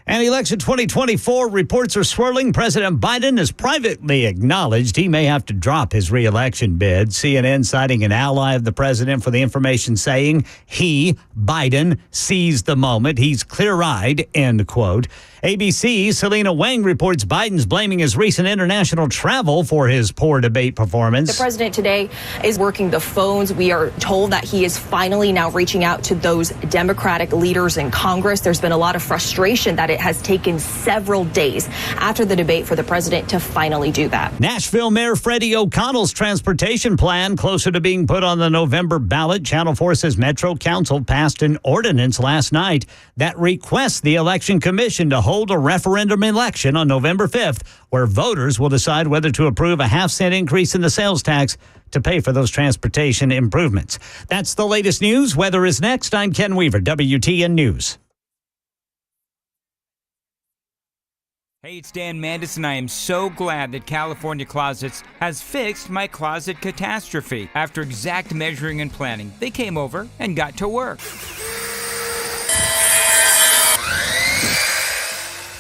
And election 2024 reports are swirling. President Biden has privately acknowledged he may have to drop his reelection bid. CNN citing an ally of the president for the information saying he, Biden, sees the moment. He's clear-eyed, end quote. ABC, Selena Wang reports Biden's blaming his recent international travel for his poor debate performance. The president today is working the phones. We are told that he is finally now reaching out to those Democratic leaders in Congress. There's been a lot of frustration that it has taken several days after the debate for the president to finally do that. Nashville Mayor Freddie O'Connell's transportation plan closer to being put on the November ballot. Channel 4 says Metro Council passed an ordinance last night that requests the Election Commission to hold a referendum election on November 5th, where voters will decide whether to approve a half-cent increase in the sales tax to pay for those transportation improvements. That's the latest news. Weather is next. I'm Ken Weaver, WTN News. Hey, it's Dan Mandis, and I am so glad that California Closets has fixed my closet catastrophe. After exact measuring and planning, they came over and got to work.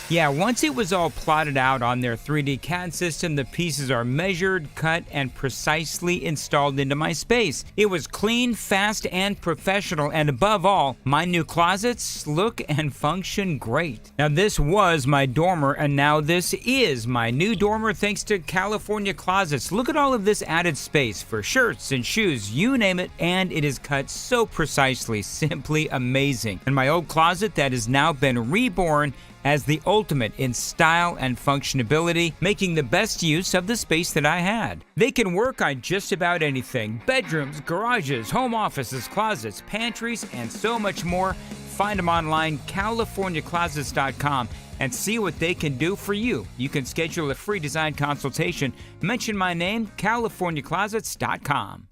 Yeah, once it was all plotted out on their 3D CAD system, the pieces are measured, cut, and precisely installed into my space. It was clean, fast, and professional, and above all, my new closets look and function great. Now, this was my dormer, and now this is my new dormer thanks to California Closets. Look at all of this added space for shirts and shoes, you name it, and it is cut so precisely, simply amazing. And my old closet that has now been reborn as the ultimate in style and functionability, making the best use of the space that I had. They can work on just about anything: bedrooms, garages, home offices, closets, pantries, and so much more. Find them online, CaliforniaClosets.com, and see what they can do for you. You can schedule a free design consultation. Mention my name, CaliforniaClosets.com.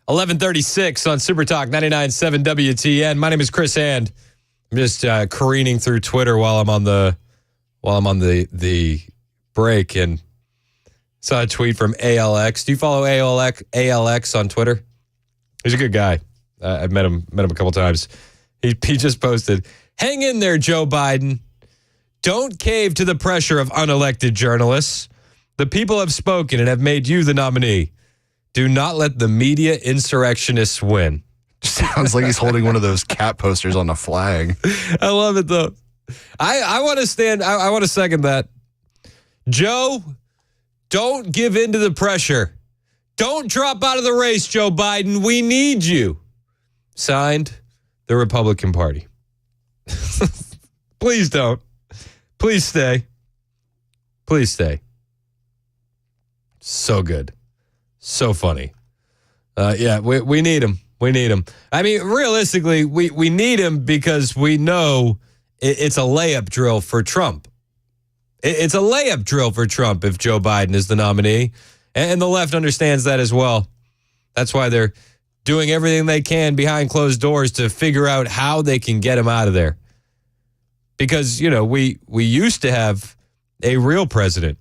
11:36 on Super Talk 99.7 WTN. My name is Chris Hand. I'm just careening through Twitter while I'm on the break, and saw a tweet from ALX. Do you follow ALX on Twitter? He's a good guy. I've met him a couple times. He just posted, "Hang in there, Joe Biden. Don't cave to the pressure of unelected journalists. The people have spoken and have made you the nominee. Do not let the media insurrectionists win." Sounds like he's holding one of those cat posters on a flag. I love it, though. I want to stand. I want to second that. Joe, don't give in to the pressure. Don't drop out of the race, Joe Biden. We need you. Signed, the Republican Party. Please don't. Please stay. Please stay. So good. So funny. Yeah, we need him. We need him. I mean, realistically, we need him because we know it's a layup drill for Trump. It's a layup drill for Trump if Joe Biden is the nominee. And the left understands that as well. That's why they're doing everything they can behind closed doors to figure out how they can get him out of there. Because, you know, we used to have a real president.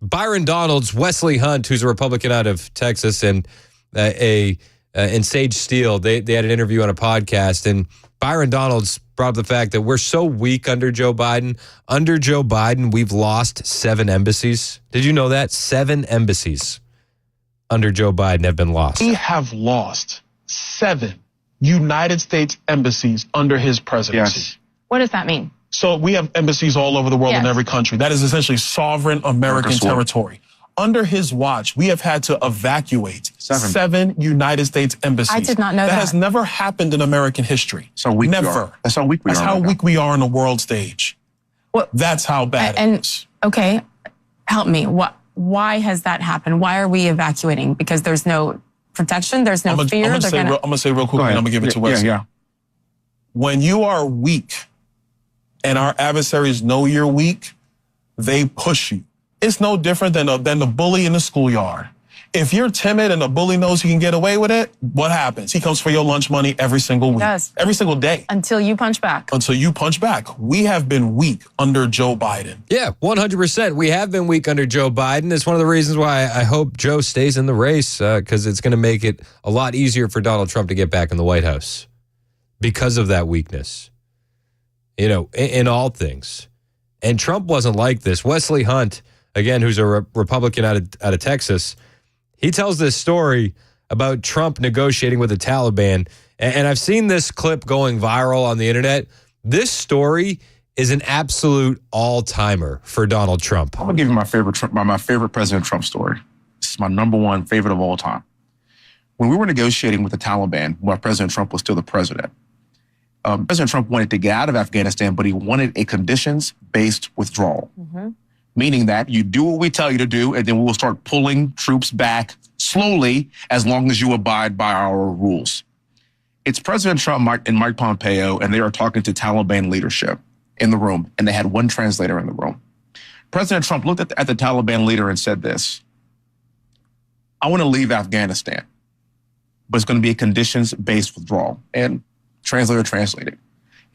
Byron Donalds, Wesley Hunt, who's a Republican out of Texas, and Sage Steele, they had an interview on a podcast, and Byron Donalds brought up the fact that we're so weak under Joe Biden. Under Joe Biden, we've lost 7 embassies. Did you know that? 7 embassies under Joe Biden have been lost. We have lost 7 United States embassies under his presidency. Yes. What does that mean? So we have embassies all over the world in every country. That is essentially sovereign American territory. Under his watch, we have had to evacuate 7 United States embassies. I did not know that. That has never happened in American history. So weak we never. are. That's how weak we That's are. how weak we are on the world stage. What? That's how bad it is. Okay, help me. Why has that happened? Why are we evacuating? Because there's no protection. There's no fear. I'm going to say real quick, and I'm going to give it to Wesley. Yeah. When you are weak and our adversaries know you're weak, they push you. It's no different than the bully in the schoolyard. If you're timid and the bully knows he can get away with it, what happens? He comes for your lunch money every single week. Yes. Every single day. Until you punch back. Until you punch back. We have been weak under Joe Biden. Yeah, 100%. We have been weak under Joe Biden. It's one of the reasons why I hope Joe stays in the race, because it's going to make it a lot easier for Donald Trump to get back in the White House because of that weakness, you know, in all things. And Trump wasn't like this. Wesley Hunt, again, who's a Republican out of Texas, he tells this story about Trump negotiating with the Taliban. And I've seen this clip going viral on the internet. This story is an absolute all-timer for Donald Trump. I'm gonna give you my favorite President Trump story. This is my number one favorite of all time. When we were negotiating with the Taliban, while President Trump was still the president, President Trump wanted to get out of Afghanistan, but he wanted a conditions-based withdrawal. Mm-hmm. Meaning that you do what we tell you to do, and then we will start pulling troops back slowly as long as you abide by our rules. It's President Trump and Mike Pompeo, and they are talking to Taliban leadership in the room, and they had one translator in the room. President Trump looked at the Taliban leader and said this: "I want to leave Afghanistan, but it's going to be a conditions-based withdrawal." And translator translated.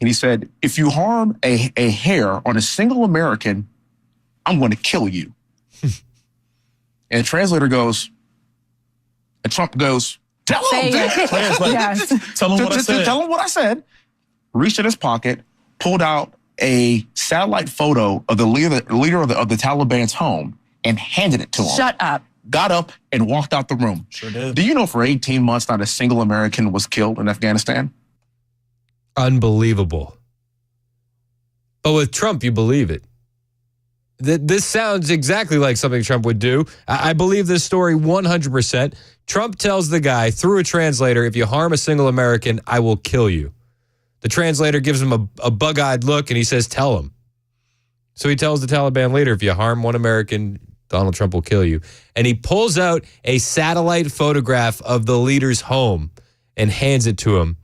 And he said, "If you harm a hair on a single American, I'm going to kill you." And the translator goes, and Trump goes, "Tell him yes. Tell him what I said. Tell him what I said." Reached in his pocket, pulled out a satellite photo of the leader of the Taliban's home and handed it to him. Shut up. Got up and walked out the room. Sure did. Do you know for 18 months not a single American was killed in Afghanistan? Unbelievable. But with Trump, you believe it. This sounds exactly like something Trump would do. I believe this story 100%. Trump tells the guy through a translator, "If you harm a single American, I will kill you." The translator gives him a bug-eyed look, and he says, "Tell him." So he tells the Taliban leader, "If you harm one American, Donald Trump will kill you." And he pulls out a satellite photograph of the leader's home and hands it to him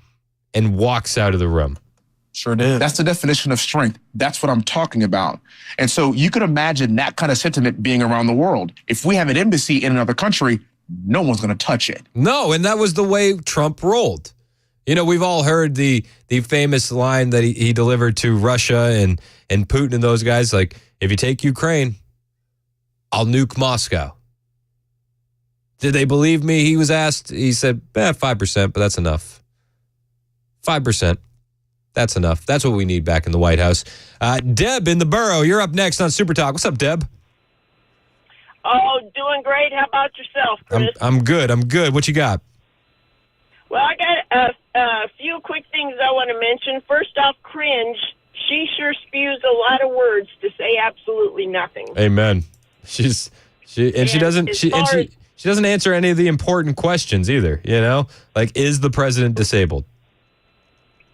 and walks out of the room. Sure did. That's the definition of strength. That's what I'm talking about. And so you could imagine that kind of sentiment being around the world. If we have an embassy in another country, no one's going to touch it. No, and that was the way Trump rolled. You know, we've all heard the famous line that he delivered to Russia and Putin and those guys, like, if you take Ukraine, I'll nuke Moscow. Did they believe me? He was asked. He said, 5%, but that's enough. 5%. That's enough. That's what we need back in the White House. Deb in the borough, you're up next on Super Talk. What's up, Deb? Oh, doing great. How about yourself, Chris? I'm good. I'm good. What you got? Well, I got a few quick things I want to mention. First off, cringe. She sure spews a lot of words to say absolutely nothing. Amen. She doesn't answer any of the important questions either, you know? Like, is the president disabled?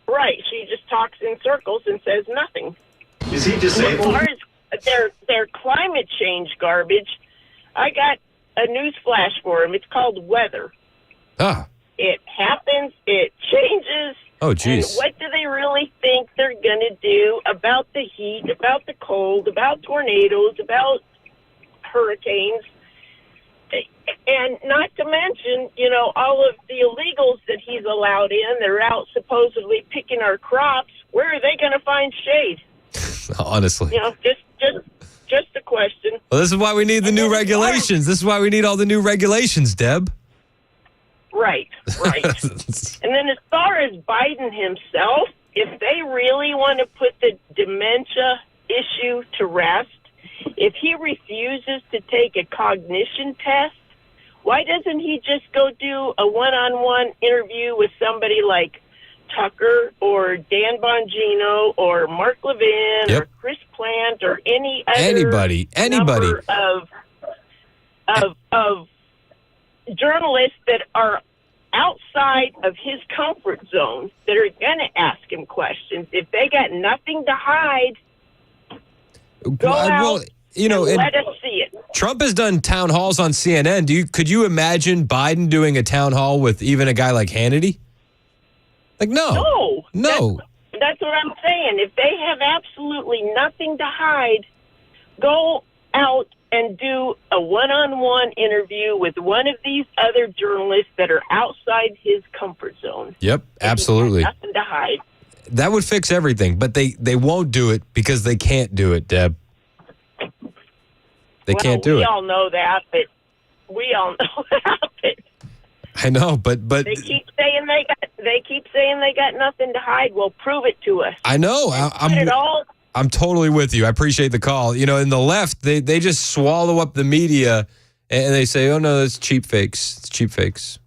Right. She just talks in circles and says nothing. Is he disabled? As far as their climate change garbage, I got a news flash for him. It's called weather. Ah. It happens. It changes. Oh, geez. And what do they really think they're going to do about the heat, about the cold, about tornadoes, about hurricanes? And not to mention, you know, all of the illegals that he's allowed in. They're out supposedly picking our crops. Where are they going to find shade? Honestly. You know, just a question. Well, this is why we need the new regulations. This is why we need all the new regulations, Deb. Right. And then as far as Biden himself, if they really want to put the dementia issue to rest, if he refuses to take a cognition test, why doesn't he just go do a one-on-one interview with somebody like Tucker or Dan Bongino or Mark Levin or Chris Plant or anybody number of journalists that are outside of his comfort zone that are going to ask him questions? If they got nothing to hide, go out and let us see it. Trump has done town halls on CNN. Could you imagine Biden doing a town hall with even a guy like Hannity? Like, no. That's what I'm saying. If they have absolutely nothing to hide, go out and do a one-on-one interview with one of these other journalists that are outside his comfort zone. Yep, absolutely. Nothing to hide. That would fix everything, but they won't do it because they can't do it, Deb. They can't do it. We all know that, but I know, but they keep saying they got nothing to hide. Well, prove it to us. I know. I'm totally with you. I appreciate the call. You know, in the left, they just swallow up the media and they say, "Oh no, it's cheap fakes. It's cheap fakes."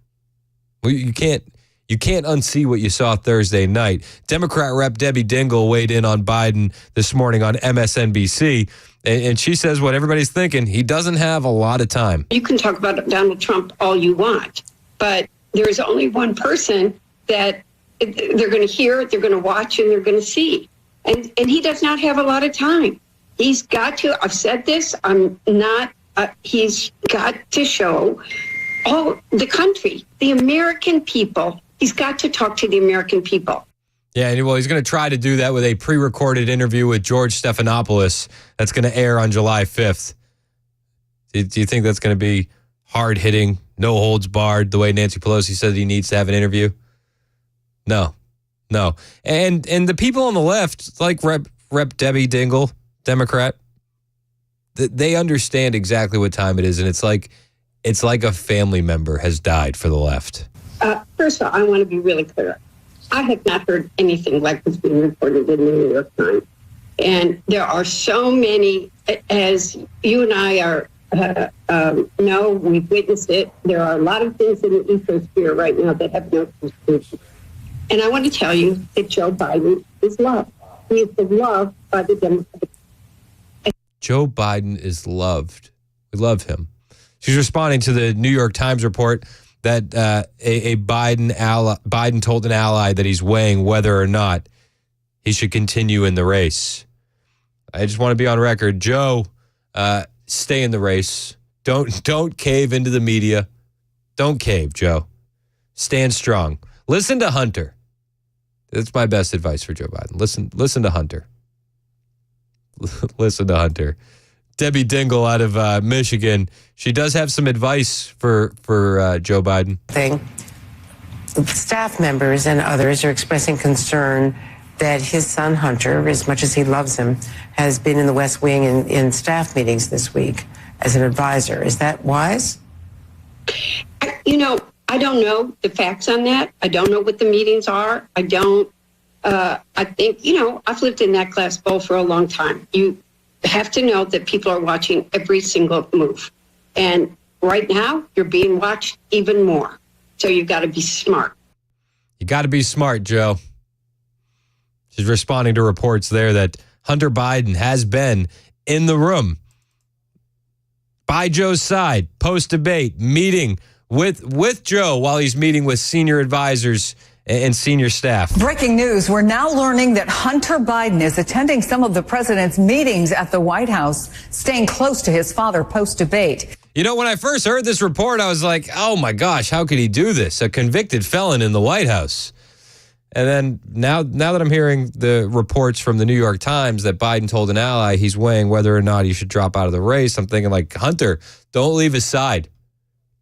Well, you can't unsee what you saw Thursday night. Democrat Rep Debbie Dingell weighed in on Biden this morning on MSNBC, and she says what everybody's thinking: he doesn't have a lot of time. You can talk about Donald Trump all you want, but there's only one person that they're going to hear, they're going to watch, and they're going to see. And he does not have a lot of time. He's got to, I've said this, he's got to show all the country, the American people. He's got to talk to the American people. Yeah, well, he's going to try to do that with a pre-recorded interview with George Stephanopoulos that's going to air on July 5th. Do you think that's going to be hard-hitting, no holds barred, the way Nancy Pelosi said he needs to have an interview? No. And the people on the left, like Rep Debbie Dingell, Democrat, they understand exactly what time it is, and it's like a family member has died for the left. First of all, I want to be really clear. I have not heard anything like what's being reported in the New York Times. And there are so many, as you and I know, we've witnessed it. There are a lot of things in the ecosphere right now that have no conclusion. And I want to tell you that Joe Biden is loved. He is beloved by the Democrats. Joe Biden is loved. We love him. She's responding to the New York Times report that a Biden told an ally that he's weighing whether or not he should continue in the race. I just want to be on record. Joe, stay in the race. Don't cave into the media. Don't cave, Joe. Stand strong. Listen to Hunter. That's my best advice for Joe Biden. Listen to Hunter. Listen to Hunter. Debbie Dingle out of Michigan. She does have some advice for Joe Biden. Staff members and others are expressing concern that his son Hunter, as much as he loves him, has been in the West Wing in staff meetings this week as an advisor. Is that wise? I don't know the facts on that. I don't know what the meetings are. I think, I've lived in that glass bowl for a long time. You have to know that people are watching every single move. And right now, you're being watched even more. So you've got to be smart. You got to be smart, Joe. She's responding to reports there that Hunter Biden has been in the room by Joe's side, post-debate, meeting with Joe while he's meeting with senior advisors and senior staff. Breaking news. We're now learning that Hunter Biden is attending some of the president's meetings at the White House, staying close to his father post-debate. You know, when I first heard this report, I was like, oh my gosh, how could he do this? A convicted felon in the White House. And then now that I'm hearing the reports from the New York Times that Biden told an ally he's weighing whether or not he should drop out of the race, I'm thinking like, Hunter, don't leave his side.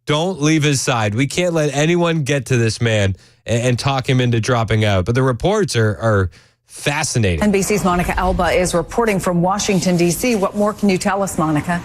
Don't leave his side. We can't let anyone get to this man and talk him into dropping out. But the reports are fascinating. NBC's Monica Alba is reporting from Washington, D.C. What more can you tell us, Monica?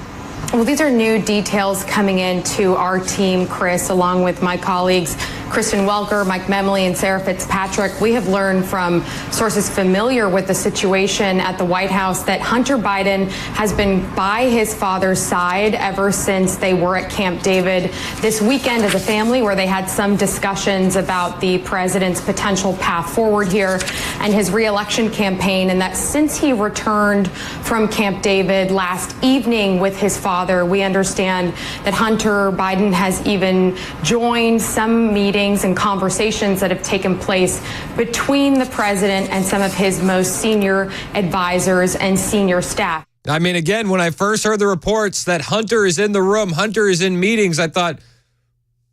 Well, these are new details coming into our team, Chris, along with my colleagues, Kristen Welker, Mike Memley, and Sarah Fitzpatrick. We have learned from sources familiar with the situation at the White House that Hunter Biden has been by his father's side ever since they were at Camp David this weekend as a family, where they had some discussions about the president's potential path forward here and his reelection campaign, and that since he returned from Camp David last evening with his father, we understand that Hunter Biden has even joined some meetings and conversations that have taken place between the president and some of his most senior advisors and senior staff. I mean, again, when I first heard the reports that Hunter is in the room, Hunter is in meetings, I thought,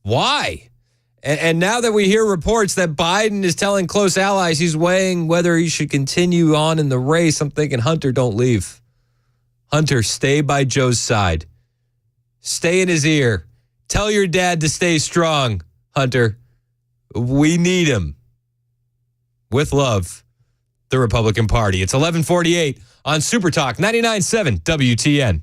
why? And now that we hear reports that Biden is telling close allies he's weighing whether he should continue on in the race, I'm thinking, Hunter, don't leave. Hunter, stay by Joe's side. Stay in his ear. Tell your dad to stay strong, Hunter. We need him. With love, the Republican Party. It's 11:48 on Super Talk 99.7 WTN.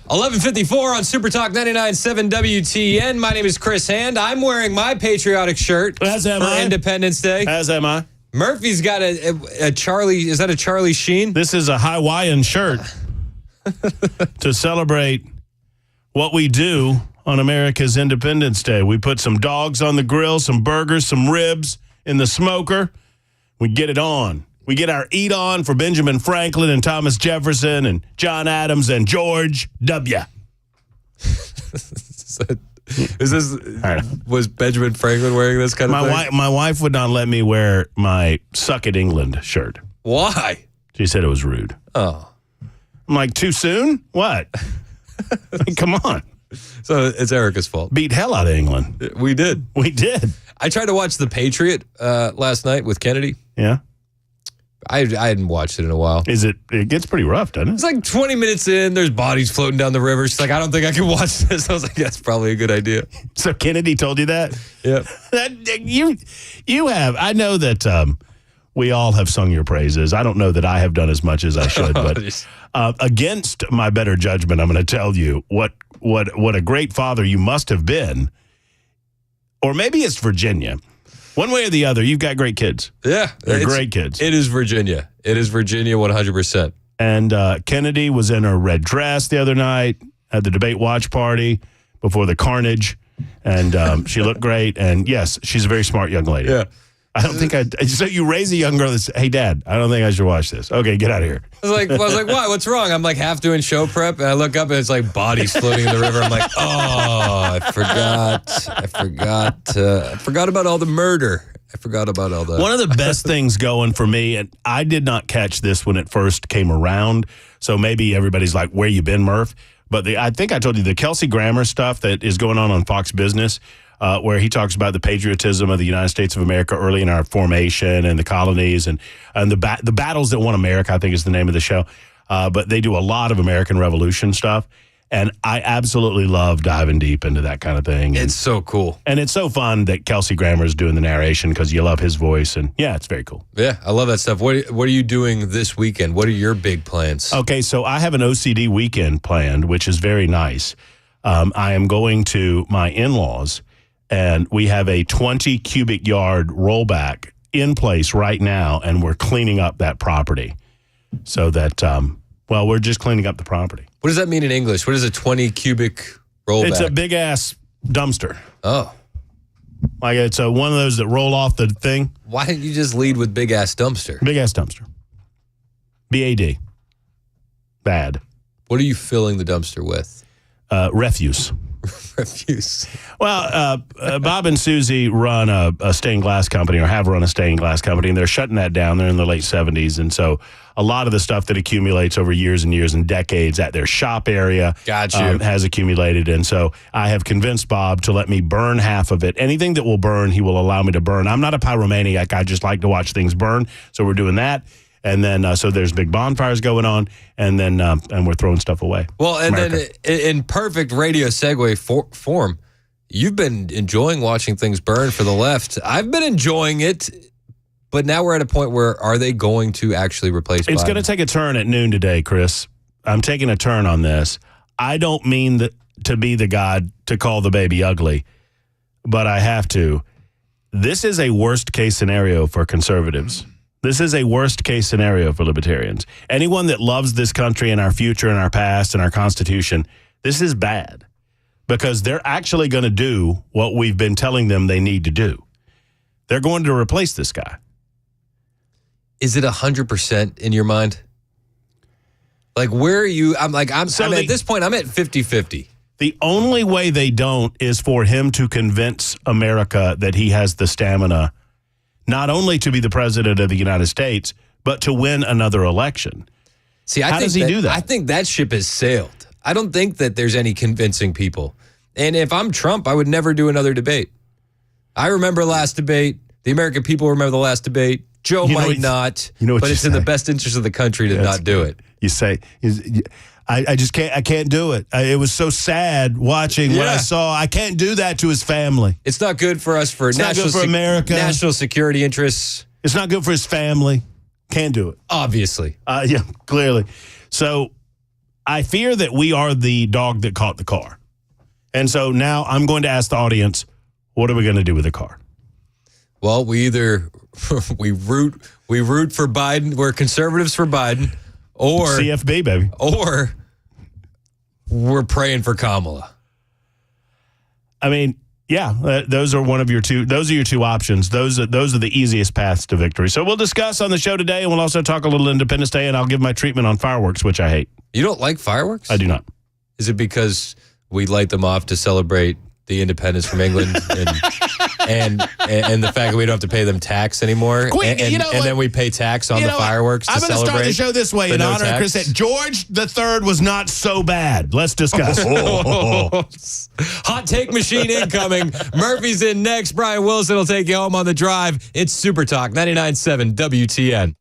11:54 on Super Talk 99.7 WTN. My name is Chris Hand. I'm wearing my patriotic shirt for Independence Day. As am I. Murphy's got a Charlie. Is that a Charlie Sheen? This is a Hawaiian shirt to celebrate what we do on America's Independence Day. We put some dogs on the grill, some burgers, some ribs in the smoker. We get it on. We get our eat on for Benjamin Franklin and Thomas Jefferson and John Adams and George W. Was Benjamin Franklin wearing this kind of thing? My wife would not let me wear my Suck at England shirt. Why? She said it was rude. Oh. I'm like, too soon? What? Come on. So it's Erica's fault. Beat hell out of England. We did. We did. I tried to watch The Patriot last night with Kennedy. Yeah. I hadn't watched it in a while. It gets pretty rough, doesn't it? It's like 20 minutes in, there's bodies floating down the river. She's like, I don't think I can watch this. I was like, that's probably a good idea. So Kennedy told you that? Yeah. You have. I know that we all have sung your praises. I don't know that I have done as much as I should, but against my better judgment, I'm going to tell you what a great father you must have been. Or maybe it's Virginia. One way or the other, you've got great kids. Yeah. They're great kids. It is Virginia. It is Virginia 100%. And Kennedy was in her red dress the other night at the debate watch party before the carnage. And she looked great. And yes, she's a very smart young lady. Yeah. I don't think so you raise a young girl that says, hey, Dad, I don't think I should watch this. Okay, get out of here. I was like, why? What's wrong? I'm like half doing show prep, and I look up, and it's like bodies floating in the river. I'm like, oh, I forgot about all the murder. I forgot about all that. One of the best things going for me, and I did not catch this when it first came around, so maybe everybody's like, where you been, Murph? But I think I told you the Kelsey Grammer stuff that is going on Fox Business, where he talks about the patriotism of the United States of America early in our formation and the colonies and the battles that won America, I think is the name of the show. But they do a lot of American Revolution stuff. And I absolutely love diving deep into that kind of thing. It's so cool. And it's so fun that Kelsey Grammer is doing the narration because you love his voice. And yeah, it's very cool. Yeah, I love that stuff. What are you doing this weekend? What are your big plans? Okay, so I have an OCD weekend planned, which is very nice. I am going to my in-laws, and we have a 20 cubic yard rollback in place right now, and we're cleaning up that property so that, we're just cleaning up the property. What does that mean in English? What is a 20 cubic rollback? It's a big-ass dumpster. Oh. Like it's one of those that roll off the thing. Why didn't you just lead with big-ass dumpster? Big-ass dumpster. B-A-D. Bad. What are you filling the dumpster with? Refuse. Refuse. Well, Bob and Susie run a stained glass company, or have run a stained glass company, and they're shutting that down. They're in the late 70s, and so a lot of the stuff that accumulates over years and years and decades at their shop area has accumulated. And so I have convinced Bob to let me burn half of it. Anything that will burn, he will allow me to burn. I'm not a pyromaniac. I just like to watch things burn. So we're doing that. And then, so there's big bonfires going on, and then, and we're throwing stuff away. Well, and America. Then in perfect radio segue form, you've been enjoying watching things burn for the left. I've been enjoying it, but now we're at a point where are they going to actually replace Biden? It's going to take a turn at noon today, Chris. I'm taking a turn on this. I don't mean to be the god to call the baby ugly, but I have to. This is a worst case scenario for conservatives. This is a worst case scenario for libertarians. Anyone that loves this country and our future and our past and our Constitution, this is bad because they're actually going to do what we've been telling them they need to do. They're going to replace this guy. Is it 100% in your mind? Like, where are you? I'm at this point, I'm at 50-50. The only way they don't is for him to convince America that he has the stamina not only to be the president of the United States, but to win another election. See, how does he do that? I think that ship has sailed. I don't think that there's any convincing people. And if I'm Trump, I would never do another debate. I remember last debate. The American people remember the last debate. Joe might not, but it's in the best interest of the country to not do it. You say, I just can't. I can't do it. It was so sad watching what I saw. I can't do that to his family. It's not good for us for America, national security interests. It's not good for his family. Can't do it. Obviously, clearly. So I fear that we are the dog that caught the car. And so now I'm going to ask the audience, what are we going to do with the car? Well, we either we root for Biden, we're conservatives for Biden, or CFB, baby. Or we're praying for Kamala. I mean, yeah, those are one of your two. Those are your two options. Those are the easiest paths to victory. So we'll discuss on the show today, and we'll also talk a little Independence Day, and I'll give my treatment on fireworks, which I hate. You don't like fireworks? I do not. Is it because we light them off to celebrate the independence from England and the fact that we don't have to pay them tax anymore? Quick, and then we pay tax on the fireworks to celebrate? I'm going to start the show this way in honor of Chris. That George III was not so bad. Let's discuss. Hot take machine incoming. Murphy's in next. Brian Wilson will take you home on the drive. It's Super Talk 99.7 WTN.